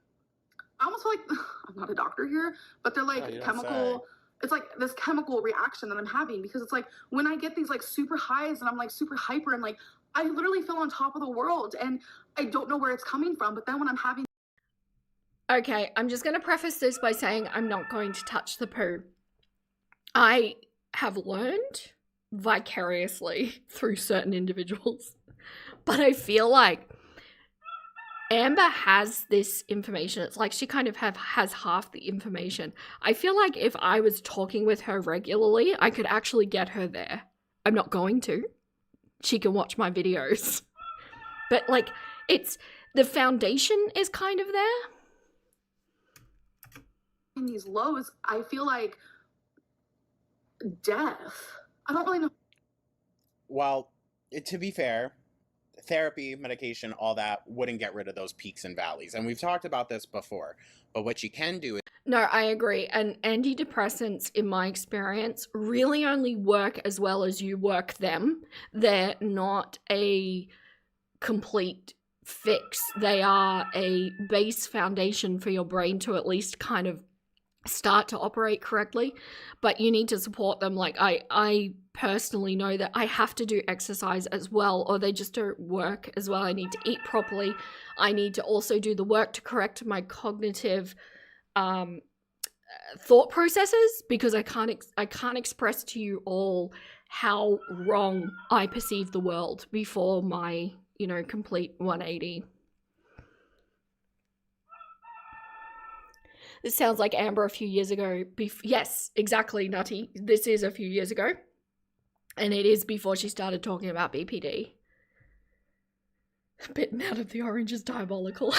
I almost feel like I'm not a doctor here, but they're like chemical. It's like this chemical reaction that I'm having, because it's like when I get these like super highs and I'm like super hyper, and like I literally feel on top of the world, and I don't know where it's coming from. But then when I'm having... Okay, I'm just going to preface this by saying I'm not going to touch the poo. I have learned vicariously through certain individuals, but I feel like Amber has this information. It's like she kind of has half the information. I feel like if I was talking with her regularly, I could actually get her there. I'm not going to. She can watch my videos. But like, it's, the foundation is kind of there. In these lows, I feel like death. I don't really know. Well, to be fair, therapy, medication, all that wouldn't get rid of those peaks and valleys. And we've talked about this before. But what you can do is... No, I agree. And antidepressants, in my experience, really only work as well as you work them. They're not a complete fix. They are a base foundation for your brain to at least kind of start to operate correctly, but you need to support them. Like I personally know that I have to do exercise as well, or they just don't work as well. I need to eat properly. I need to also do the work to correct my cognitive thought processes, because I can't express to you all how wrong I perceive the world before my, complete 180. This sounds like Amber a few years ago. Yes, exactly, Nutty. This is a few years ago. And it is before she started talking about BPD. Bitten out of the orange is diabolical.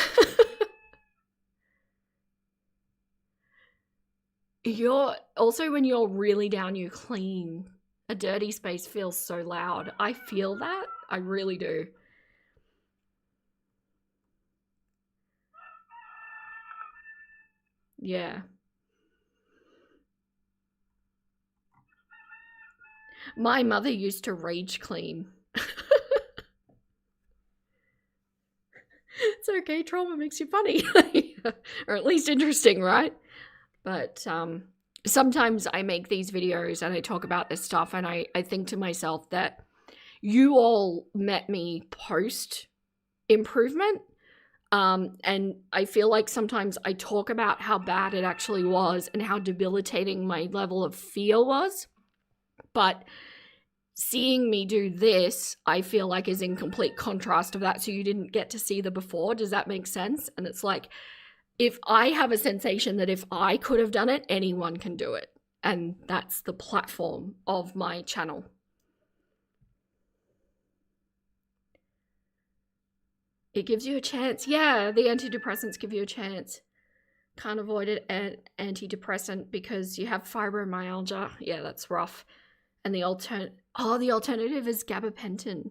When you're really down, you clean. A dirty space feels so loud. I feel that. I really do. Yeah. My mother used to rage clean. It's okay, trauma makes you funny. Or at least interesting, right? But sometimes I make these videos and I talk about this stuff, and I think to myself that you all met me post improvement. And I feel like sometimes I talk about how bad it actually was and how debilitating my level of fear was. But seeing me do this, I feel like is in complete contrast of that. So you didn't get to see the before. Does that make sense? And it's like, if I have a sensation that if I could have done it, anyone can do it. And that's the platform of my channel. It gives you a chance. Yeah, the antidepressants give you a chance. Can't avoid an antidepressant because you have fibromyalgia. Yeah, that's rough. And the alternative is gabapentin.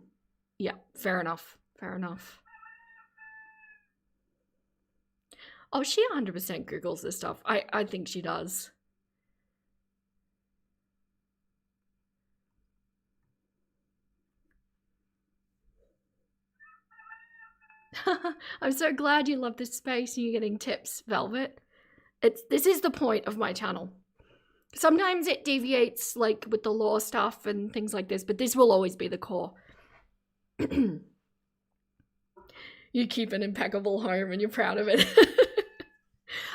Yeah, fair enough. Fair enough. Oh, she 100% Googles this stuff. I think she does. I'm so glad you love this space and you're getting tips, Velvet. This is the point of my channel. Sometimes it deviates, like with the law stuff and things like this, but this will always be the core. You keep an impeccable home and you're proud of it.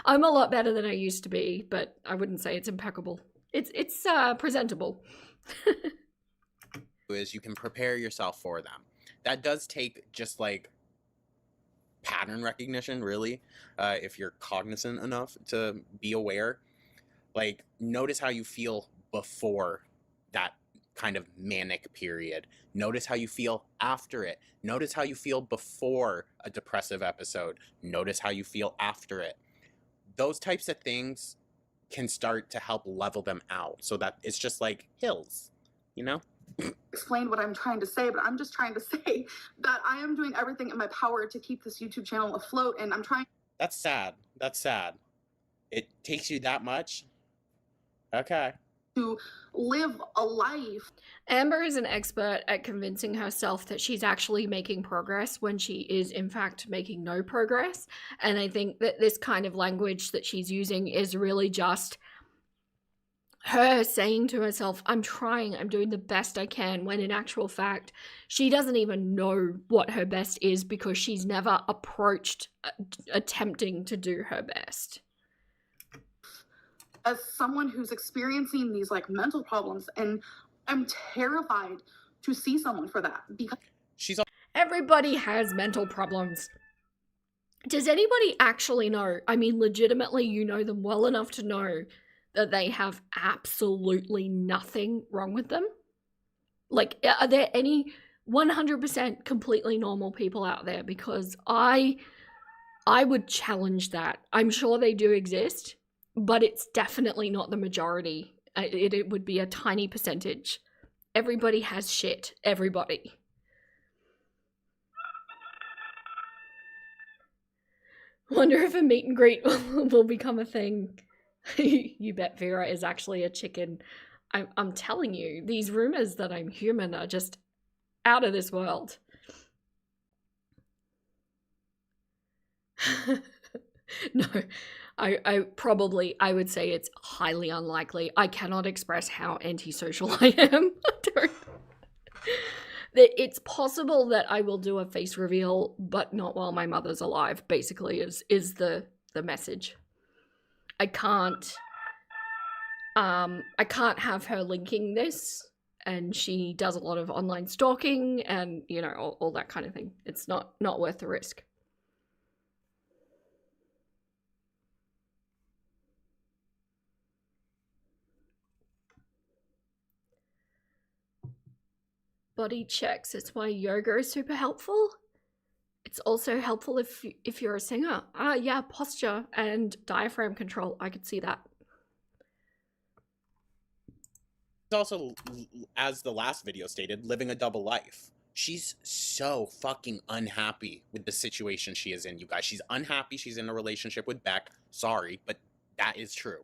I'm a lot better than I used to be, but I wouldn't say it's impeccable. It's presentable. Is you can prepare yourself for them. That does take just like pattern recognition, really, if you're cognizant enough to be aware. Like, notice how you feel before that kind of manic period. Notice how you feel after it. Notice how you feel before a depressive episode. Notice how you feel after it. Those types of things can start to help level them out so that it's just like hills, you know? Explain what I'm trying to say, but I'm just trying to say that I am doing everything in my power to keep this YouTube channel afloat, and I'm trying. That's sad. That's sad. It takes you that much? Okay. To live a life. Amber is an expert at convincing herself that she's actually making progress when she is in fact making no progress. And I think that this kind of language that she's using is really just her saying to herself, I'm trying, I'm doing the best I can, when in actual fact, she doesn't even know what her best is because she's never approached attempting to do her best. As someone who's experiencing these like mental problems, and I'm terrified to see someone for that because everybody has mental problems. Does anybody actually know? I mean, legitimately, you know them well enough to know that they have absolutely nothing wrong with them? Like, are there any 100% completely normal people out there? Because I would challenge that. I'm sure they do exist, but it's definitely not the majority. It would be a tiny percentage. Everybody has shit. Everybody. Wonder if a meet and greet will become a thing. You bet Vera is actually a chicken. I'm telling you, these rumors that I'm human are just out of this world. No, I would say it's highly unlikely. I cannot express how antisocial I am. It's possible that I will do a face reveal, but not while my mother's alive, basically, is the message. I can't have her linking this, and she does a lot of online stalking and, you know, all that kind of thing. It's not worth the risk. Body checks. It's why yoga is super helpful. It's also helpful if you're a singer. Yeah, posture and diaphragm control. I could see that. It's also, as the last video stated, living a double life. She's so fucking unhappy with the situation she is in, you guys. She's unhappy she's in a relationship with Beck. Sorry, but that is true.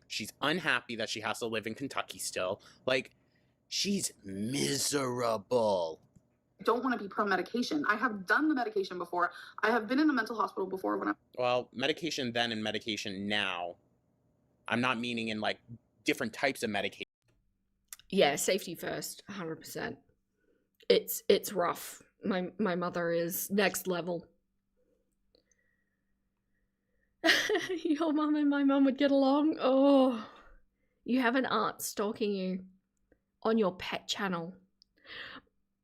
She's unhappy that she has to live in Kentucky still. Like, she's miserable. I don't want to be pro medication. I have done the medication before. I have been in a mental hospital before when I... Well, medication then and medication now. I'm not meaning in, like, different types of medication. Yeah, safety first, 100%. It's rough. My mother is next level. Your mum and my mum would get along. Oh, you have an aunt stalking you on your pet channel.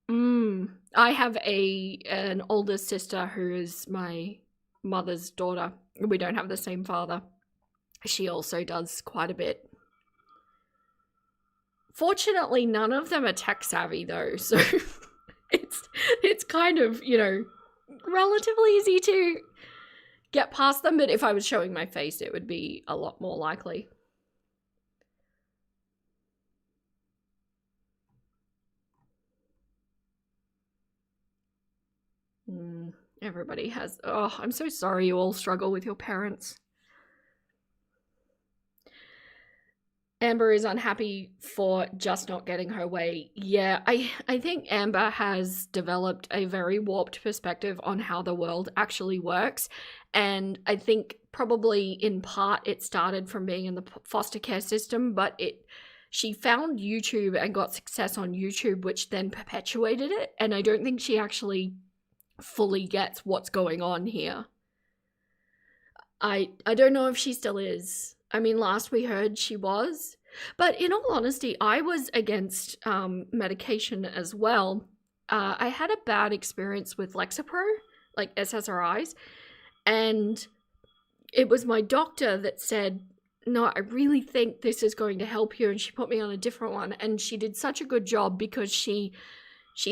I have an older sister who is my mother's daughter. We don't have the same father. She also does quite a bit. Fortunately, none of them are tech savvy though, so it's kind of, you know, relatively easy to get past them, but if I was showing my face, it would be a lot more likely. Everybody has... Oh, I'm so sorry you all struggle with your parents. Amber is unhappy for just not getting her way. Yeah, I think Amber has developed a very warped perspective on how the world actually works. And I think probably in part it started from being in the foster care system, but she found YouTube and got success on YouTube, which then perpetuated it. And I don't think she actually fully gets what's going on here. I don't know if she still is. I mean, last we heard she was. But in all honesty, I was against medication as well. I had a bad experience with Lexapro, like SSRIs. And it was my doctor that said, no, I really think this is going to help you. And she put me on a different one. And she did such a good job because she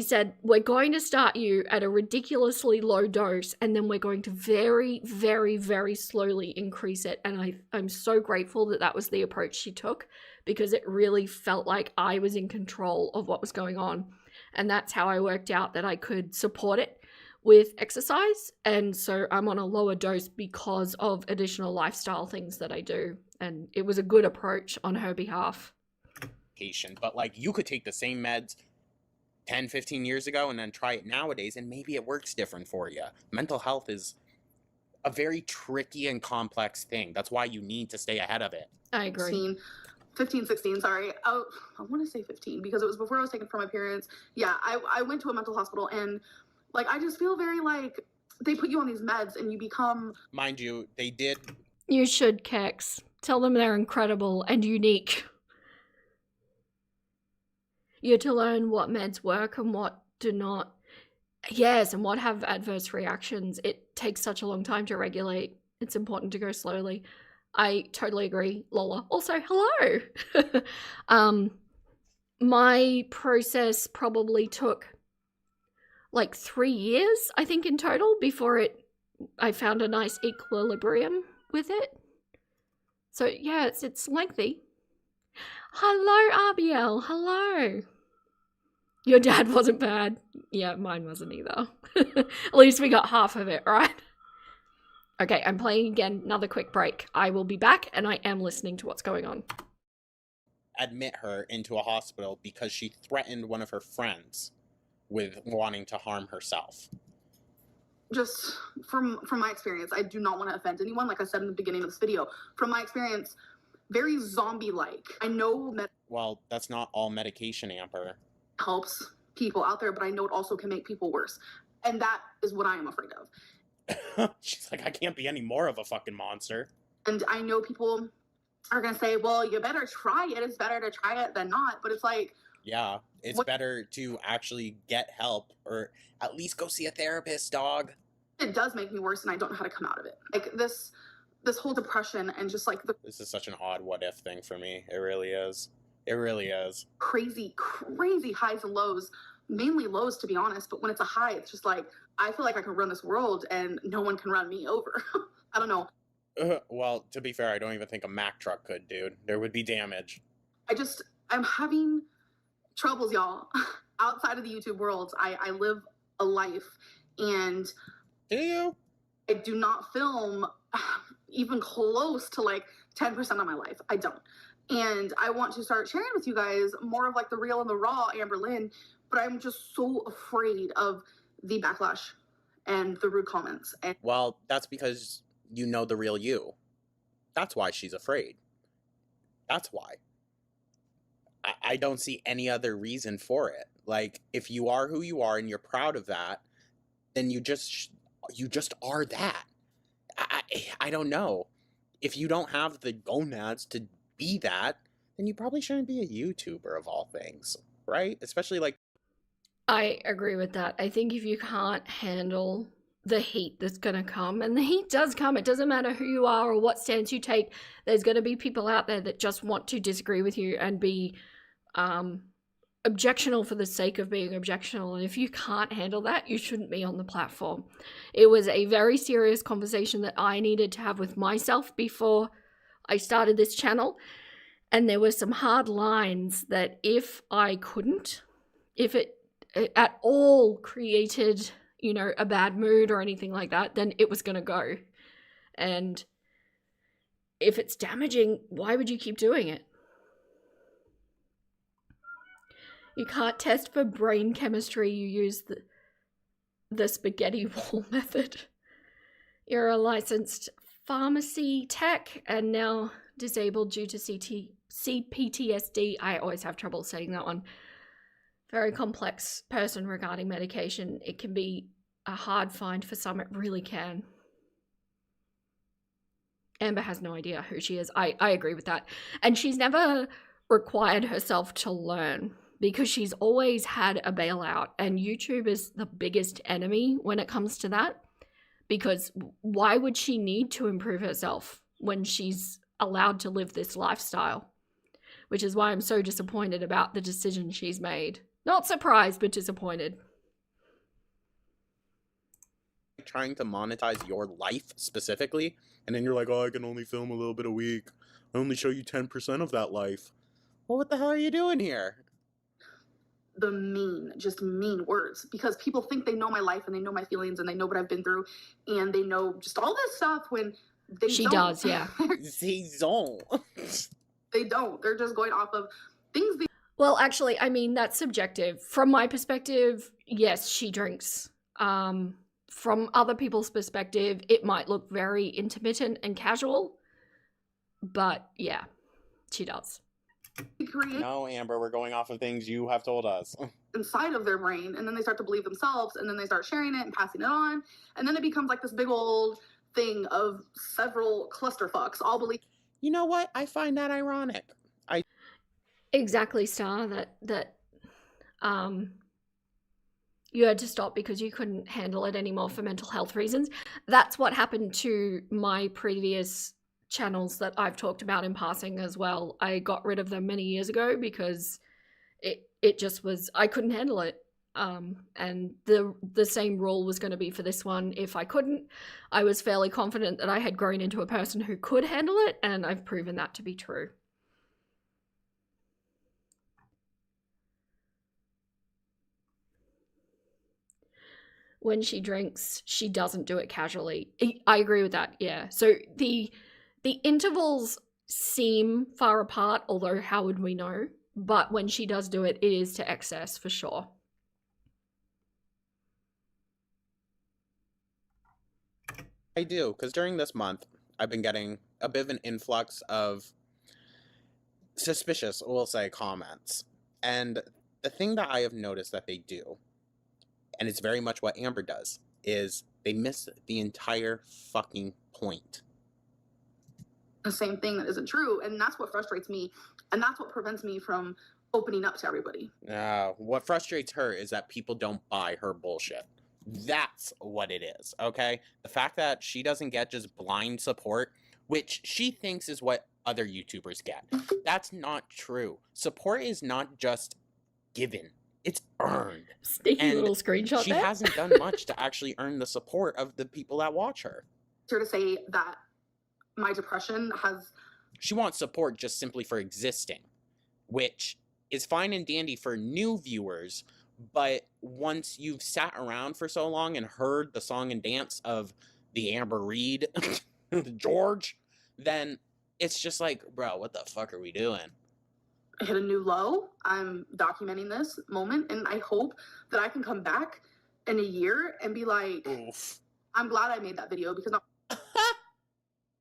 said, we're going to start you at a ridiculously low dose, and then we're going to very, very, very slowly increase it. And I'm so grateful that that was the approach she took, because it really felt like I was in control of what was going on. And that's how I worked out that I could support it with exercise. And so I'm on a lower dose because of additional lifestyle things that I do. And it was a good approach on her behalf. But like, you could take the same meds 10, 15 years ago and then try it nowadays, and maybe it works different for you. Mental health is a very tricky and complex thing. That's why you need to stay ahead of it. I agree. 15, 16, sorry. Oh, I want to say 15 because it was before I was taken from my parents. Yeah, I went to a mental hospital, and like, I just feel very like they put you on these meds and you become... Mind you, they did... You should, Kex. Tell them they're incredible and unique. You're to learn what meds work and what do not. Yes, and what have adverse reactions. It takes such a long time to regulate. It's important to go slowly. I totally agree, Lola. Also, hello! My process probably took like 3 years, I think, in total, before I found a nice equilibrium with it. So yeah, it's lengthy. Hello, RBL. Hello. Your dad wasn't bad. Yeah, mine wasn't either. At least we got half of it, right? Okay, I'm playing again. Another quick break. I will be back, and I am listening to what's going on. Admit her into a hospital because she threatened one of her friends with wanting to harm herself. just from my experience, I do not want to offend anyone. Like I said in the beginning of this video, from my experience, very zombie-like. I know Well, that's not all medication, Amber. helps people out there, but I know it also can make people worse. And that is what I am afraid of. She's like, I can't be any more of a fucking monster. And I know people are going to say, well, you better try it. It's better to try it than not. But it's like, yeah, it's better to actually get help, or at least go see a therapist, dog. It does make me worse, and I don't know how to come out of it. Like this whole depression and just like the This is such an odd what if thing for me. It really is. It really is. crazy highs and lows, mainly lows to be honest. But when it's a high, it's just like, I feel like I can run this world and no one can run me over. I don't know. Well, to be fair, I don't even think a Mack truck could, dude. There would be damage. I'm having troubles, y'all. Outside of the YouTube world, I live a life, and Do you? I do not film even close to like 10% of my life. I don't. And I want to start sharing with you guys more of like the real and the raw Amberlynn, but I'm just so afraid of the backlash and the rude comments. And Well, that's because you know the real you. That's why she's afraid. That's why. I don't see any other reason for it. Like, if you are who you are and you're proud of that, then you just are that. I don't know. If you don't have the gonads to be that, then you probably shouldn't be a YouTuber of all things, right? Especially like, I agree with that. I think if you can't handle the heat that's going to come, and the heat does come, it doesn't matter who you are or what stance you take, there's going to be people out there that just want to disagree with you and be objectional for the sake of being objectional. And if you can't handle that, you shouldn't be on the platform. It was a very serious conversation that I needed to have with myself before I started this channel. And there were some hard lines that if it at all created, you know, a bad mood or anything like that, then it was going to go. And if it's damaging, why would you keep doing it? You can't test for brain chemistry, you use the spaghetti wall method. You're a licensed pharmacy tech and now disabled due to CPTSD. I always have trouble saying that one. Very complex person regarding medication. It can be a hard find for some, it really can. Amber has no idea who she is. I agree with that. And she's never required herself to learn, because she's always had a bailout, and YouTube is the biggest enemy when it comes to that. Because why would she need to improve herself when she's allowed to live this lifestyle? Which is why I'm so disappointed about the decision she's made. Not surprised, but disappointed. trying to monetize your life specifically, and then you're like, oh, I can only film a little bit a week. I only show you 10% of that life. Well, what the hell are you doing here? The mean words, because people think they know my life and they know my feelings and they know what I've been through and they know just all this stuff when they She don't. does, yeah. They don't. They don't. They're just going off of things they Well, actually, I mean, that's subjective. From my perspective, yes, she drinks. From other people's perspective, it might look very intermittent and casual, but yeah, she does. create No, Amber, we're going off of things you have told us. inside of their brain, and then they start to believe themselves, and then they start sharing it and passing it on, and then it becomes like this big old thing of several clusterfucks all believe. You know what? I find that ironic. Exactly, Star, that you had to stop because you couldn't handle it anymore for mental health reasons. That's what happened to my previous channels that I've talked about in passing as well. I got rid of them many years ago because it just was, I couldn't handle it. And the same rule was going to be for this one. If I couldn't, I was fairly confident that I had grown into a person who could handle it, and I've proven that to be true. When she drinks, she doesn't do it casually. I agree with that, yeah. So the intervals seem far apart, although how would we know? But when she does do it, it is to excess for sure. I do, because during this month, I've been getting a bit of an influx of suspicious, we'll say, comments. And the thing that I have noticed that they do, and it's very much what Amber does, is they miss the entire fucking point. The same thing that isn't true, and that's what frustrates me, and that's what prevents me from opening up to everybody. What frustrates her is that people don't buy her bullshit. That's what it is, okay? The fact that she doesn't get just blind support, which she thinks is what other YouTubers get. That's not true. Support is not just given. It's earned. Sneaky little screenshot She there. hasn't done much to actually earn the support of the people that watch her. Here to say that my depression has... She wants support just simply for existing, which is fine and dandy for new viewers, but once you've sat around for so long and heard the song and dance of the Amber Reed, George, then it's just like, bro, what the fuck are we doing? I hit a new low. I'm documenting this moment, and I hope that I can come back in a year and be like, Oof. I'm glad I made that video, because not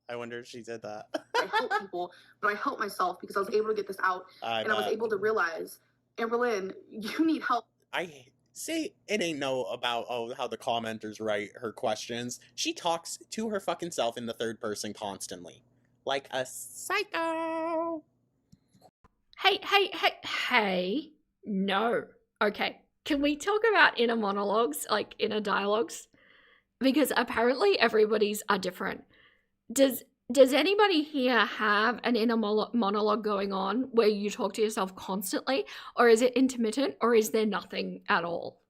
I wonder if she did that. I help people, but I help myself, because I was able to get this out, and I was able to realize, Amberlynn, you need help. I say it ain't no about how the commenters write her questions. She talks to her fucking self in the third person constantly, like a psycho. Hey. No. Okay. Can we talk about inner monologues, like inner dialogues? Because apparently everybody's are different. Does anybody here have an inner monologue going on where you talk to yourself constantly, or is it intermittent, or is there nothing at all?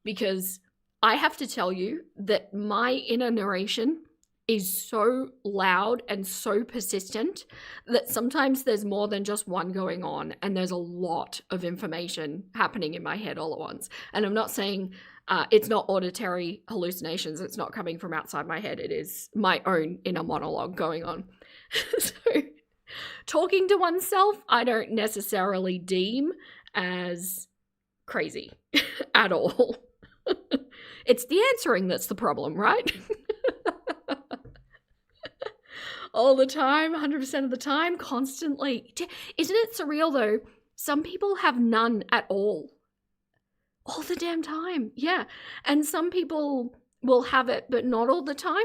Because I have to tell you that my inner narration is so loud and so persistent that sometimes there's more than just one going on, and there's a lot of information happening in my head all at once. And I'm not saying it's not auditory hallucinations. It's not coming from outside my head. It is my own inner monologue going on. So talking to oneself, I don't necessarily deem as crazy at all. It's the answering that's the problem, right? All the time, 100% of the time, constantly. Isn't it surreal though? Some people have none at all the damn time. Yeah. And some people will have it, but not all the time.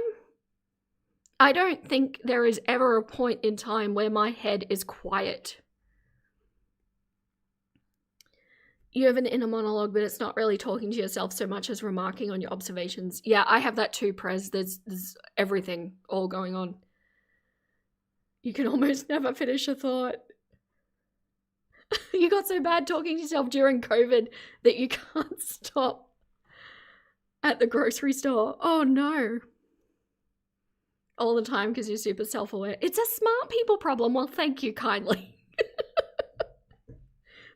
I don't think there is ever a point in time where my head is quiet. You have an inner monologue, but it's not really talking to yourself so much as remarking on your observations. Yeah, I have that too, Prez. There's everything all going on. You can almost never finish a thought. You got so bad talking to yourself during COVID that you can't stop at the grocery store. Oh no. All the time because you're super self-aware. It's a smart people problem. Well, thank you kindly.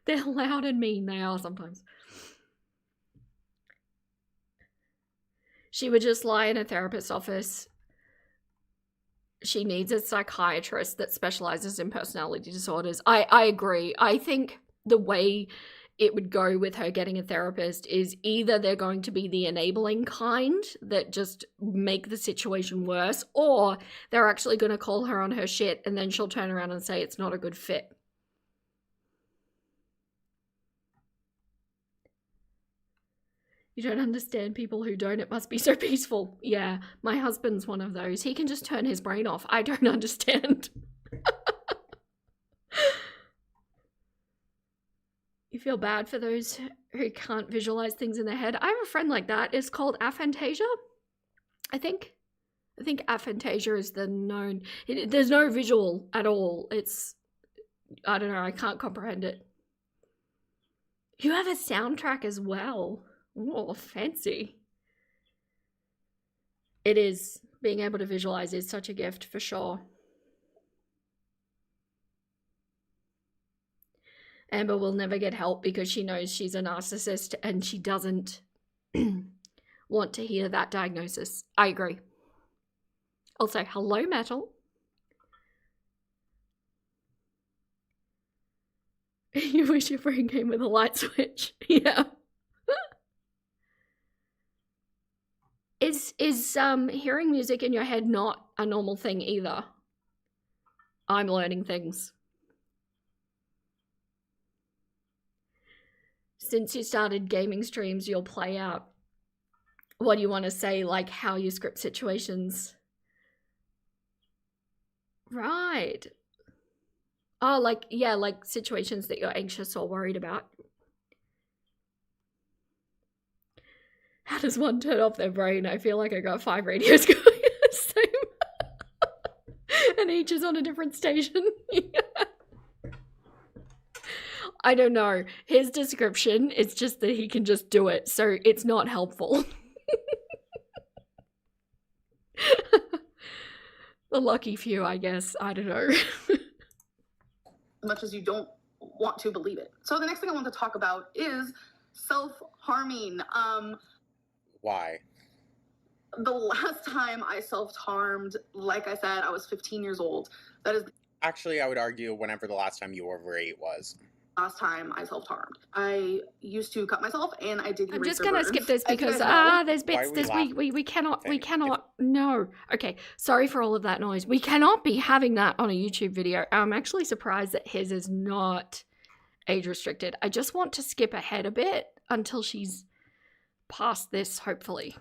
They're loud and mean. They are sometimes. She would just lie in a therapist's office. She needs a psychiatrist that specializes in personality disorders. I agree. I think the way it would go with her getting a therapist is either they're going to be the enabling kind that just make the situation worse, or they're actually going to call her on her shit and then she'll turn around and say it's not a good fit. You don't understand people who don't. It must be so peaceful. Yeah, my husband's one of those. He can just turn his brain off. I don't understand. You feel bad for those who can't visualize things in their head. I have a friend like that. It's called aphantasia, I think. I think aphantasia is the known... there's no visual at all. It's... I don't know. I can't comprehend it. You have a soundtrack as well. Oh, fancy. It is. Being able to visualize is such a gift, for sure. Amber will never get help because she knows she's a narcissist and she doesn't want to hear that diagnosis. I agree. Also, hello, Metal. You wish your brain came with a light switch. Yeah. is hearing music in your head not a normal thing either? I'm learning things. Since you started gaming streams, you'll play out what do you want to say, like how you script situations. Right. Oh, like, yeah, like situations that you're anxious or worried about. How does one turn off their brain? I feel like I got 5 radios going at the same. And each is on a different station. I don't know. His description is just that he can just do it, so it's not helpful. The lucky few, I guess. I don't know. Much as you don't want to believe it. So the next thing I want to talk about is self-harming. Why? The last time I self-harmed, like I said, I was 15 years old. That is the Actually, I would argue whenever the last time you were over 8 was. last time I self-harmed. I used to cut myself, and I did. I'm just eraser gonna burns. skip this As you because guys know, there's Why bits are we there's laughing? we cannot If- no. Okay, sorry for all of that noise. We cannot be having that on a YouTube video. I'm actually surprised that his is not age restricted. I just want to skip ahead a bit until she's past this, hopefully.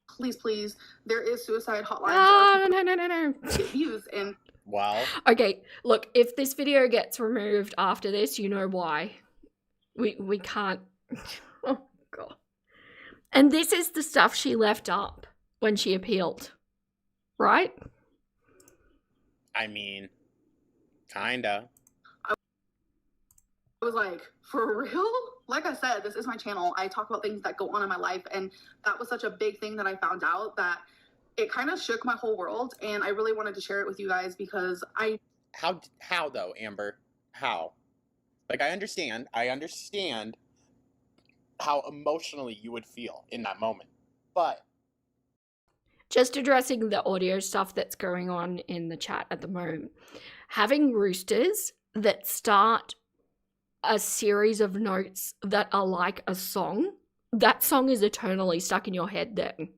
please, please, there is suicide hotlines. Ah, no. Get views, and Well, Okay, look, if this video gets removed after this, you know why. We can't. Oh, God. And this is the stuff she left up when she appealed, right? I mean, kinda. I was like, for real? Like I said, this is my channel. I talk about things that go on in my life, and that was such a big thing that I found out that it kind of shook my whole world, and I really wanted to share it with you guys because How though, Amber? How? Like, I understand how emotionally you would feel in that moment. But Just addressing the audio stuff that's going on in the chat at the moment. Having roosters that start a series of notes that are like a song, that song is eternally stuck in your head then.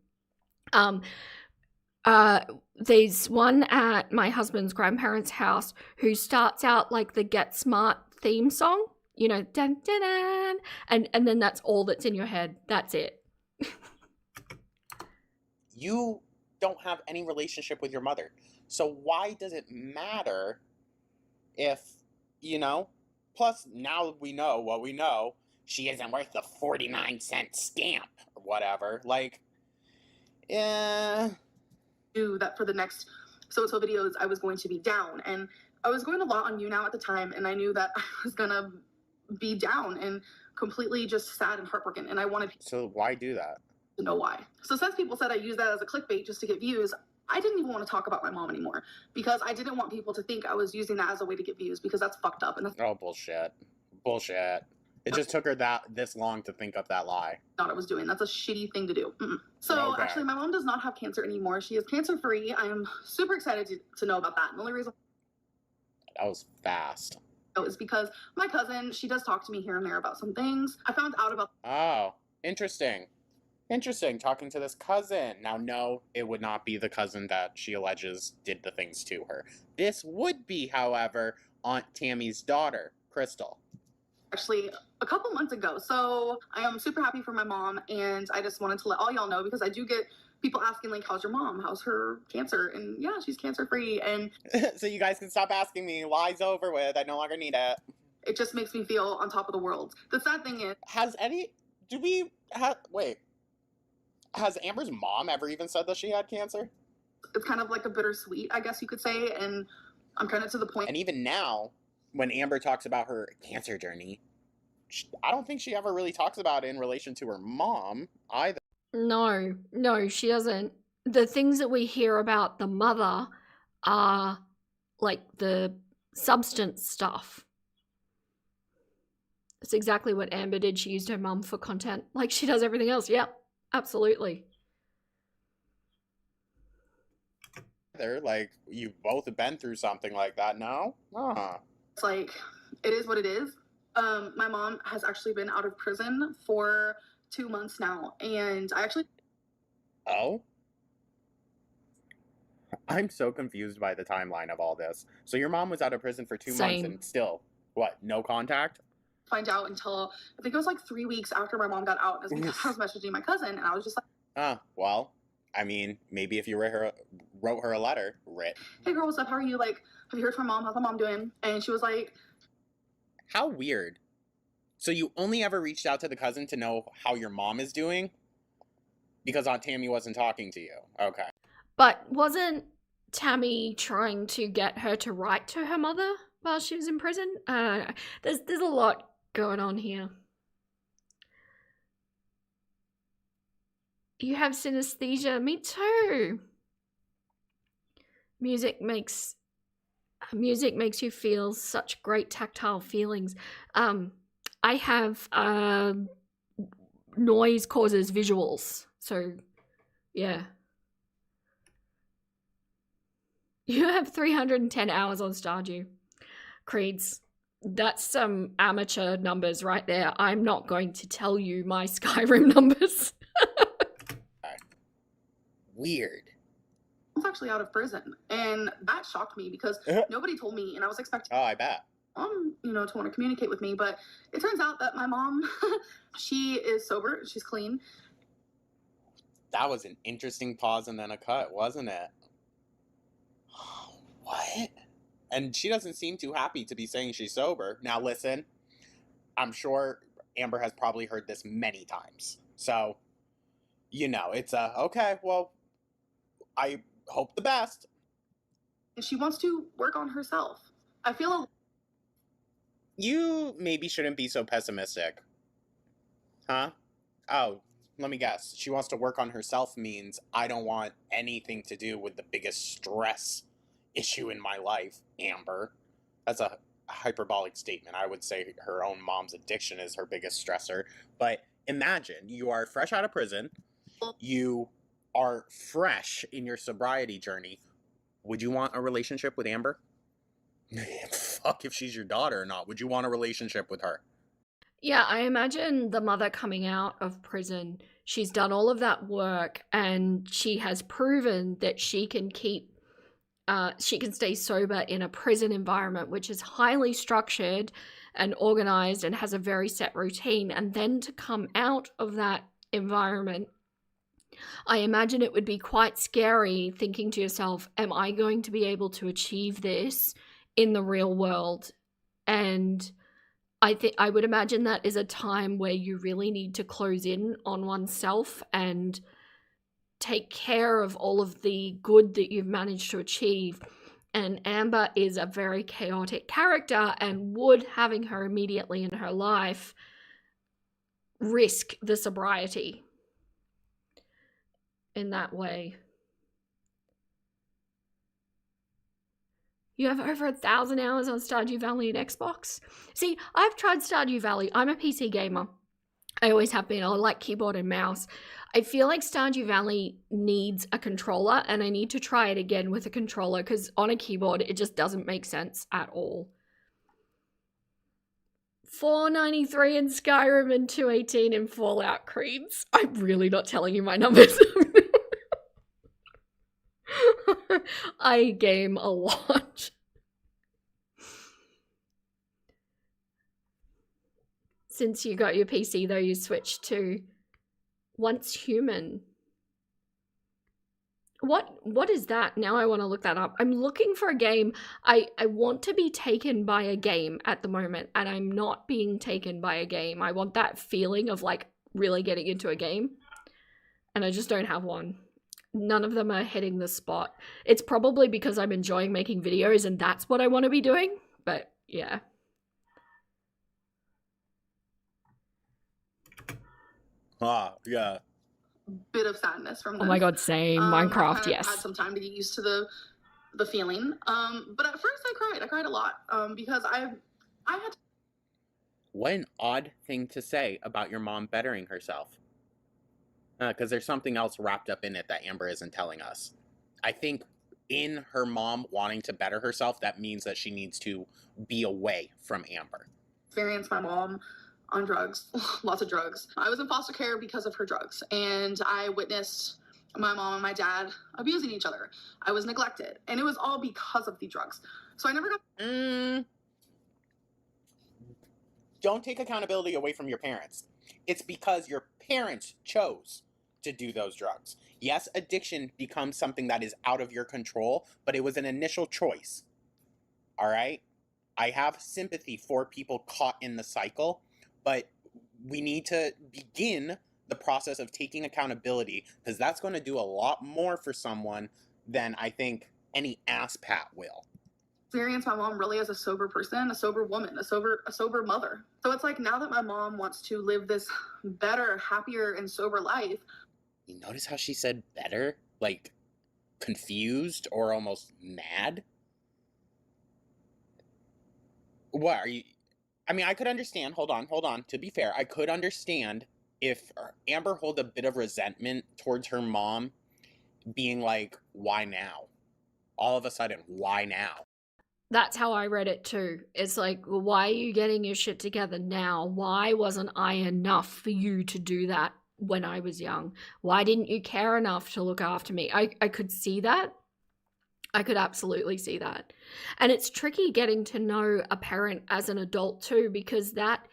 There's one at my husband's grandparents' house who starts out like the Get Smart theme song, you know, dun, dun, dun, and then that's all that's in your head. That's it. you don't have any relationship with your mother. So why does it matter if, you know? Plus, now we know what we know. She isn't worth the 49-cent stamp or whatever. Like, knew that for the next so videos I was going to be down, and I was going a lot on You Now at the time, and I knew that I was gonna be down and completely just sad and heartbroken, and I wanted so why do that? to know why. So since people said I used that as a clickbait just to get views, I didn't even want to talk about my mom anymore because I didn't want people to think I was using that as a way to get views, because that's fucked up and that's Oh, bullshit. Bullshit. It just took her this long to think up that lie. not what I was doing. That's a shitty thing to do. So Okay. actually, my mom does not have cancer anymore. She is cancer free. I'm super excited to know about that. And the only reason That was fast. is because my cousin, she does talk to me here and there about some things. I found out about Oh, interesting. Interesting, talking to this cousin. Now, no, it would not be the cousin that she alleges did the things to her. This would be, however, Aunt Tammy's daughter, Crystal. actually a couple months ago. So I am super happy for my mom, and I just wanted to let all y'all know because I do get people asking like, how's your mom? How's her cancer? And yeah, she's cancer free. And So you guys can stop asking me. Lie's over with. I no longer need it. it just makes me feel on top of the world. The sad thing is, Has Amber's mom ever even said that she had cancer? it's kind of like a bittersweet, I guess you could say. And I'm kind of to the point. And even now, when Amber talks about her cancer journey, I don't think she ever really talks about it in relation to her mom either. No, she doesn't. The things that we hear about the mother are like the substance stuff. It's exactly what Amber did. She used her mum for content like she does everything else. Yep, absolutely. Like, you've both been through something like that, no? It's like, it is what it is. My mom has actually been out of prison for 2 months now, and I actually Oh? I'm so confused by the timeline of all this. So your mom was out of prison for 2 months Same. and still, what, no contact? Find out until I think it was like 3 weeks after my mom got out. And it's because I was messaging my cousin, and I was just like, Well, I mean, maybe if you wrote her a letter, "Hey girl, what's up? How are you? Like, have you heard from mom? How's my mom doing?" And she was like, How weird. So you only ever reached out to the cousin to know how your mom is doing? Because Aunt Tammy wasn't talking to you. Okay. But wasn't Tammy trying to get her to write to her mother while she was in prison? There's a lot going on here. You have synesthesia. Me too. Music makes you feel such great tactile feelings. I have noise causes visuals. So, yeah. You have 310 hours on Stardew. Creeds. That's some amateur numbers right there. I'm not going to tell you my Skyrim numbers. Weird. "Mom's actually out of prison," and that shocked me because nobody told me, and I was expecting Oh, I bet. mom, to want to communicate with me, but it turns out that my mom, she is sober, she's clean. That was an interesting pause and then a cut, wasn't it? What? And she doesn't seem too happy to be saying she's sober. Now listen, I'm sure Amber has probably heard this many times. So, it's okay, well, I hope the best. And she wants to work on herself. I feel You maybe shouldn't be so pessimistic. Huh? Oh, let me guess. She wants to work on herself means I don't want anything to do with the biggest stress issue in my life, Amber. That's a hyperbolic statement. I would say her own mom's addiction is her biggest stressor. But imagine you are fresh out of prison. You are fresh in your sobriety journey. Would you want a relationship with Amber? Fuck if she's your daughter or not. Would you want a relationship with her? Yeah, I imagine the mother coming out of prison, she's done all of that work and she has proven that she can stay sober in a prison environment, which is highly structured and organized and has a very set routine. And then to come out of that environment, I imagine it would be quite scary thinking to yourself, am I going to be able to achieve this in the real world? And I would imagine that is a time where you really need to close in on oneself and take care of all of the good that you've managed to achieve. And Amber is a very chaotic character, and would having her immediately in her life risk the sobriety in that way. You have over 1,000 hours on Stardew Valley and Xbox. See, I've tried Stardew Valley. I'm a PC gamer. I always have been. I like keyboard and mouse. I feel like Stardew Valley needs a controller, and I need to try it again with a controller, because on a keyboard, it just doesn't make sense at all. 493 in Skyrim and 218 in Fallout, Creeds. I'm really not telling you my numbers. I game a lot. Since you got your PC, though, you switched to Once Human. What is that? Now I want to look that up. I'm looking for a game. I want to be taken by a game at the moment, and I'm not being taken by a game. I want that feeling of like really getting into a game, and I just don't have one. None of them are hitting the spot. It's probably because I'm enjoying making videos and that's what I want to be doing, but yeah. Yeah. bit of sadness from this. Oh my god, same. Minecraft, I yes. had some time to get used to the feeling. But at first I cried. I cried a lot because I had. What an odd thing to say about your mom bettering herself. Because there's something else wrapped up in it that Amber isn't telling us. I think in her mom wanting to better herself, that means that she needs to be away from Amber. Experienced my mom on drugs, lots of drugs. I was in foster care because of her drugs, and I witnessed my mom and my dad abusing each other. I was neglected, and it was all because of the drugs. So I never got. Don't take accountability away from your parents. It's because your parents chose to do those drugs. Yes, addiction becomes something that is out of your control, but it was an initial choice. All right? I have sympathy for people caught in the cycle, but we need to begin the process of taking accountability, because that's going to do a lot more for someone than I think any ass pat will. Experience my mom really as a sober person, a sober woman, a sober mother. So it's like, now that my mom wants to live this better, happier, and sober life. You notice how she said better? Like, confused or almost mad? What are you? I mean, I could understand. Hold on. To be fair, I could understand if Amber hold a bit of resentment towards her mom being like, why now? All of a sudden, why now? That's how I read it too. It's like, well, why are you getting your shit together now? Why wasn't I enough for you to do that when I was young? Why didn't you care enough to look after me? I could see that. I could absolutely see that. And it's tricky getting to know a parent as an adult too, because that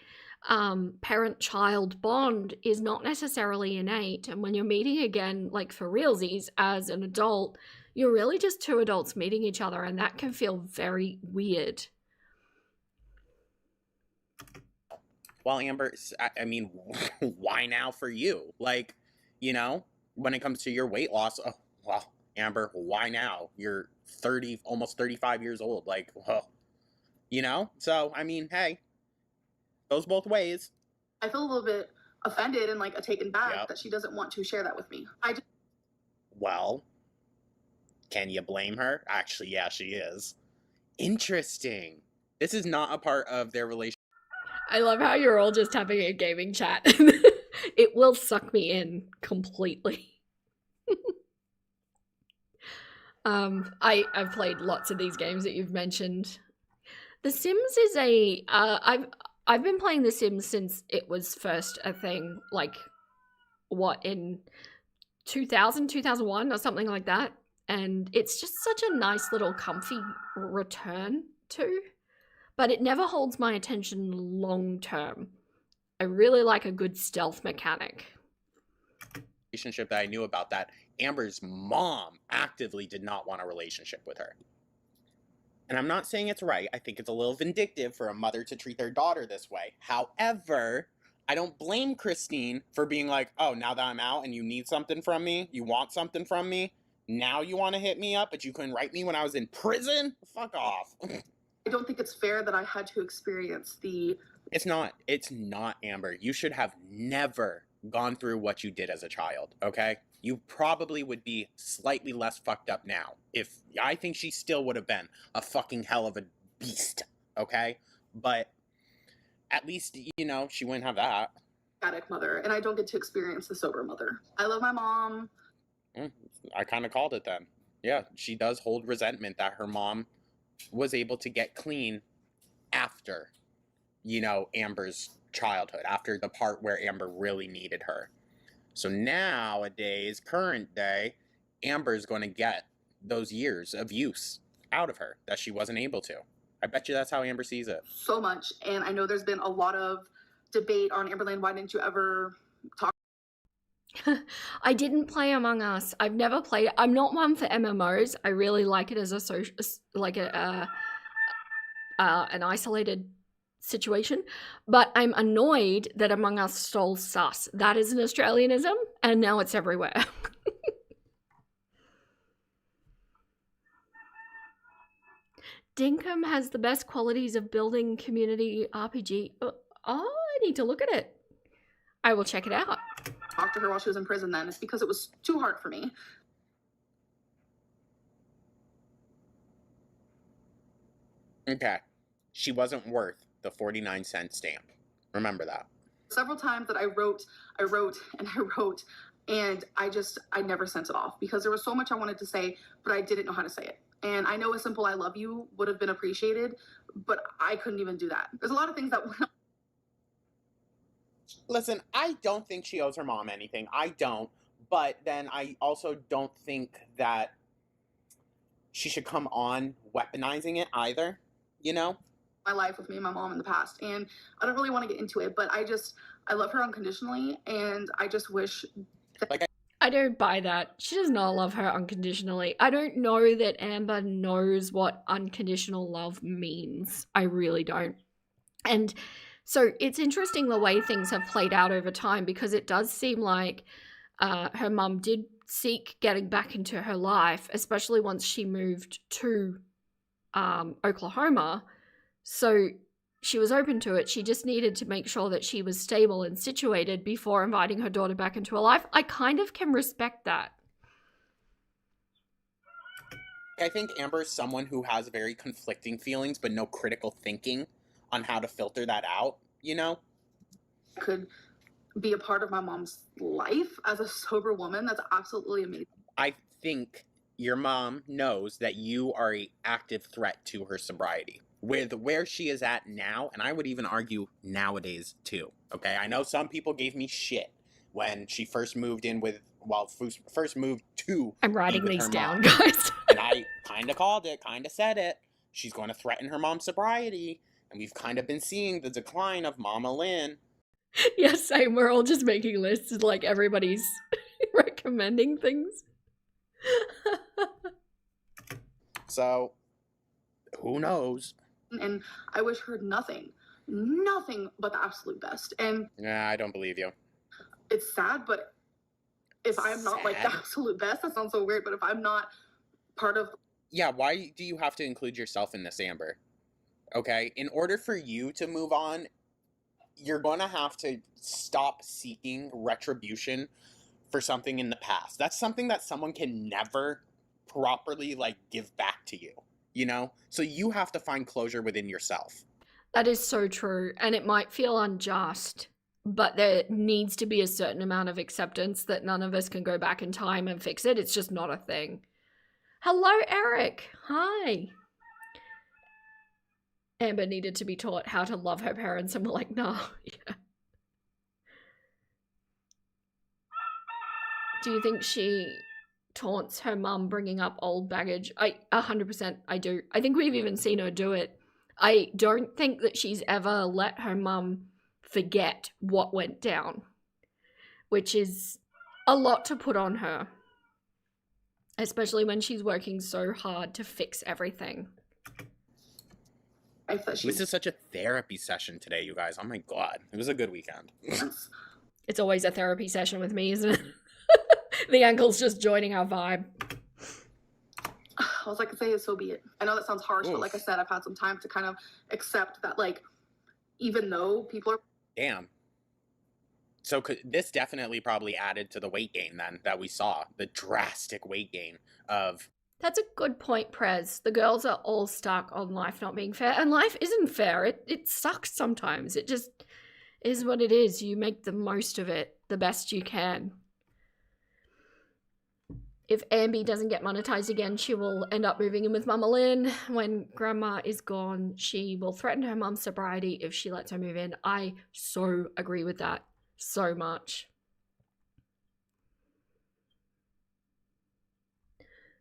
parent-child bond is not necessarily innate. And when you're meeting again, like for realsies as an adult, you're really just two adults meeting each other, and that can feel very weird. Well, Amber, I mean, why now for you? Like, you know, when it comes to your weight loss, oh, well, Amber, why now? You're 30, almost 35 years old. Like, well, you know? So, I mean, hey, goes both ways. I feel a little bit offended and like taken back that she doesn't want to share that with me. Well, can you blame her? Actually, yeah, she is. Interesting. This is not a part of their relationship. I love how you're all just having a gaming chat. It will suck me in completely. I've played lots of these games that you've mentioned. The Sims is I've been playing The Sims since it was first a thing, like, what, in 2000, 2001 or something like that. And it's just such a nice little comfy return to, but it never holds my attention long term. I really like a good stealth mechanic. Relationship that I knew about that, Amber's mom actively did not want a relationship with her. And I'm not saying it's right. I think it's a little vindictive for a mother to treat their daughter this way. However, I don't blame Christine for being like, oh, now that I'm out and you need something from me, you want something from me, now you want to hit me up, but you couldn't write me when I was in prison? Fuck off. I don't think it's fair that I had to experience the... It's not, Amber. You should have never gone through what you did as a child, okay? You probably would be slightly less fucked up now. If I think she still would have been a fucking hell of a beast, okay? But at least, you know, she wouldn't have that. Addict mother, and I don't get to experience the sober mother. I love my mom. I kind of called it then. Yeah, she does hold resentment that her mom was able to get clean after, you know, Amber's childhood, after the part where Amber really needed her. So nowadays, current day, Amber's going to get those years of use out of her that she wasn't able to. I bet you that's how Amber sees it. So much, and I know there's been a lot of debate on Amberlynn, why didn't you ever talk? I didn't play Among Us. I've never played it. I'm not one for MMOs. I really like it as a social, like an isolated situation, but I'm annoyed that Among Us stole sus. That is an Australianism, and now it's everywhere. Dinkum has the best qualities of building community RPG. Oh, I need to look at it. I will check it out. Talk to her while she was in prison then. It's because it was too hard for me. Okay. She wasn't worth the 49-cent stamp. Remember that. Several times that I wrote, and I never sent it off because there was so much I wanted to say, but I didn't know how to say it. And I know a simple I love you would have been appreciated, but I couldn't even do that. There's a lot of things that... Listen, I don't think she owes her mom anything. I don't. But then I also don't think that she should come on weaponizing it either, you know? My life with me and my mom in the past, and I don't really want to get into it, but I love her unconditionally, and I just wish I don't buy that. She does not love her unconditionally. I don't know that Amber knows what unconditional love means. I really don't. And so it's interesting the way things have played out over time, because it does seem like her mum did seek getting back into her life, especially once she moved to Oklahoma. So she was open to it. She just needed to make sure that she was stable and situated before inviting her daughter back into her life. I kind of can respect that. I think Amber is someone who has very conflicting feelings, but no critical thinking on how to filter that out, you know? I could be a part of my mom's life as a sober woman. That's absolutely amazing. I think your mom knows that you are an active threat to her sobriety. With where she is at now, and I would even argue nowadays too, okay? I know some people gave me shit when she first moved in with, well, first moved to I'm writing be with these her down, mom. guys. And I kind of called it, kind of said it. She's going to threaten her mom's sobriety, and we've kind of been seeing the decline of Mama Lynn. Yeah, same. We're all just making lists, like everybody's recommending things. So, who knows? And I wish her nothing but the absolute best. And Yeah, I don't believe you. it's sad, but if I'm not like the Sad? absolute best, that sounds so weird, but if I'm not part of Yeah, why do you have to include yourself in this, Amber? Okay, in order for you to move on, you're going to have to stop seeking retribution for something in the past. That's something that someone can never properly, like, give back to you, you know? So you have to find closure within yourself. That is so true, and it might feel unjust, but there needs to be a certain amount of acceptance that none of us can go back in time and fix it. It's just not a thing. Hello, Eric. Hi. Amber needed to be taught how to love her parents, and we're like, no. Yeah. Do you think she taunts her mum bringing up old baggage? 100% I do. I think we've even seen her do it. I don't think that she's ever let her mum forget what went down, which is a lot to put on her, especially when she's working so hard to fix everything. This is such a therapy session today, you guys. Oh my god. It was a good weekend. It's always a therapy session with me, isn't it? The uncle's just joining our vibe. I was like, say it, so be it. I know that sounds harsh, Oof. but like I said, I've had some time to kind of accept that, like, even though people are Damn. So this definitely probably added to the weight gain then that we saw. The drastic weight gain of... That's a good point, Prez. The girls are all stuck on life not being fair, and life isn't fair. It sucks sometimes. It just is what it is. You make the most of it the best you can. If Ambi doesn't get monetized again, she will end up moving in with Mama Lynn. When Grandma is gone, she will threaten her mum's sobriety if she lets her move in. I so agree with that so much.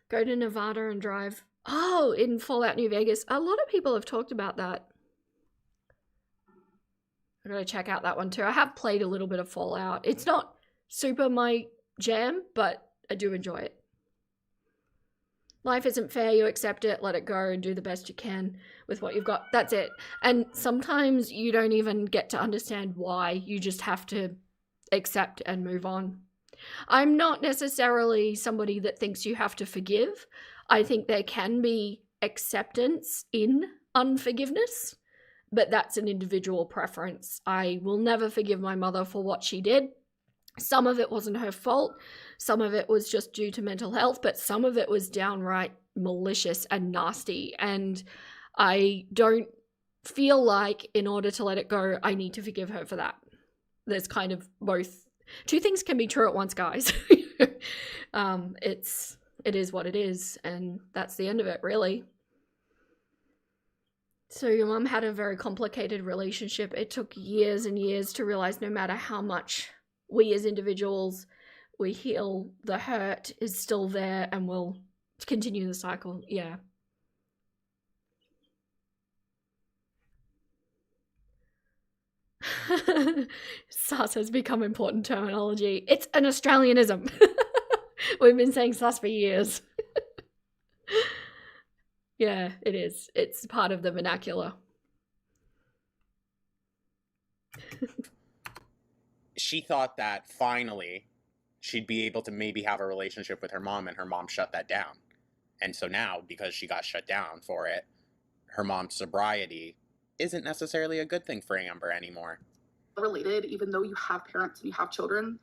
Go to Nevada and drive. Oh, in Fallout New Vegas. A lot of people have talked about that. I'm going to check out that one too. I have played a little bit of Fallout. It's not super my jam, but I do enjoy it. Life isn't fair, you accept it, let it go, and do the best you can with what you've got. That's it. And sometimes you don't even get to understand why. You just have to accept and move on. I'm not necessarily somebody that thinks you have to forgive. I think there can be acceptance in unforgiveness, but that's an individual preference. I will never forgive my mother for what she did. Some of it wasn't her fault. Some of it was just due to mental health, but some of it was downright malicious and nasty. And I don't feel like in order to let it go, I need to forgive her for that. There's kind of both. Two things can be true at once, guys. It is what it is, and that's the end of it, really. So your mum had a very complicated relationship. It took years and years to realize no matter how much we as individuals we heal, the hurt is still there and we'll continue the cycle. Yeah. Sus has become important terminology. It's an Australianism. We've been saying sus for years. Yeah, it is. It's part of the vernacular. She thought that finally she'd be able to maybe have a relationship with her mom, and her mom shut that down. And so now, because she got shut down for it, her mom's sobriety isn't necessarily a good thing for Amber anymore. Related, even though you have parents and you have children,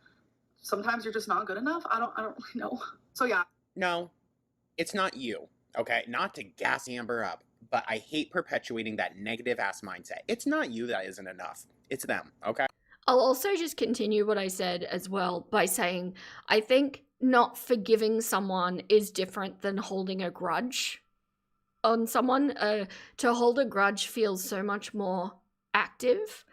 sometimes you're just not good enough. I don't really know. So yeah. No, it's not you, okay? Not to gas Amber up, but I hate perpetuating that negative ass mindset. It's not you that isn't enough. It's them, okay? I'll also just continue what I said as well by saying I think not forgiving someone is different than holding a grudge on someone. To hold a grudge feels so much more active.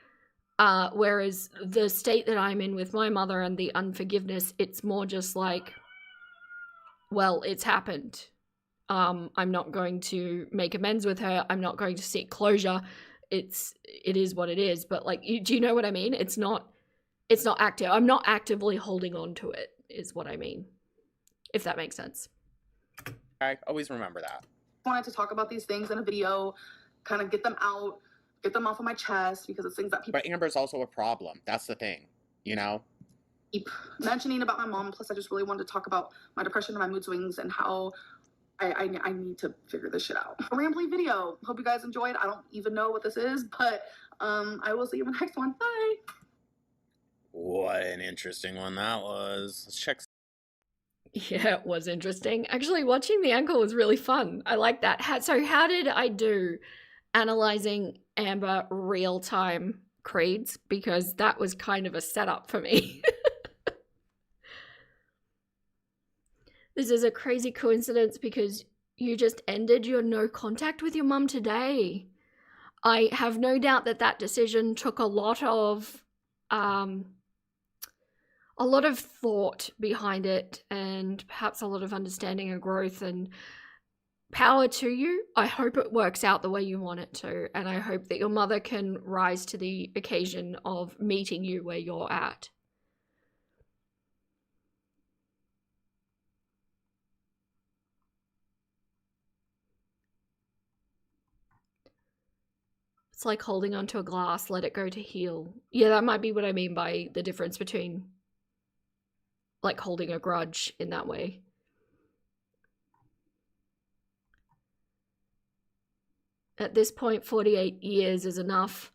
Whereas the state that I'm in with my mother and the unforgiveness, it's more just like, well, it's happened. I'm not going to make amends with her. I'm not going to seek closure. It is what it is. But like, do you know what I mean? It's not active. I'm not actively holding on to it, is what I mean. If that makes sense. I always remember that. I wanted to talk about these things in a video, kind of get them out, get them off of my chest, because it's things that people... But Amber's also a problem. That's the thing, you know? Keep mentioning about my mom. Plus, I just really wanted to talk about my depression and my mood swings and how I need to figure this shit out. A rambly video. Hope you guys enjoyed. I don't even know what this is, but I will see you in the next one. Bye. What an interesting one that was. Let's check. Yeah, it was interesting. Actually, watching the ankle was really fun. I like that. So how did I do analyzing Amber real-time creeds? Because that was kind of a setup for me. This is a crazy coincidence because you just ended your no contact with your mum today. I have no doubt that that decision took a lot of thought behind it, and perhaps a lot of understanding and growth, and power to you. I hope it works out the way you want it to, and I hope that your mother can rise to the occasion of meeting you where you're at. It's like holding onto a glass, let it go to heal. Yeah, that might be what I mean by the difference between like holding a grudge in that way. At this point, 48 years is enough.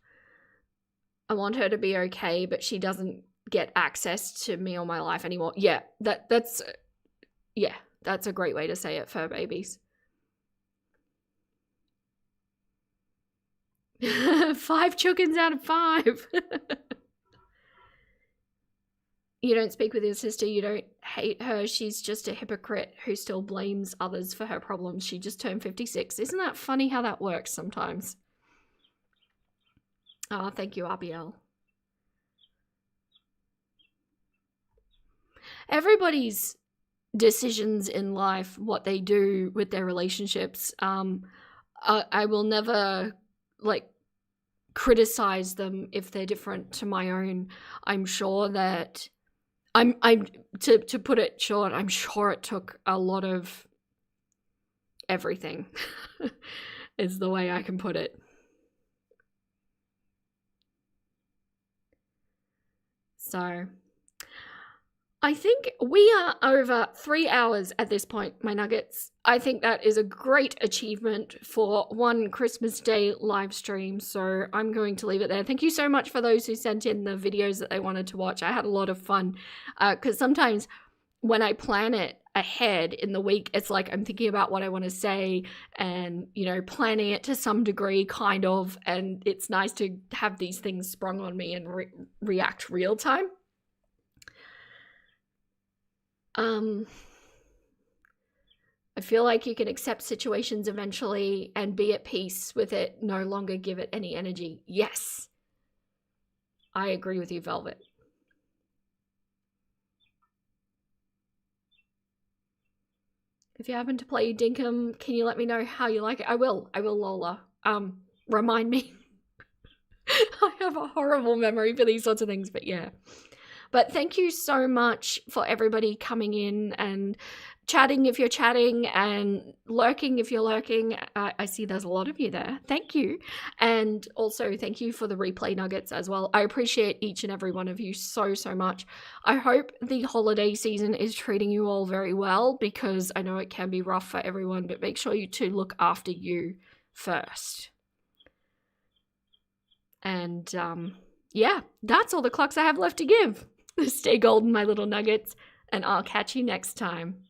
I want her to be okay, but she doesn't get access to me or my life anymore. Yeah, that's a great way to say it, fur babies. 5 chickens out of 5. You don't speak with your sister, you don't hate her, she's just a hypocrite who still blames others for her problems. She just turned 56. Isn't that funny how that works sometimes? Oh, thank you, RBL. Everybody's decisions in life, what they do with their relationships, I will never like criticize them if they're different to my own. I'm sure that to put it short, I'm sure it took a lot of everything is the way I can put it. So I think we are over 3 hours at this point, my nuggets. I think that is a great achievement for one Christmas Day live stream, so I'm going to leave it there. Thank you so much for those who sent in the videos that they wanted to watch. I had a lot of fun, because sometimes when I plan it ahead in the week, it's like I'm thinking about what I want to say and, you know, planning it to some degree, kind of, and it's nice to have these things sprung on me and react real time. I feel like you can accept situations eventually and be at peace with it, no longer give it any energy. Yes. I agree with you, Velvet. If you happen to play Dinkum, can you let me know how you like it? I will, Lola. Remind me. I have a horrible memory for these sorts of things, but yeah. But thank you so much for everybody coming in and chatting if you're chatting, and lurking if you're lurking. I see there's a lot of you there. Thank you. And also thank you for the replay nuggets as well. I appreciate each and every one of you so, so much. I hope the holiday season is treating you all very well, because I know it can be rough for everyone, but make sure you two look after you first. And yeah, that's all the clucks I have left to give. Stay golden, my little nuggets, and I'll catch you next time.